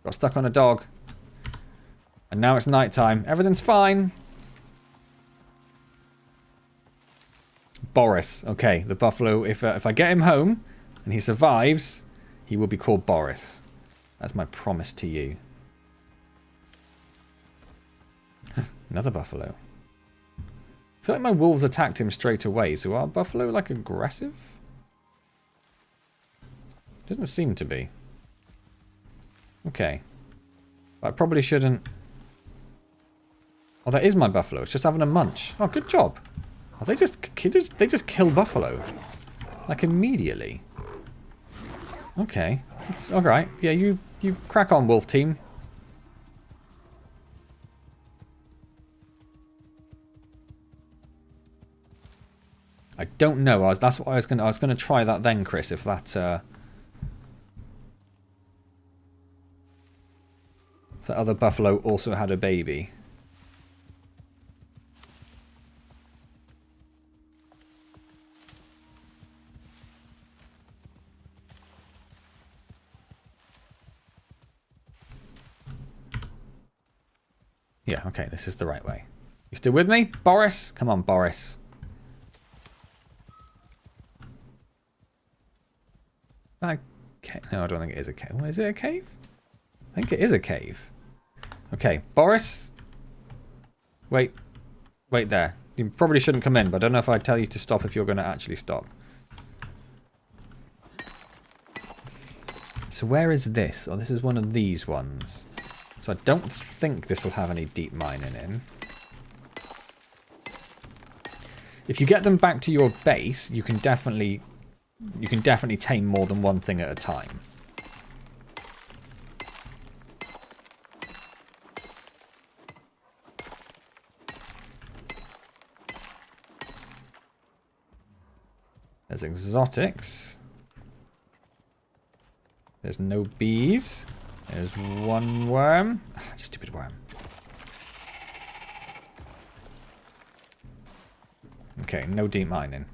Got stuck on a dog. And now it's nighttime. Everything's fine. Boris. Okay, the buffalo. If I get him home and he survives, he will be called Boris. That's my promise to you. Another buffalo. I feel like my wolves attacked him straight away. So are buffalo like aggressive? Doesn't seem to be. Okay. But I probably shouldn't... Oh, that is my buffalo. It's just having a munch. Oh, good job. Oh, they just kill buffalo. Like immediately. Okay. It's alright. Yeah, you crack on, wolf team. I don't know. That's what I was gonna try that then, Chris, if that if the other buffalo also had a baby. Yeah, okay, this is the right way. You still with me? Boris? Come on, Boris. No, I don't think it is a cave. Well, is it a cave? I think it is a cave. Okay, Boris. Wait. Wait there. You probably shouldn't come in, but I don't know if I'd tell you to stop if you're going to actually stop. So where is this? Oh, this is one of these ones. So I don't think this will have any deep mining in. If you get them back to your base, you can definitely tame more than one thing at a time. There's exotics. There's no bees. There's one worm. Ah, stupid worm. Okay, no deep mining.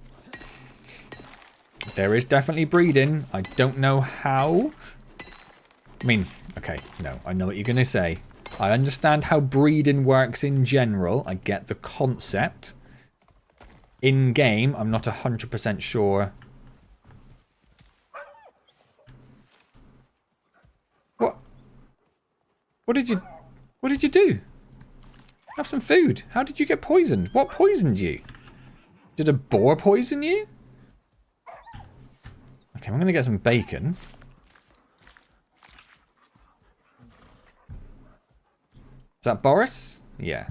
There is definitely breeding. I don't know how. I mean, okay, no, I know what you're going to say. I understand how breeding works in general. I get the concept. In game, I'm not 100% sure. What? What did you do? Have some food. How did you get poisoned? What poisoned you? Did a boar poison you? Okay, I'm going to get some bacon. Is that Boris? Yeah.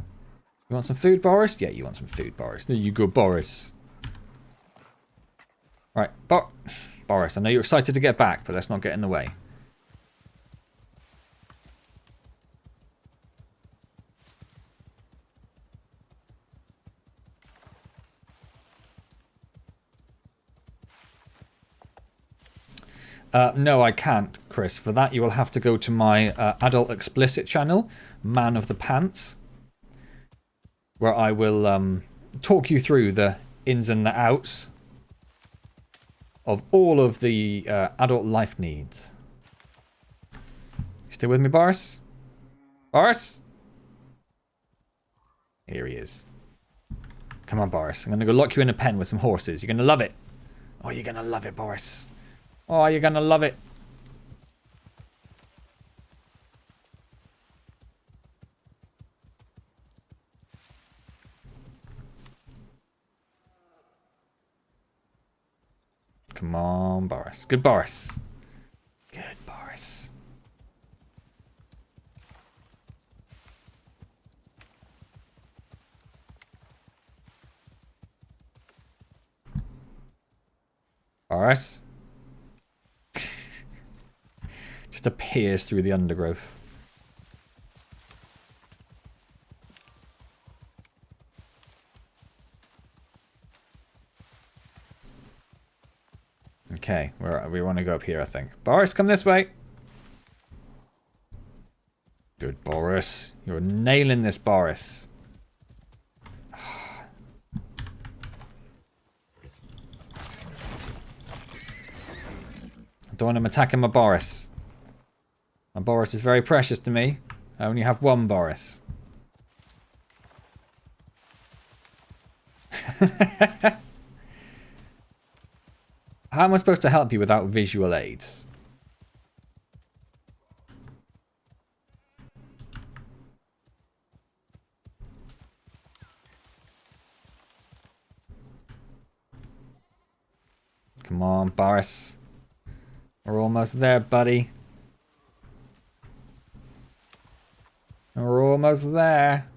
You want some food, Boris? Yeah, you want some food, Boris. There you go, Boris. Right, Boris, I know you're excited to get back, but let's not get in the way. No, I can't, Chris. For that, you will have to go to my adult explicit channel, Man of the Pants, where I will talk you through the ins and the outs of all of the adult life needs. You still with me, Boris? Boris? Here he is. Come on, Boris. I'm going to go lock you in a pen with some horses. You're going to love it. Oh, you're going to love it, Boris. Oh, you're going to love it. Come on, Boris. Good Boris. Good Boris. Boris. Just appears through the undergrowth. Okay, we want to go up here, I think. Boris, come this way. Good, Boris. You're nailing this, Boris. I don't want him attacking my Boris. My Boris is very precious to me. I only have one Boris. How am I supposed to help you without visual aids? Come on, Boris. We're almost there, buddy. We're almost there.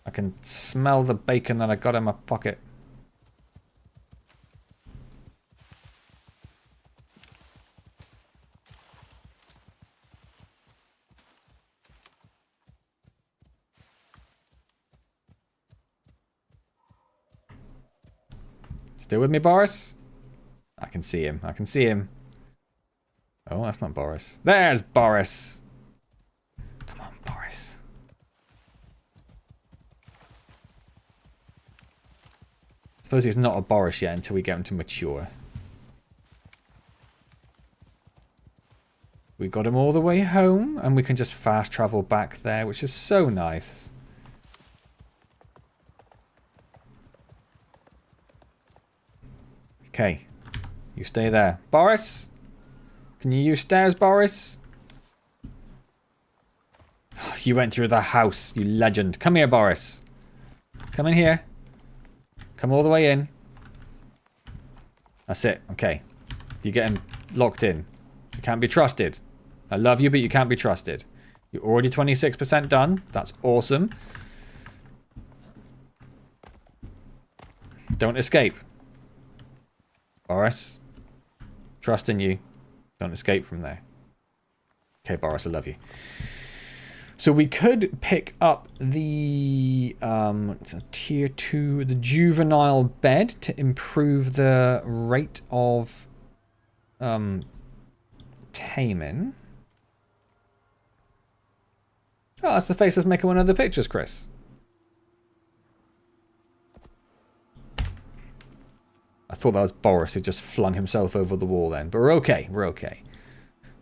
I can smell the bacon that I got in my pocket. Still with me, Boris? I can see him. I can see him. Oh, that's not Boris. There's Boris. Come on, Boris. I suppose he's not a Boris yet until we get him to mature. We got him all the way home, and we can just fast travel back there, which is so nice. Okay. You stay there. Boris? Can you use stairs, Boris? You went through the house, you legend. Come here, Boris. Come in here. Come all the way in. That's it. Okay. You're getting locked in. You can't be trusted. I love you, but you can't be trusted. You're already 26% done. That's awesome. Don't escape. Boris. Trust in you. Don't escape from there. Okay, Boris, I love you. So we could pick up the tier 2, the juvenile bed to improve the rate of taming. Oh, that's the face that's making one of the pictures, Chris. I thought that was Boris who just flung himself over the wall then. But we're okay. We're okay.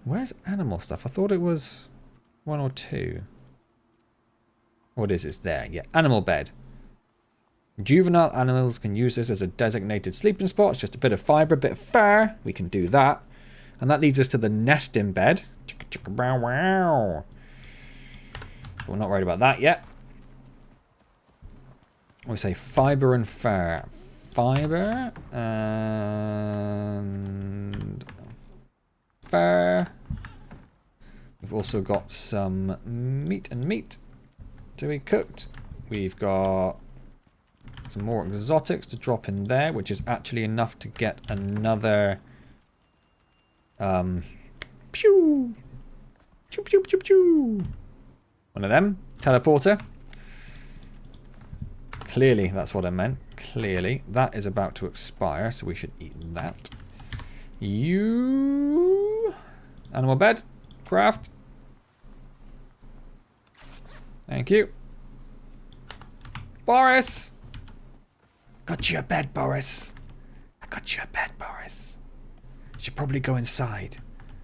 Where's animal stuff? I thought it was 1 or 2. What is it? It's there. Yeah. Animal bed. Juvenile animals can use this as a designated sleeping spot. It's just a bit of fibre, a bit of fur. We can do that. And that leads us to the nesting bed. We're not worried about that yet. We say fibre and fur. Fibre and fur. We've also got some meat to be cooked. We've got some more exotics to drop in there, which is actually enough to get another pew, pew, pew, pew, pew. One of them. Teleporter. Clearly, that's what I meant. Clearly. That is about to expire, so we should eat that. You... Animal bed. Craft. Thank you. Boris! Got you a bed, Boris. I got you a bed, Boris. You should probably go inside.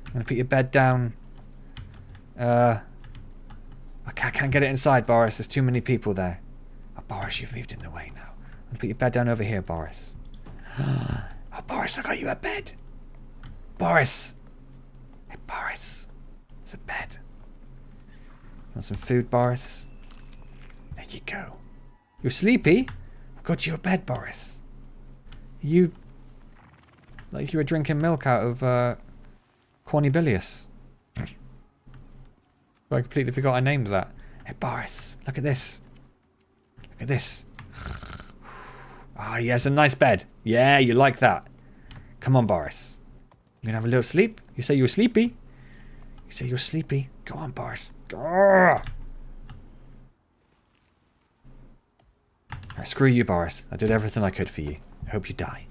I'm going to put your bed down. I can't get it inside, Boris. There's too many people there. Oh, Boris, you've moved in the way now. I'm going to put your bed down over here, Boris. Oh, Boris, I got you a bed. Boris. Hey, Boris. It's a bed. Want some food, Boris? There you go. You're sleepy? I got you a bed, Boris. You... like you were drinking milk out of Cornelius. I completely forgot I named that. Hey, Boris, look at this. Look at this. Ah, yes, a nice bed. Yeah, you like that. Come on, Boris. You gonna have a little sleep? You say you were sleepy? You say you're sleepy? Go on, Boris. Right, screw you, Boris. I did everything I could for you. I hope you die.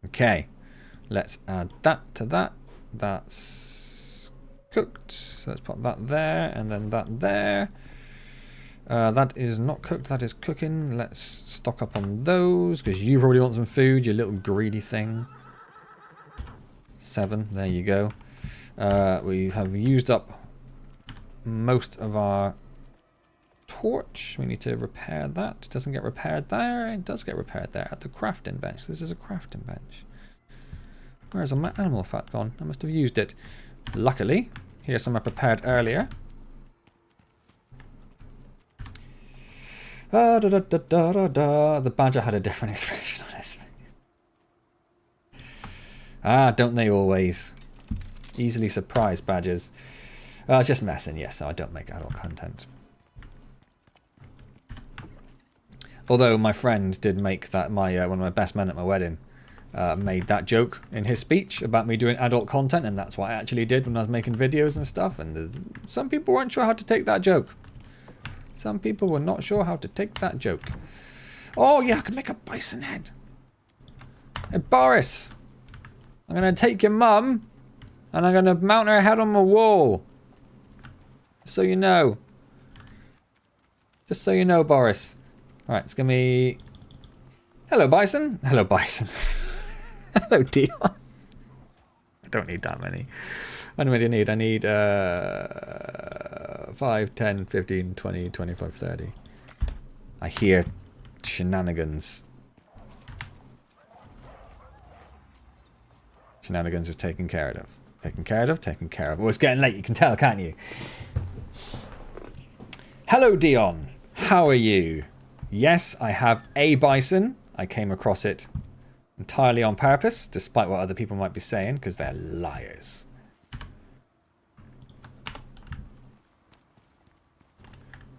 Okay. Let's add that to that. That's cooked. So let's put that there and then that there. That is not cooked. That is cooking. Let's stock up on those because you probably want some food, you little greedy thing. 7. There you go. We have used up most of our torch. We need to repair that. Doesn't get repaired there. It does get repaired there at the crafting bench. This is a crafting bench. Where's all my animal fat gone? I must have used it. Luckily, here's some I prepared earlier. The badger had a different expression on his face. Ah, don't they always? Easily surprised badgers. It's just messing, yes, I don't make adult content. Although my friend did make that, one of my best men at my wedding, made that joke in his speech about me doing adult content, and that's what I actually did when I was making videos and stuff, and some people weren't sure how to take that joke. Some people were not sure how to take that joke. Oh yeah, I can make a bison head. Hey Boris, I'm going to take your mum and I'm going to mount her head on my wall. So you know. Just so you know, Boris. Alright, it's going to be... Hello, Bison. Hello, Bison. Hello, Dion. I don't need that many. How many do I need? I need 5, 10, 15, 20, 25, 30. I hear Shenanigans. Shenanigans is taken care of. Taken care of, taken care of. Oh, it's getting late, you can tell, can't you? Hello, Dion. How are you? Yes, I have a bison. I came across it entirely on purpose, despite what other people might be saying, because they're liars.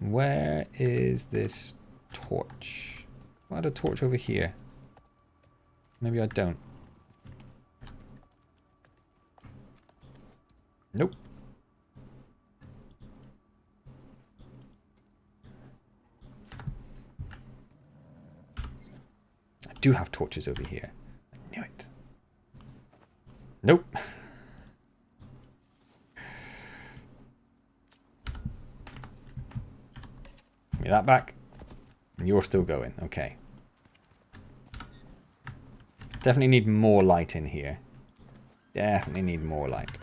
Where is this torch? I had a torch over here. Maybe I don't. Nope. I do have torches over here. I knew it. Nope. Give me that back. And you're still going. Okay. Definitely need more light in here. Definitely need more light.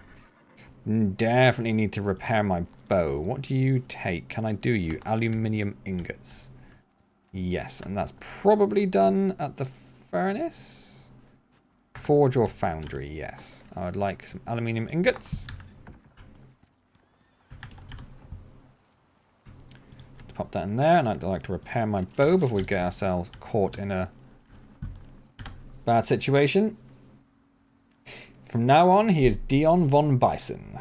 Definitely need to repair my bow. What do you take? Can I do you? Aluminium ingots. Yes, and that's probably done at the furnace. Forge or foundry, yes. I would like some aluminium ingots. Pop that in there, and I'd like to repair my bow before we get ourselves caught in a bad situation. From now on, he is Dion von Bison.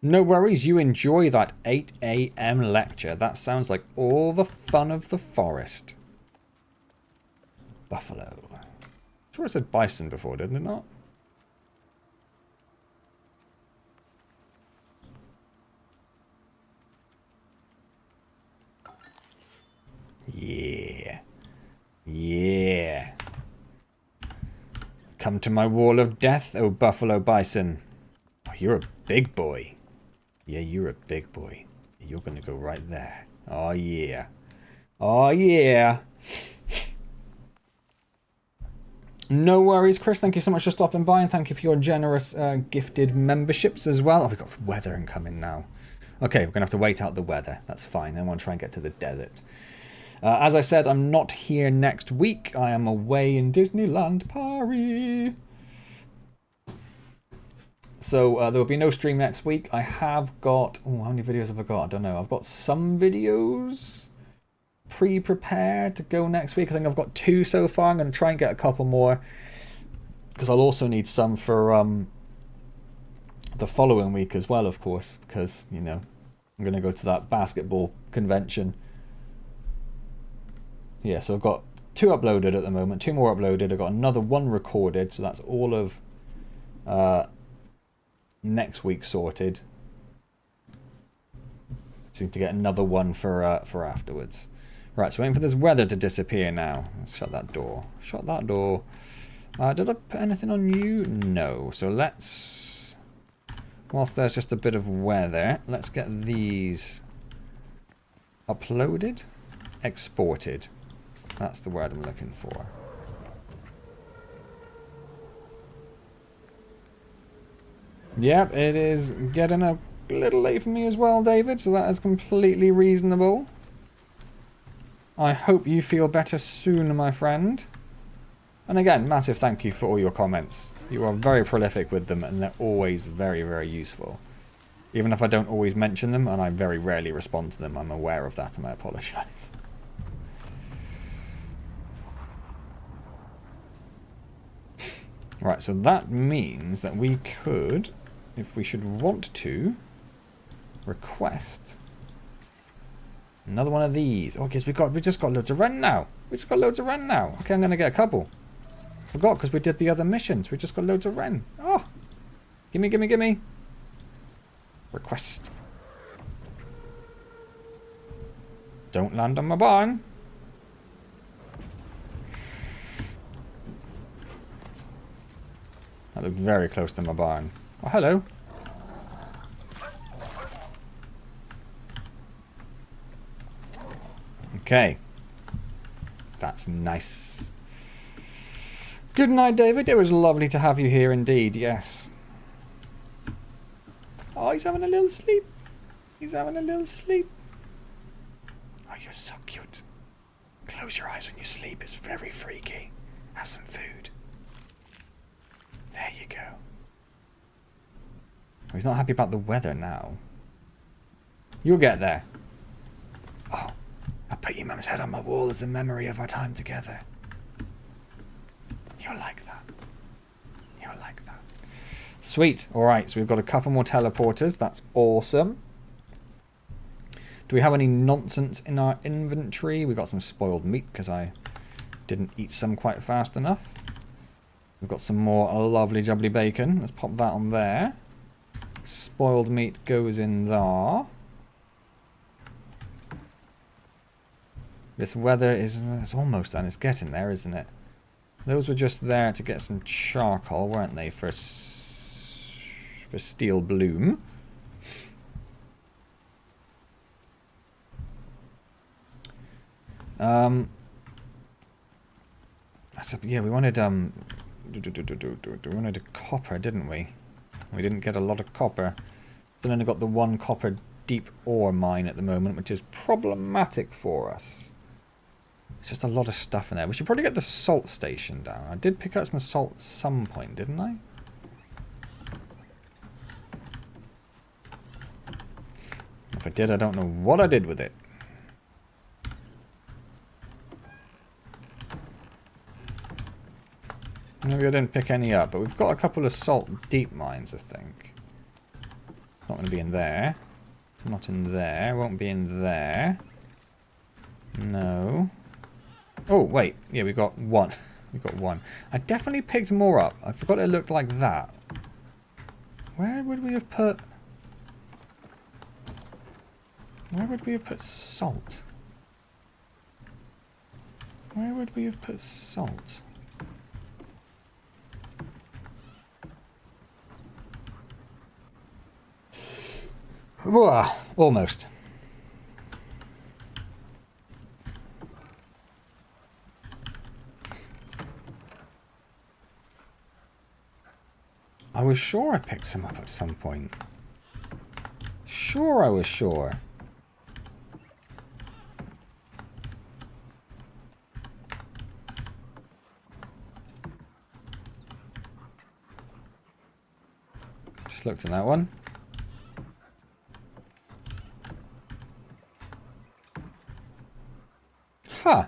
No worries, you enjoy that 8 AM lecture. That sounds like all the fun of the forest. Buffalo. I'm sure it said bison before, didn't it not? Yeah. Yeah. Come to my wall of death, oh buffalo bison. Oh, you're a big boy. Yeah, you're a big boy. You're going to go right there. Oh, yeah. Oh, yeah. No worries, Chris. Thank you so much for stopping by, and thank you for your generous gifted memberships as well. Oh, we've got weather incoming now. Okay, we're going to have to wait out the weather. That's fine. I want to try and get to the desert. As I said, I'm not here next week. I am away in Disneyland Paris. So there will be no stream next week. I have got... Oh, how many videos have I got? I don't know. I've got some videos pre-prepared to go next week. I think I've got 2 so far. I'm going to try and get a couple more, because I'll also need some for the following week as well, of course, because, you know, I'm going to go to that basketball convention. Yeah, so I've got 2 uploaded at the moment, 2 more uploaded. I've got another 1 recorded, so that's all of next week sorted. Just need to get another one for afterwards. Right, so waiting for this weather to disappear now. Let's shut that door. Shut that door. Did I put anything on you? No. So let's... Whilst there's just a bit of weather, let's get these uploaded. Exported. That's the word I'm looking for. Yep, it is getting a little late for me as well, David, so that is completely reasonable. I hope you feel better soon, my friend. And again, massive thank you for all your comments. You are very prolific with them, and they're always very, very useful. Even if I don't always mention them, and I very rarely respond to them, I'm aware of that, and I apologise. Right, so that means that we could, if we should want to, request another one of these. Oh, yes, we just got loads of rent now. We just got loads of rent now. Okay, I'm going to get a couple. Forgot, because we did the other missions. We just got loads of rent. Oh, gimme, gimme, gimme. Request. Don't land on my barn. That looked very close to my barn. Oh, hello. Okay. That's nice. Good night, David. It was lovely to have you here indeed, yes. Oh, he's having a little sleep. He's having a little sleep. Oh, you're so cute. Close your eyes when you sleep. It's very freaky. Have some food. There you go. Oh, he's not happy about the weather now. You'll get there. Oh, I put your mum's head on my wall as a memory of our time together. You'll like that. You'll like that. Sweet. Alright, so we've got a couple more teleporters. That's awesome. Do we have any nonsense in our inventory? We got some spoiled meat because I didn't eat some quite fast enough. We've got some more lovely jubbly bacon. Let's pop that on there. Spoiled meat goes in there. This weather is it's almost done. It's getting there, isn't it? Those were just there to get some charcoal, weren't they, for steel bloom. So, yeah, we wanted we wanted a copper, didn't we? We didn't get a lot of copper. Then only got the one copper deep ore mine at the moment, which is problematic for us. It's just a lot of stuff in there. We should probably get the salt station down. I did pick up some salt at some point, didn't I? If I did, I don't know what I did with it. Maybe I didn't pick any up, but we've got a couple of salt deep mines, I think. Not going to be in there. Not in there. Won't be in there. No. Oh, wait. Yeah, we got one. We got one. I definitely picked more up. I forgot it looked like that. Where would we have put... Where would we have put salt? Where would we have put salt? Whoa, almost. I was sure I picked some up at some point. Sure, I was sure. Just looked at that one. Huh.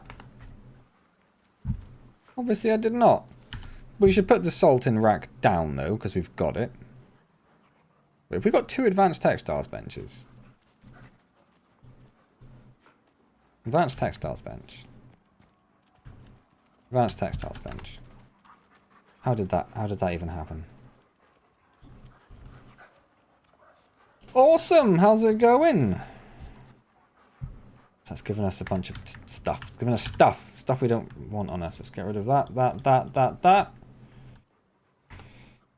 Obviously I did not. We should put the salt in rack down though, because we've got it. But we've got 2 advanced textiles benches. Advanced textiles bench. Advanced textiles bench. How did that even happen? Awesome! How's it going? That's giving us a bunch of stuff. It's giving us stuff. Stuff we don't want on us. Let's get rid of that. That.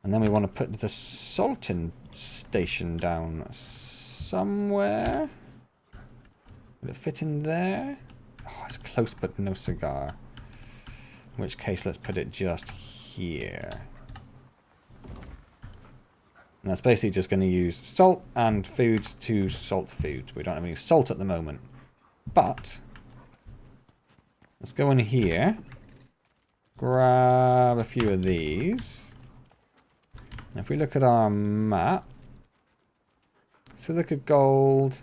And then we want to put the salting station down somewhere. Will it fit in there? Oh, it's close but no cigar. In which case, let's put it just here. And that's basically just going to use salt and foods to salt food. We don't have any salt at the moment. But let's go in here, grab a few of these. And if we look at our map, silica gold,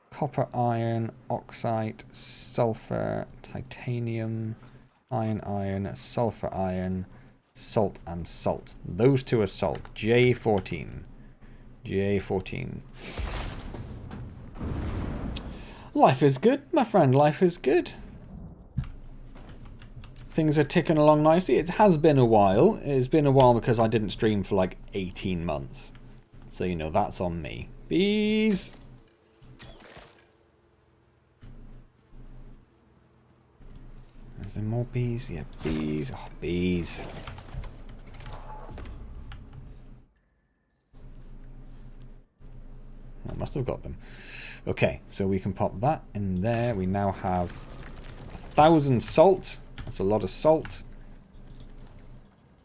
copper, iron, oxide, sulfur, titanium, iron, sulfur, iron, salt, and salt. Those 2 are salt. J14. J14. Life is good, my friend. Life is good. Things are ticking along nicely. It has been a while. It's been a while because I didn't stream for like 18 months. So, you know, that's on me. Bees! Is there more bees? Yeah, bees. Oh, bees. I must have got them. Okay, so we can pop that in there. We now have 1,000 salt. That's a lot of salt.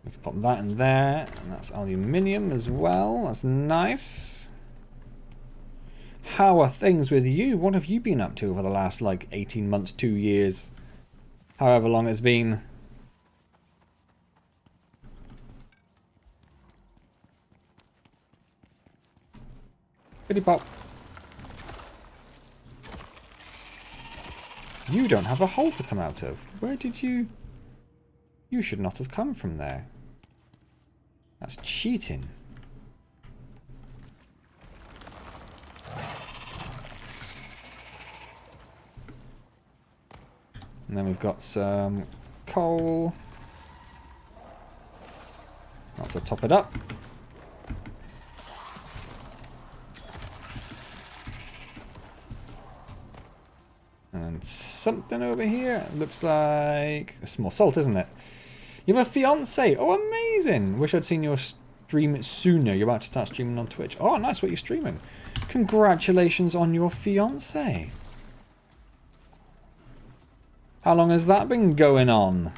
We can pop that in there. And that's aluminium as well. That's nice. how are things with you? What have you been up to over the last, like, 18 months, 2 years? However long it's been. Bitty bop. You don't have a hole to come out of. Where did you... You should not have come from there. That's cheating. And then we've got some coal. Also top it up. And something over here. Looks like... It's more salt, isn't it? You have a fiance. Oh, amazing. Wish I'd seen your stream sooner. You're about to start streaming on Twitch. Oh, nice what you're streaming. Congratulations on your fiance. How long has that been going on?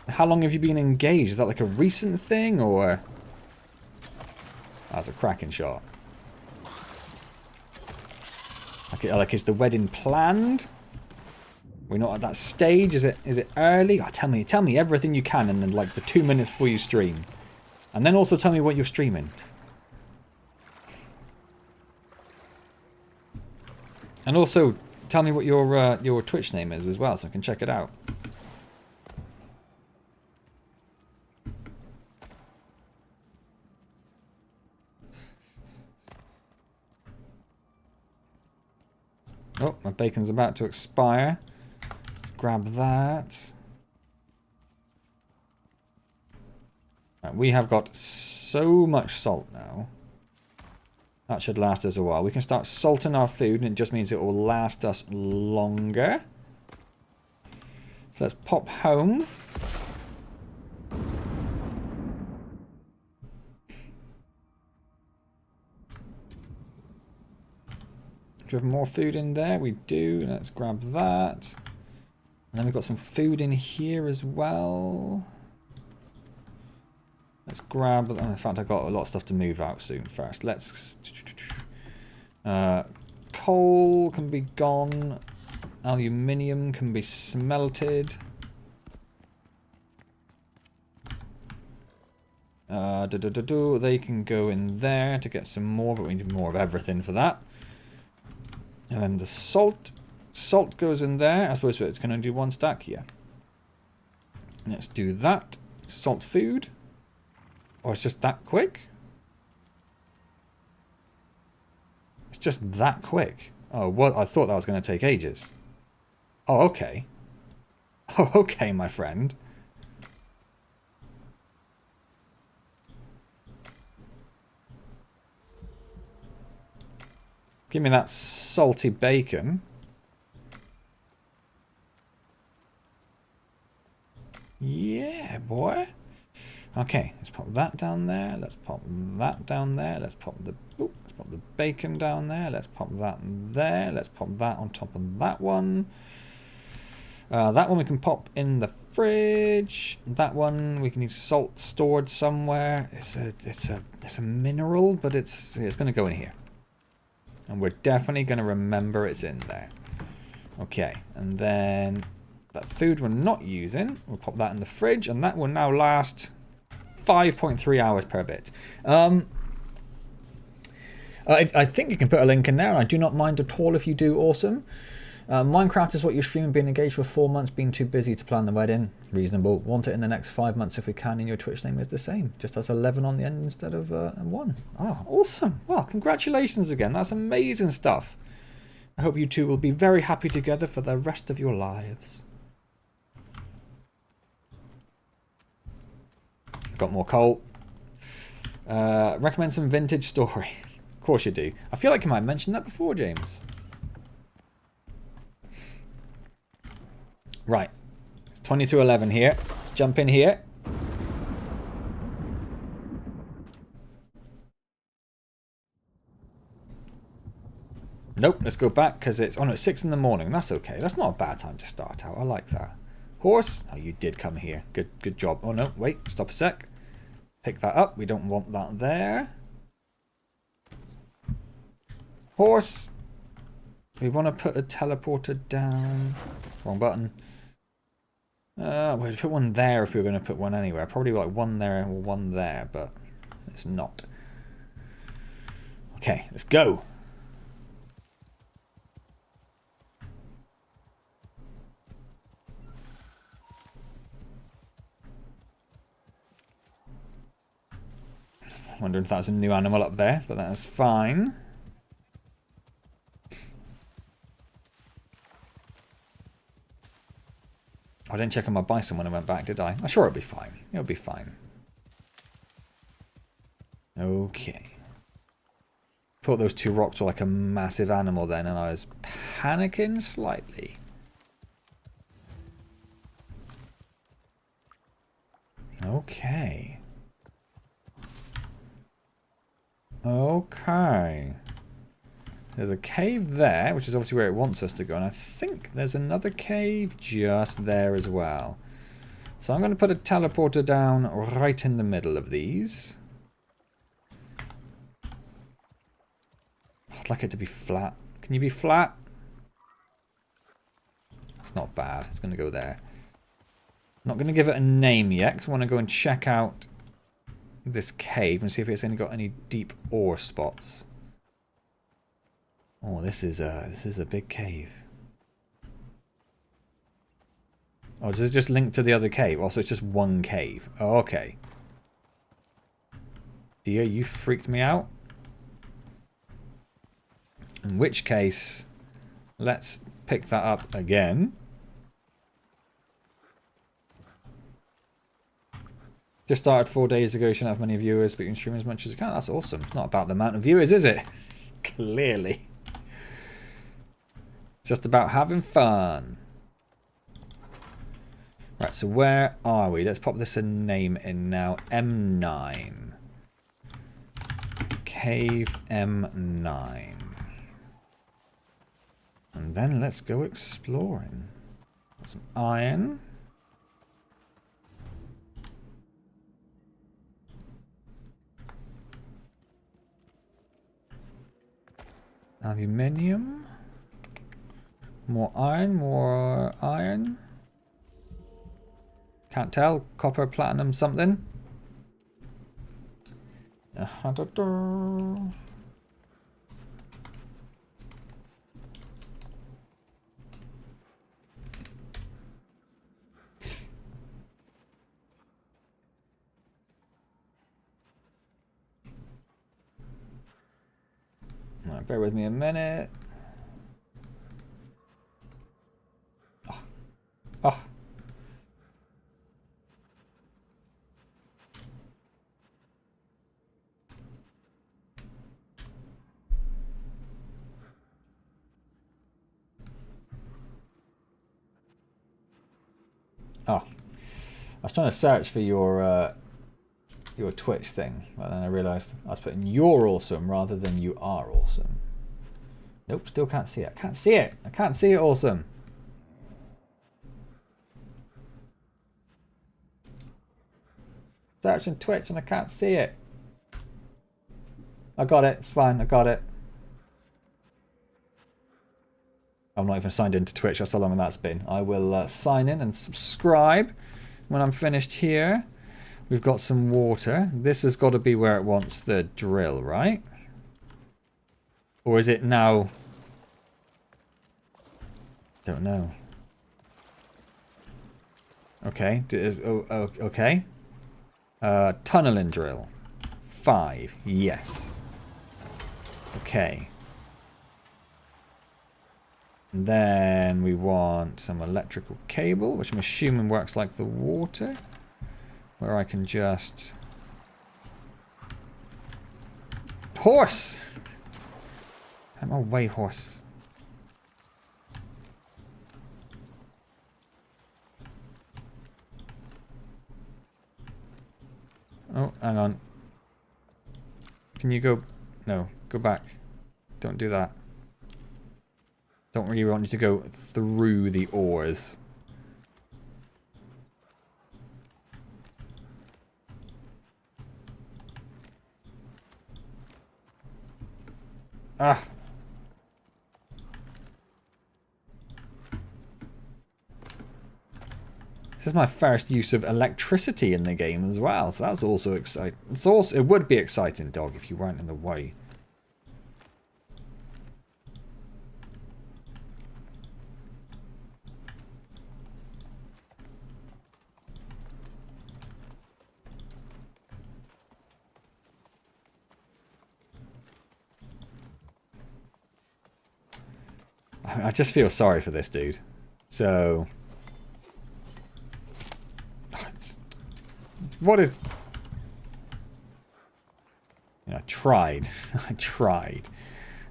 How long have you been engaged? Is that like a recent thing, or... That's a cracking shot. Like, is the wedding planned? We're not at that stage. Is it early? Oh, tell me everything you can in like the 2 minutes before you stream, and then also tell me what you're streaming. And also tell me what your Twitch name is as well, so I can check it out. Oh, my bacon's about to expire. Let's grab that. Right, we have got so much salt now. That should last us a while. We can start salting our food, and it just means it will last us longer. So let's pop home. Do we have more food in there? We do. Let's grab that. And then we've got some food in here as well. Let's grab... in fact, I've got a lot of stuff to move out soon first. Let's... coal can be gone. Aluminium can be smelted. They can go in there to get some more, but we need more of everything for that. And then the salt. Salt goes in there. I suppose it's going to do one stack here. Let's do that. Salt food. Oh, it's just that quick? It's just that quick. Oh, what? I thought that was going to take ages. Oh, okay. Oh, okay, my friend. Give me that salty bacon. Yeah, boy. Okay, let's pop that down there. Let's pop that down there. Let's pop the bacon down there. Let's pop that there. Let's pop that on top of that one. That one we can pop in the fridge. That one we can need salt stored somewhere. It's a mineral, but it's going to go in here. And we're definitely going to remember it's in there. Okay, and then that food we're not using, we'll pop that in the fridge, and that will now last 5.3 hours per bit. I think you can put a link in there, and I do not mind at all if you do. Awesome. Minecraft is what you're streaming, being engaged for 4 months, being too busy to plan the wedding. Reasonable. Want it in the next 5 months if we can, and your Twitch name is the same. Just has 11 on the end instead of 1. Oh, awesome. Well, congratulations again. That's amazing stuff. I hope you two will be very happy together for the rest of your lives. Got more coal. Recommend some vintage story. Of course you do. I feel like you might have mentioned that before, James. Right. It's 22:11 here. Let's jump in here. Nope, let's go back because it's... Oh no, it's 6 in the morning. That's okay. That's not a bad time to start out. I like that. Horse. Oh, you did come here. Good job. Oh no, wait. Stop a sec. Pick that up. We don't want that there. Horse! We want to put a teleporter down. Wrong button. We'd put one there if we were going to put one anywhere. Probably like one there or one there, but it's not. Okay, let's go. Wondering if that's a new animal up there, but that's fine. I didn't check on my bison when I went back, did I? I'm sure it'll be fine. It'll be fine. Okay. Thought those two rocks were like a massive animal then, and I was panicking slightly. Okay. Okay. There's a cave there, which is obviously where it wants us to go, and I think there's another cave just there as well. So I'm going to put a teleporter down right in the middle of these. I'd like it to be flat. Can you be flat? It's not bad. It's going to go there. I'm not going to give it a name yet, because I want to go and check out this cave and see if it's only got any deep ore spots. Oh, this is a big cave. Oh, does it just link to the other cave? Also, it's just one cave. Oh, okay. Dear, you freaked me out. In which case, let's pick that up again. Just started 4 days ago. Shouldn't have many viewers, but you can stream as much as you can. That's awesome. It's not about the amount of viewers, is it? Clearly. It's just about having fun. Right, so where are we? Let's pop this a name in now. M9. Cave M9. And then let's go exploring. Some iron. Aluminium. More iron, more iron. Can't tell. Copper, platinum, something. Right, bear with me a minute. Oh. Oh. Oh. I was trying to search for your Twitch thing, but then I realised I was putting "you're awesome" rather than "you are awesome." Nope, still can't see it. I can't see it. I can't see it. Awesome. Searching Twitch and I can't see it. I got it. It's fine. I got it. I'm not even signed into Twitch. That's how long that's been. I will sign in and subscribe when I'm finished here. We've got some water. This has got to be where it wants the drill, right? Or is it now? Don't know. Okay. Okay. Tunneling drill. 5. Yes. Okay. And then we want some electrical cable, which I'm assuming works like the water. Where I can just... Horse! I'm away, horse. Oh, hang on. Can you go... No, go back. Don't do that. Don't really want you to go through the ores. Ah. This is my first use of electricity in the game as well, so that's also exciting. It would be exciting, dog, if you weren't in the way. I just feel sorry for this dude. So... What is... Yeah, I tried. I tried.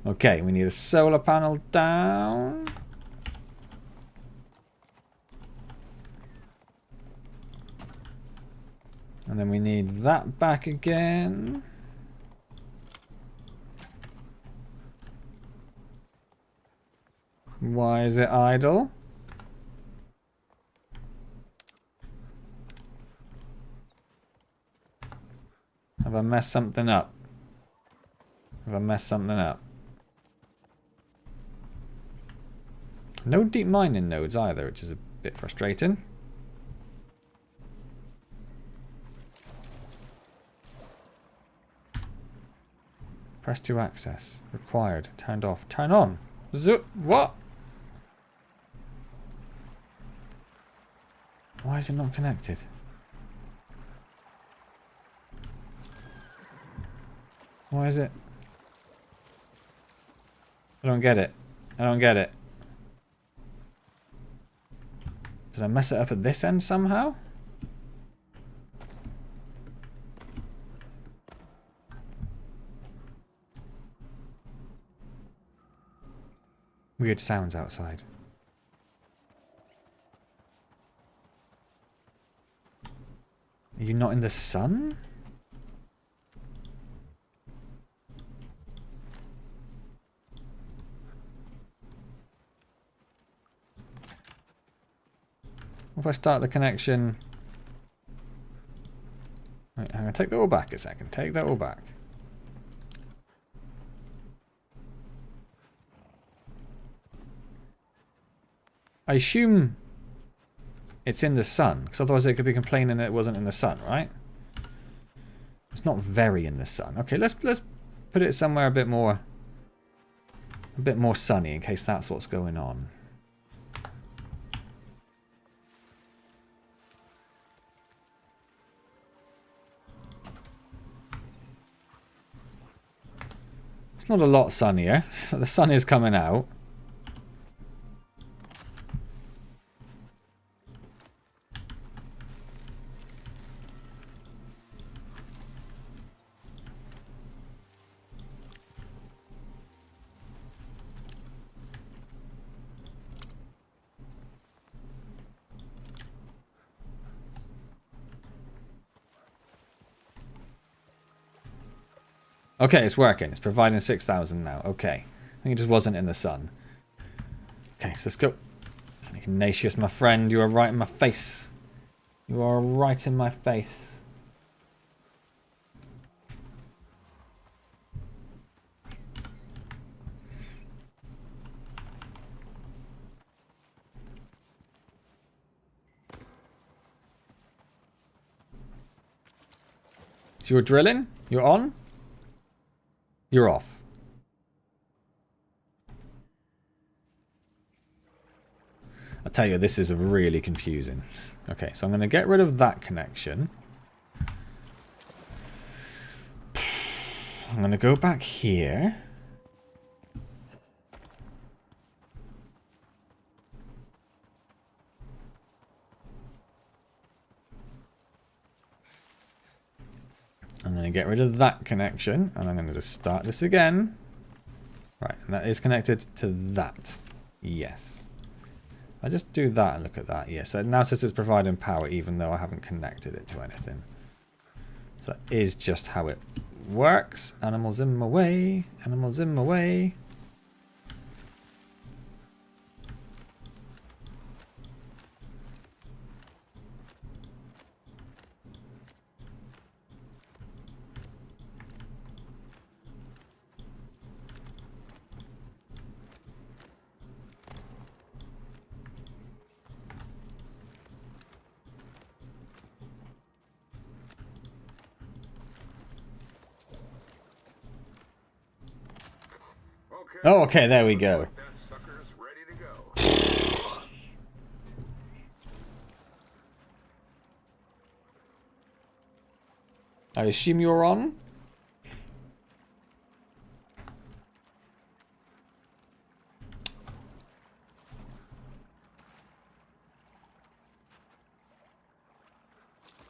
Okay, we need a solar panel down. And then we need that back again. Why is it idle? Have I messed something up? Have I messed something up? No deep mining nodes either, which is a bit frustrating. Press to access. Required. Turned off. Turn on. What? Why is it not connected? Why is it? I don't get it. I don't get it. Did I mess it up at this end somehow? Weird sounds outside. Are you not in the sun? If I start the connection... Wait, I'm going to take that all back a second. Take that all back. I assume it's in the sun, because otherwise they could be complaining that it wasn't in the sun, right? It's not very in the sun. Okay, let's put it somewhere a bit more sunny in case that's what's going on. It's not a lot sunnier, but the sun is coming out. Okay, it's working. It's providing 6,000 now. Okay. I think it just wasn't in the sun. Okay, so let's go. Ignatius, my friend, you are right in my face. You are right in my face. So you're drilling? You're on? You're off. I'll tell you, this is really confusing. Okay, so I'm going to get rid of that connection. I'm going to go back here. I'm going to get rid of that connection, and I'm going to just start this again. Right, and that is connected to that. Yes. I just do that and look at that. Yes, so now says it's providing power even though I haven't connected it to anything. So that is just how it works. Animals in my way. Animals in my way. Oh, okay, there we go. That sucker's ready to go. I assume you're on?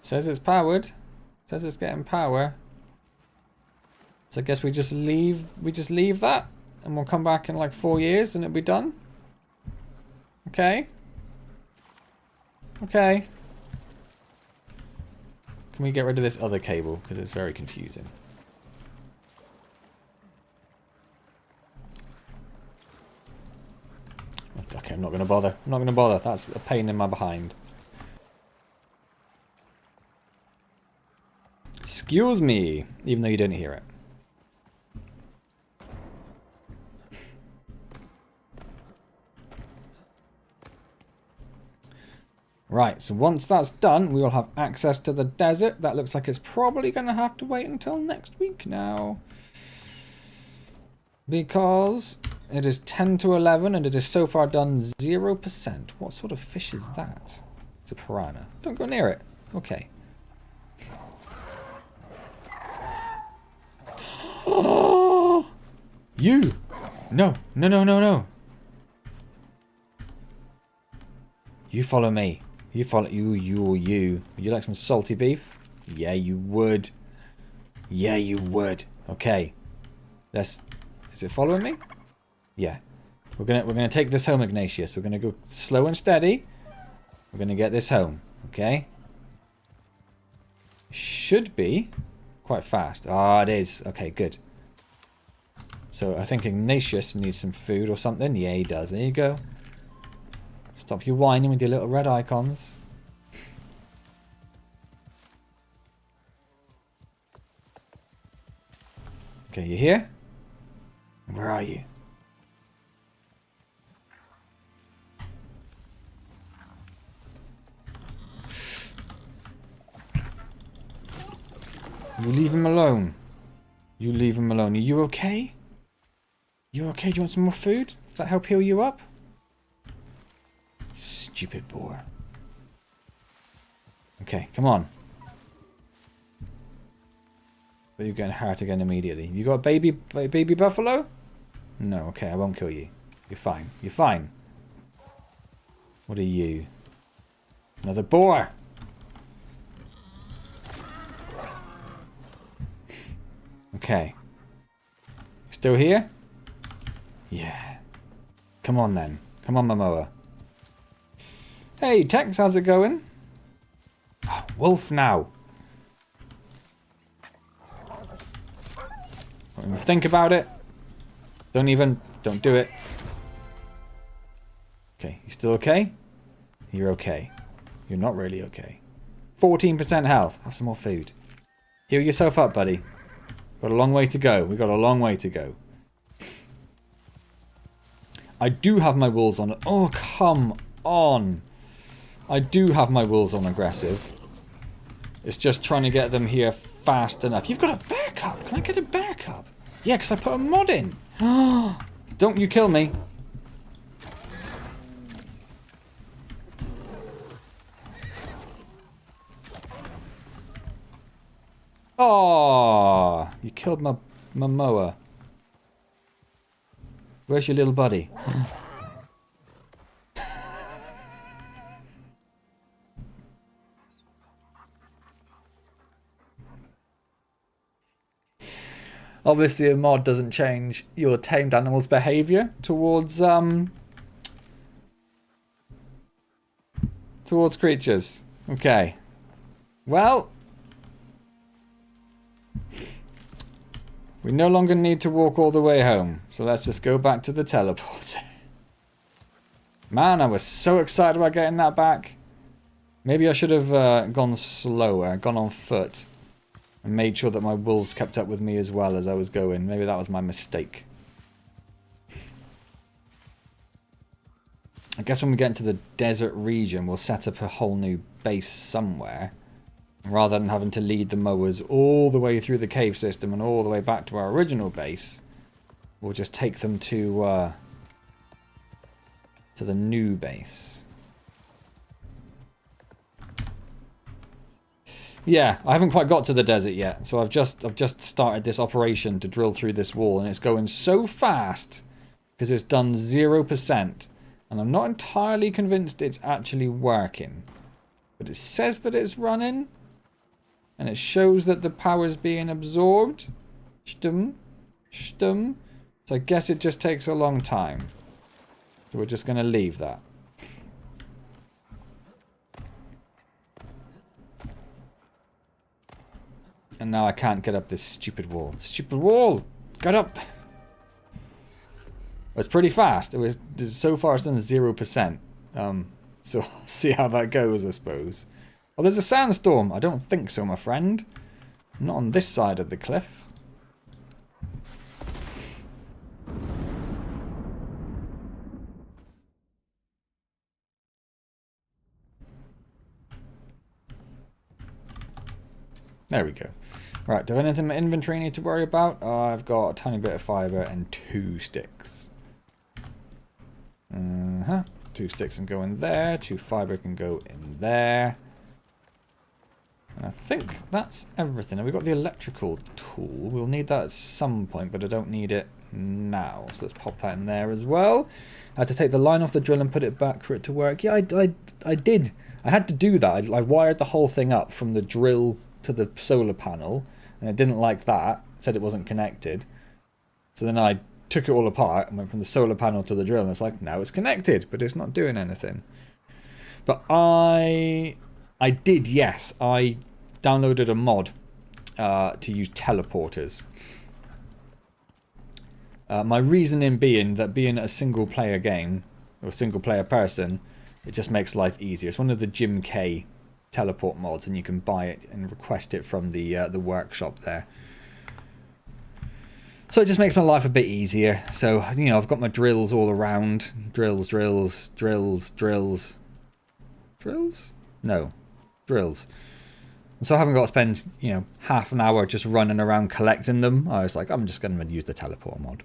Says it's powered. Says it's getting power. So I guess we just leave that and we'll come back in like 4 years and it'll be done. Okay. Okay. Can we get rid of this other cable? Because it's very confusing. Okay, I'm not going to bother. I'm not going to bother. That's a pain in my behind. Excuse me, even though you didn't hear it. Right, so once that's done, we will have access to the desert. That looks like it's probably going to have to wait until next week now. Because it is 10 to 11 and it is so far done 0%. What sort of fish is that? It's a piranha. Don't go near it. Okay. Oh, you! No, no, no, no, no. You follow me. You follow you. Would you like some salty beef? Yeah, you would. Yeah, you would. Okay. Is it following me? Yeah. We're gonna take this home, Ignatius. We're gonna go slow and steady. We're gonna get this home. Okay. Should be quite fast. Ah, it is. Okay, good. So I think Ignatius needs some food or something. Yeah, he does. There you go. Stop you whining with your little red icons. Okay, you here? Where are you? You leave him alone. You leave him alone. Are you okay? You okay? Do you want some more food? Does that help heal you up? Stupid boar. Okay, come on. But you're getting hurt again immediately. You got a baby buffalo? No, okay, I won't kill you. You're fine. You're fine. What are you? Another boar! Okay. Still here? Yeah. Come on then. Come on, Momoa. Hey, Tex, how's it going? Oh, wolf now. Don't even think about it. Don't do it. Okay, you still okay? You're okay. You're not really okay. 14% health. Have some more food. Heal yourself up, buddy. Got a long way to go. We've got a long way to go. I do have my wolves on. Oh, come on. I do have my wolves on aggressive. It's just trying to get them here fast enough. You've got a bear cub. Can I get a bear cub? Yeah, because I put a mod in. Don't you kill me. Oh, you killed my Momoa. Where's your little buddy? Obviously, a mod doesn't change your tamed animal's behavior towards creatures. Okay. Well, we no longer need to walk all the way home, so let's just go back to the teleporter. Man, I was so excited about getting that back. Maybe I should have gone slower, gone on foot. And made sure that my wolves kept up with me as well as I was going. Maybe that was my mistake. I guess when we get into the desert region, we'll set up a whole new base somewhere. Rather than having to lead the mowers all the way through the cave system and all the way back to our original base. we'll just take them to the new base. Yeah, I haven't quite got to the desert yet, so I've just started this operation to drill through this wall, and it's going so fast because it's done 0%, and I'm not entirely convinced it's actually working. But it says that it's running, and it shows that the power's being absorbed. Stum, stum. So I guess it just takes a long time. So we're just going to leave that. And now I can't get up this stupid wall. Stupid wall! Get up! It's pretty fast. It was so far it's done 0%. So I'll see how that goes, I suppose. Oh, there's a sandstorm. I don't think so, my friend. Not on this side of the cliff. There we go. Right, do I have anything in my inventory I need to worry about? Oh, I've got a tiny bit of fibre and 2 sticks. 2 sticks can go in there. 2 fibre can go in there. And I think that's everything. We've got the electrical tool. We'll need that at some point, but I don't need it now. So let's pop that in there as well. I had to take the line off the drill and put it back for it to work. Yeah, I did. I had to do that. I wired the whole thing up from the drill to the solar panel, and it didn't like that. It said it wasn't connected. So then I took it all apart and went from the solar panel to the drill, and it's like, now it's connected, but it's not doing anything. But I did, yes. I downloaded a mod to use teleporters. My reasoning being that being a single player game, or single player person, it just makes life easier. It's one of the Jim K teleport mods, and you can buy it and request it from the workshop there. So it just makes my life a bit easier. So, you know, I've got my drills all around. Drills. No. Drills. And so I haven't got to spend, you know, half an hour just running around collecting them. I was like, I'm just going to use the teleport mod.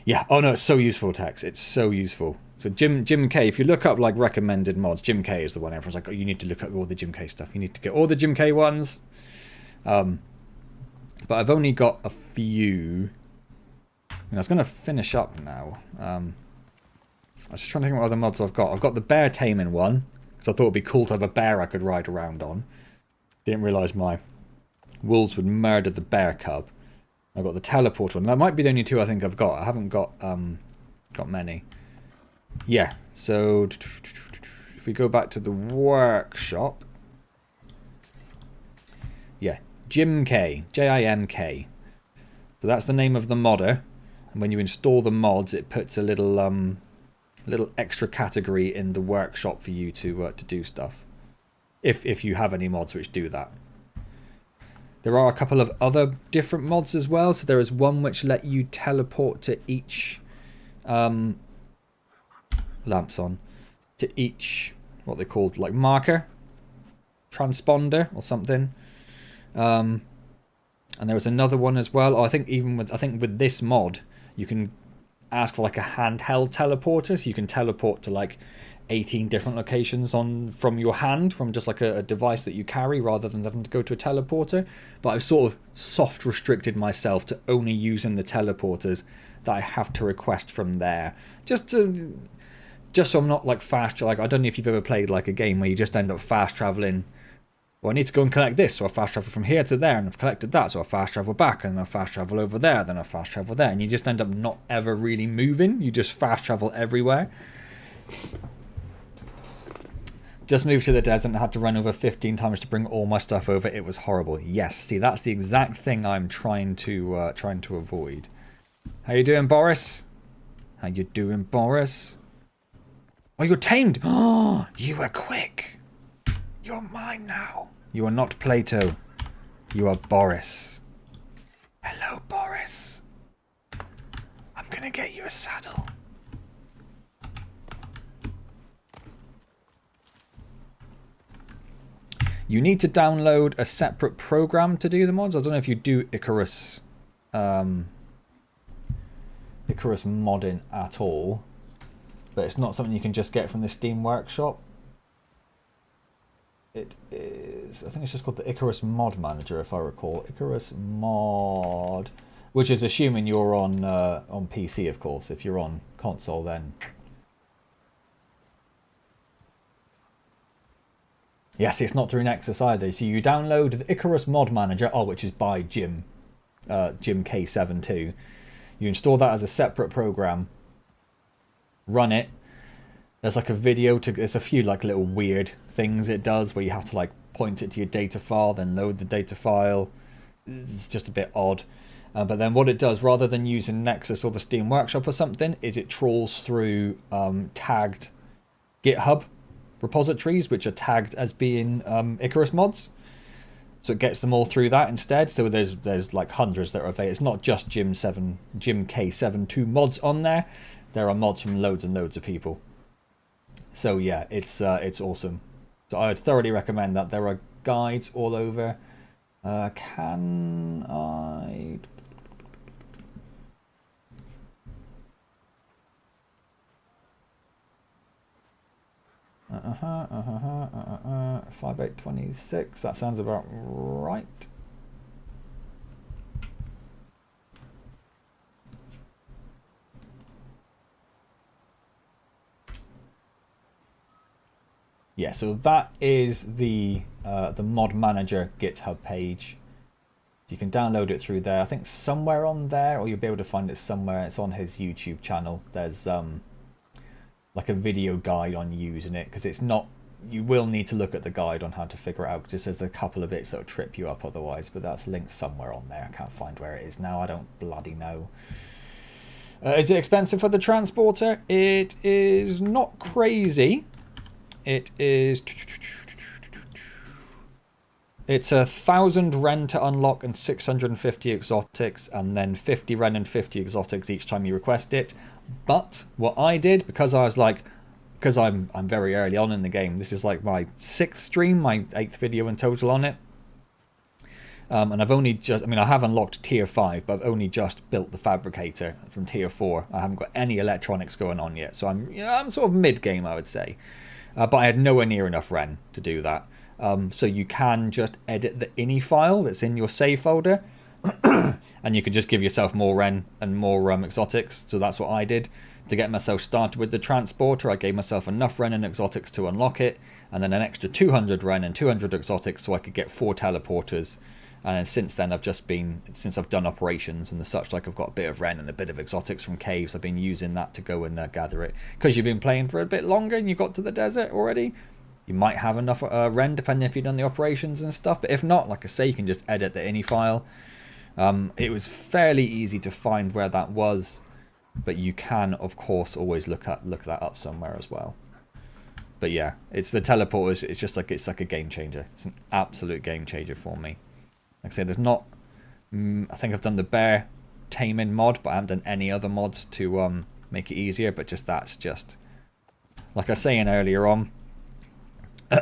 Yeah. Oh no, it's so useful, Tex. It's so useful. So Jim K, if you look up like recommended mods, Jim K is the one everyone's like, oh, you need to look up all the Jim K stuff. You need to get all the Jim K ones. But I've only got a few. And I was going to finish up now. I was just trying to think what other mods I've got. I've got the bear taming one, because I thought it'd be cool to have a bear I could ride around on. Didn't realise my wolves would murder the bear cub. I've got the teleport one. That might be the only two I think I've got. I haven't got many. Yeah, so if we go back to the workshop. Yeah, Jim K. Jimk. So that's the name of the modder. And when you install the mods, it puts a little extra category in the workshop for you to do stuff. If you have any mods which do that. There are a couple of other different mods as well. So there is one which let you teleport to each lamps on, to each what they called like marker, transponder or something. And there was another one as well. Oh, I think with this mod, you can ask for like a handheld teleporter, so you can teleport to like 18 different locations from your hand, from just like a device that you carry, rather than having to go to a teleporter. But I've sort of soft restricted myself to only using the teleporters that I have to request from there, just so I'm not like fast. Like, I don't know if you've ever played like a game where you just end up fast traveling. Well, I need to go and collect this, so I fast travel from here to there, and I've collected that, so I fast travel back, and I fast travel over there, then I fast travel there, and you just end up not ever really moving. You just fast travel everywhere. Just moved to the desert and had to run over 15 times to bring all my stuff over. It was horrible. Yes, see, that's the exact thing I'm trying to avoid. How you doing, Boris? How you doing, Boris? Oh, you're tamed. Oh, you were quick. You're mine now. You are not Plato. You are Boris. Hello, Boris. I'm gonna get you a saddle. You need to download a separate program to do the mods. I don't know if you do Icarus. Icarus modding at all, but it's not something you can just get from the Steam Workshop. It is, I think it's just called the Icarus Mod Manager, if I recall. Icarus Mod, which is assuming you're on PC, of course. If you're on console, then yes, it's not through Nexus either. So you download the Icarus Mod Manager, which is by Jim K72. You install that as a separate program, run it. There's like a video to, there's a few like little weird things it does where you have to like point it to your data file, then load the data file. It's just a bit odd. But then what it does, rather than using Nexus or the Steam Workshop or something, is it trawls through tagged GitHub repositories, which are tagged as being Icarus mods. So it gets them all through that instead. So there's like hundreds that are available. It's not just Jim K72 mods on there. There are mods from loads and loads of people. So yeah, it's awesome. So I would thoroughly recommend that. There are guides all over. Can I? 5826. That sounds about right. Yeah, so that is the mod manager GitHub page. You can download it through there. I think somewhere on there, or you'll be able to find it somewhere. It's on his YouTube channel. There's like a video guide on using it, because it's not. You will need to look at the guide on how to figure it out, because there's a couple of bits that will trip you up otherwise. But that's linked somewhere on there. I can't find where it is now. I don't bloody know. Is it expensive for the transporter? It is not crazy. It is. It's 1,000 Ren to unlock and 650 exotics, and then 50 Ren and 50 exotics each time you request it. But what I did, because I was like, because I'm very early on in the game. This is like my 6th stream, my 8th video in total on it. And I've only just, I mean, I have unlocked tier 5, but I've only just built the fabricator from tier 4. I haven't got any electronics going on yet, so I'm sort of mid game, I would say. But I had nowhere near enough Ren to do that. So you can just edit the ini file that's in your save folder, and you can just give yourself more Ren and more exotics. So that's what I did to get myself started with the transporter. I gave myself enough Ren and exotics to unlock it, and then an extra 200 Ren and 200 exotics so I could get 4 teleporters. And since then, since I've done operations and the such, like I've got a bit of Ren and a bit of exotics from caves. I've been using that to go and gather it. Because you've been playing for a bit longer and you got to the desert already, you might have enough Ren depending if you've done the operations and stuff. But if not, like I say, you can just edit the ini file. It was fairly easy to find where that was, but you can, of course, always look that up somewhere as well. But yeah, it's the teleporters. It's like a game changer. It's an absolute game changer for me. Like I say, there's not. I think I've done the bear taming mod, but I haven't done any other mods to make it easier. But that's just like I was saying earlier on,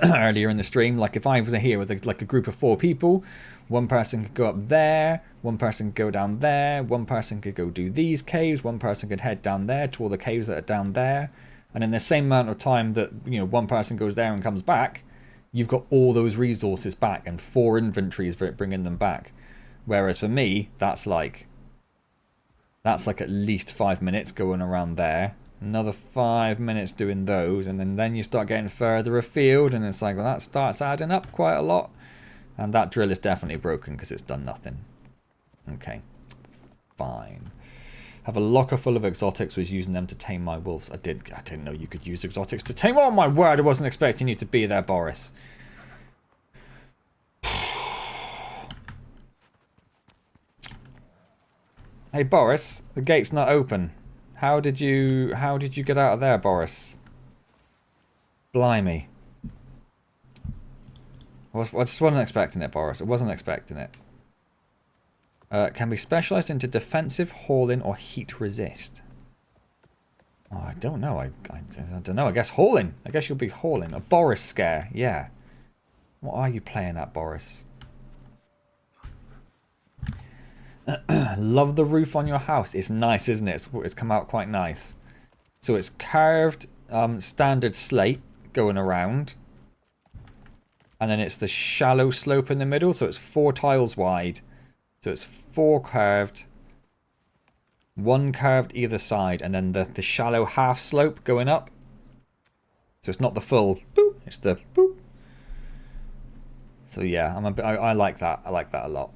earlier in the stream. Like if I was here with a group of 4 people, one person could go up there, one person could go down there, one person could go do these caves, one person could head down there to all the caves that are down there, and in the same amount of time that one person goes there and comes back, you've got all those resources back and 4 inventories for bringing them back. Whereas for me, that's like at least 5 minutes going around there, another 5 minutes doing those, and then you start getting further afield, and it's like, well, that starts adding up quite a lot. And that drill is definitely broken because it's done nothing. Okay, fine. Have a locker full of exotics, was using them to tame my wolves. I didn't know you could use exotics to tame. Oh my word, I wasn't expecting you to be there, Boris. Hey Boris, the gate's not open. How did you get out of there, Boris? Blimey. I just wasn't expecting it, Boris. I wasn't expecting it. Can be specialized into defensive, hauling, or heat resist. Oh, I don't know. I don't know. I guess hauling. I guess you'll be hauling. A Boris scare. Yeah. What are you playing at, Boris? Love the roof on your house. It's nice, isn't it? It's come out quite nice. So it's carved standard slate going around. And then it's the shallow slope in the middle. So it's 4 tiles wide. So it's 4 curved. 1 curved either side. And then the shallow half slope going up. So it's not the full boop. It's the boop. So yeah, I like that. I like that a lot.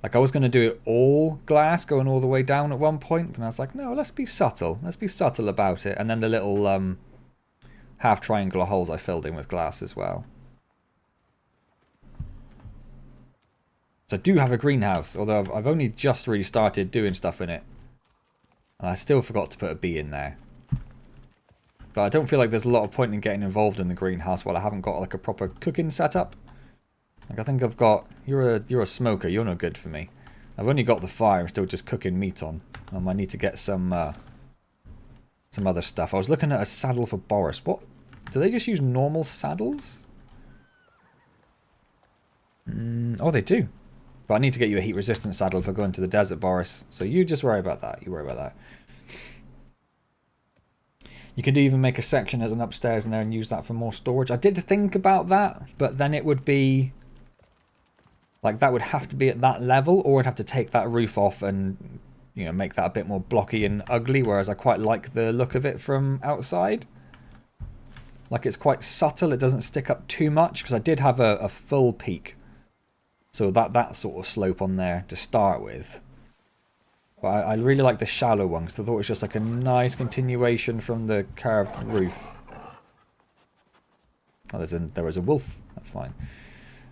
Like I was going to do it all glass going all the way down at one point. And I was like, no, let's be subtle. Let's be subtle about it. And then the little half triangular holes I filled in with glass as well. So I do have a greenhouse. Although I've only just really started doing stuff in it. And I still forgot to put a bee in there. But I don't feel like there's a lot of point in getting involved in the greenhouse while I haven't got like a proper cooking setup. Like I think I've got... You're a smoker. You're no good for me. I've only got the fire. I'm still just cooking meat on. I need to get some other stuff. I was looking at a saddle for Boris. What? Do they just use normal saddles? Oh, they do. But I need to get you a heat-resistant saddle for going to the desert, Boris. So you just worry about that. You worry about that. You could even make a section as an upstairs in there and use that for more storage. I did think about that, but then it would be... Like, that would have to be at that level, or I'd have to take that roof off and, you know, make that a bit more blocky and ugly, whereas I quite like the look of it from outside. Like, it's quite subtle. It doesn't stick up too much, because I did have a full peak. So that sort of slope on there to start with. But I really like the shallow one, because I thought it was just like a nice continuation from the curved roof. Oh, there was a wolf. That's fine.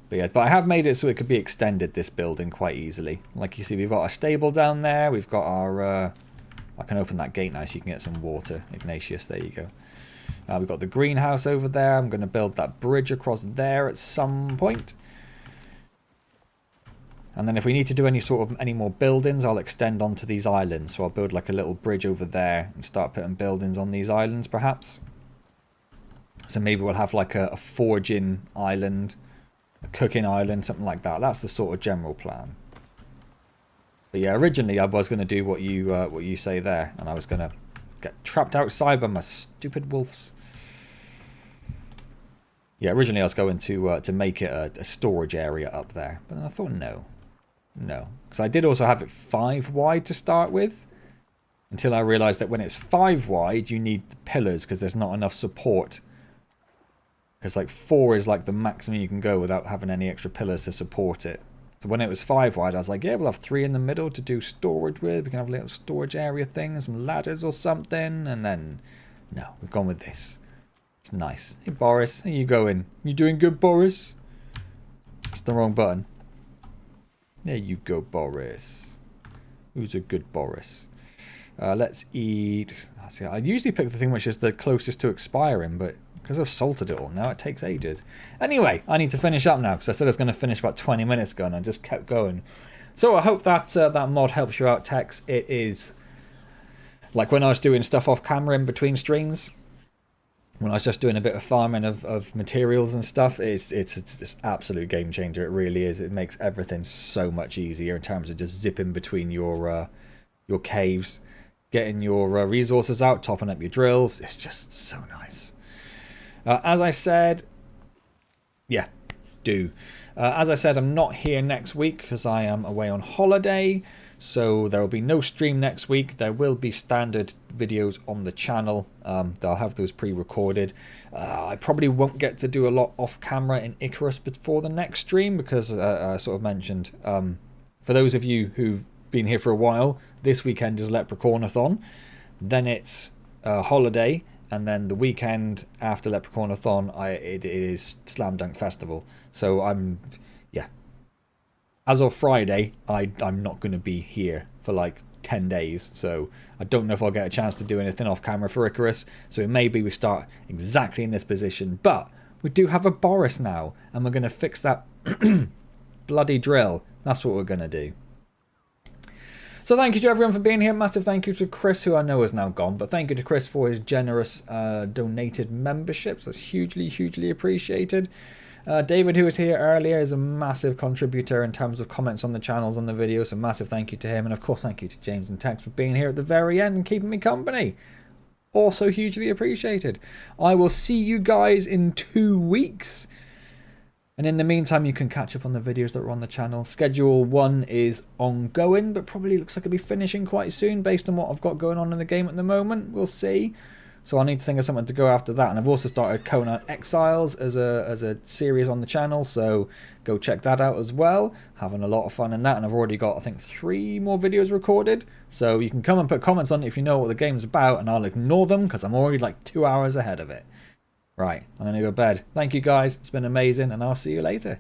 But yeah, but I have made it so it could be extended, this building, quite easily. Like you see, we've got a stable down there. We've got our... I can open that gate now so you can get some water. Ignatius, there you go. We've got the greenhouse over there. I'm going to build that bridge across there at some point. And then if we need to do any more buildings, I'll extend onto these islands. So I'll build like a little bridge over there and start putting buildings on these islands, perhaps. So maybe we'll have like a forging island, a cooking island, something like that. That's the sort of general plan. But yeah, originally I was going to do what you say there, and I was going to get trapped outside by my stupid wolves. Yeah, originally I was going to make it a storage area up there, but then I thought no, because I did also have it 5 wide to start with, until I realised that when it's 5 wide, you need the pillars because there's not enough support. Because like 4 is like the maximum you can go without having any extra pillars to support it. So when it was 5 wide, I was like, yeah, we'll have 3 in the middle to do storage with. We can have a little storage area thing, some ladders or something. And then, no, we've gone with this. It's nice. Hey, Boris, how you going? You doing good, Boris? It's the wrong button. There you go, Boris. Who's a good Boris? Let's eat. See, I usually pick the thing which is the closest to expiring, but because I've salted it all now, it takes ages. Anyway, I need to finish up now because I said I was going to finish about 20 minutes ago and I just kept going. So I hope that that mod helps you out, Tex. It is like when I was doing stuff off camera in between streams, when I was just doing a bit of farming of materials and stuff, it's absolute game changer. It really is. It makes everything so much easier in terms of just zipping between your caves, getting your resources out, topping up your drills. It's just so nice. As I said, yeah, do. As I said, I'm not here next week because I am away on holiday. So there will be no stream next week. There will be standard videos on the channel. I'll have those pre-recorded. I probably won't get to do a lot off camera in Icarus before the next stream because I sort of mentioned, for those of you who've been here for a while, this weekend is Leprechaun-a-thon. Then it's holiday. And then the weekend after Leprechaun-a-thon, it is Slam Dunk Festival. So as of Friday, I'm not going to be here for like 10 days. So I don't know if I'll get a chance to do anything off camera for Icarus. So it may be we start exactly in this position. But we do have a Boris now. And we're going to fix that bloody drill. That's what we're going to do. So thank you to everyone for being here. Massive thank you to Chris, who I know is now gone. But thank you to Chris for his generous donated memberships. That's hugely, hugely appreciated. David, who was here earlier, is a massive contributor in terms of comments on the channels, on the videos, so massive thank you to him. And of course, thank you to James and Tex for being here at the very end and keeping me company. Also hugely appreciated. I will see you guys in 2 weeks. And in the meantime, you can catch up on the videos that are on the channel. Schedule 1 is ongoing, but probably looks like it'll be finishing quite soon based on what I've got going on in the game at the moment. We'll see. So I need to think of something to go after that. And I've also started Conan Exiles as a series on the channel, so go check that out as well. Having a lot of fun in that, and I've already got, I think, 3 more videos recorded. So you can come and put comments on it if you know what the game's about, and I'll ignore them because I'm already like 2 hours ahead of it. Right, I'm going to go to bed. Thank you guys, it's been amazing, and I'll see you later.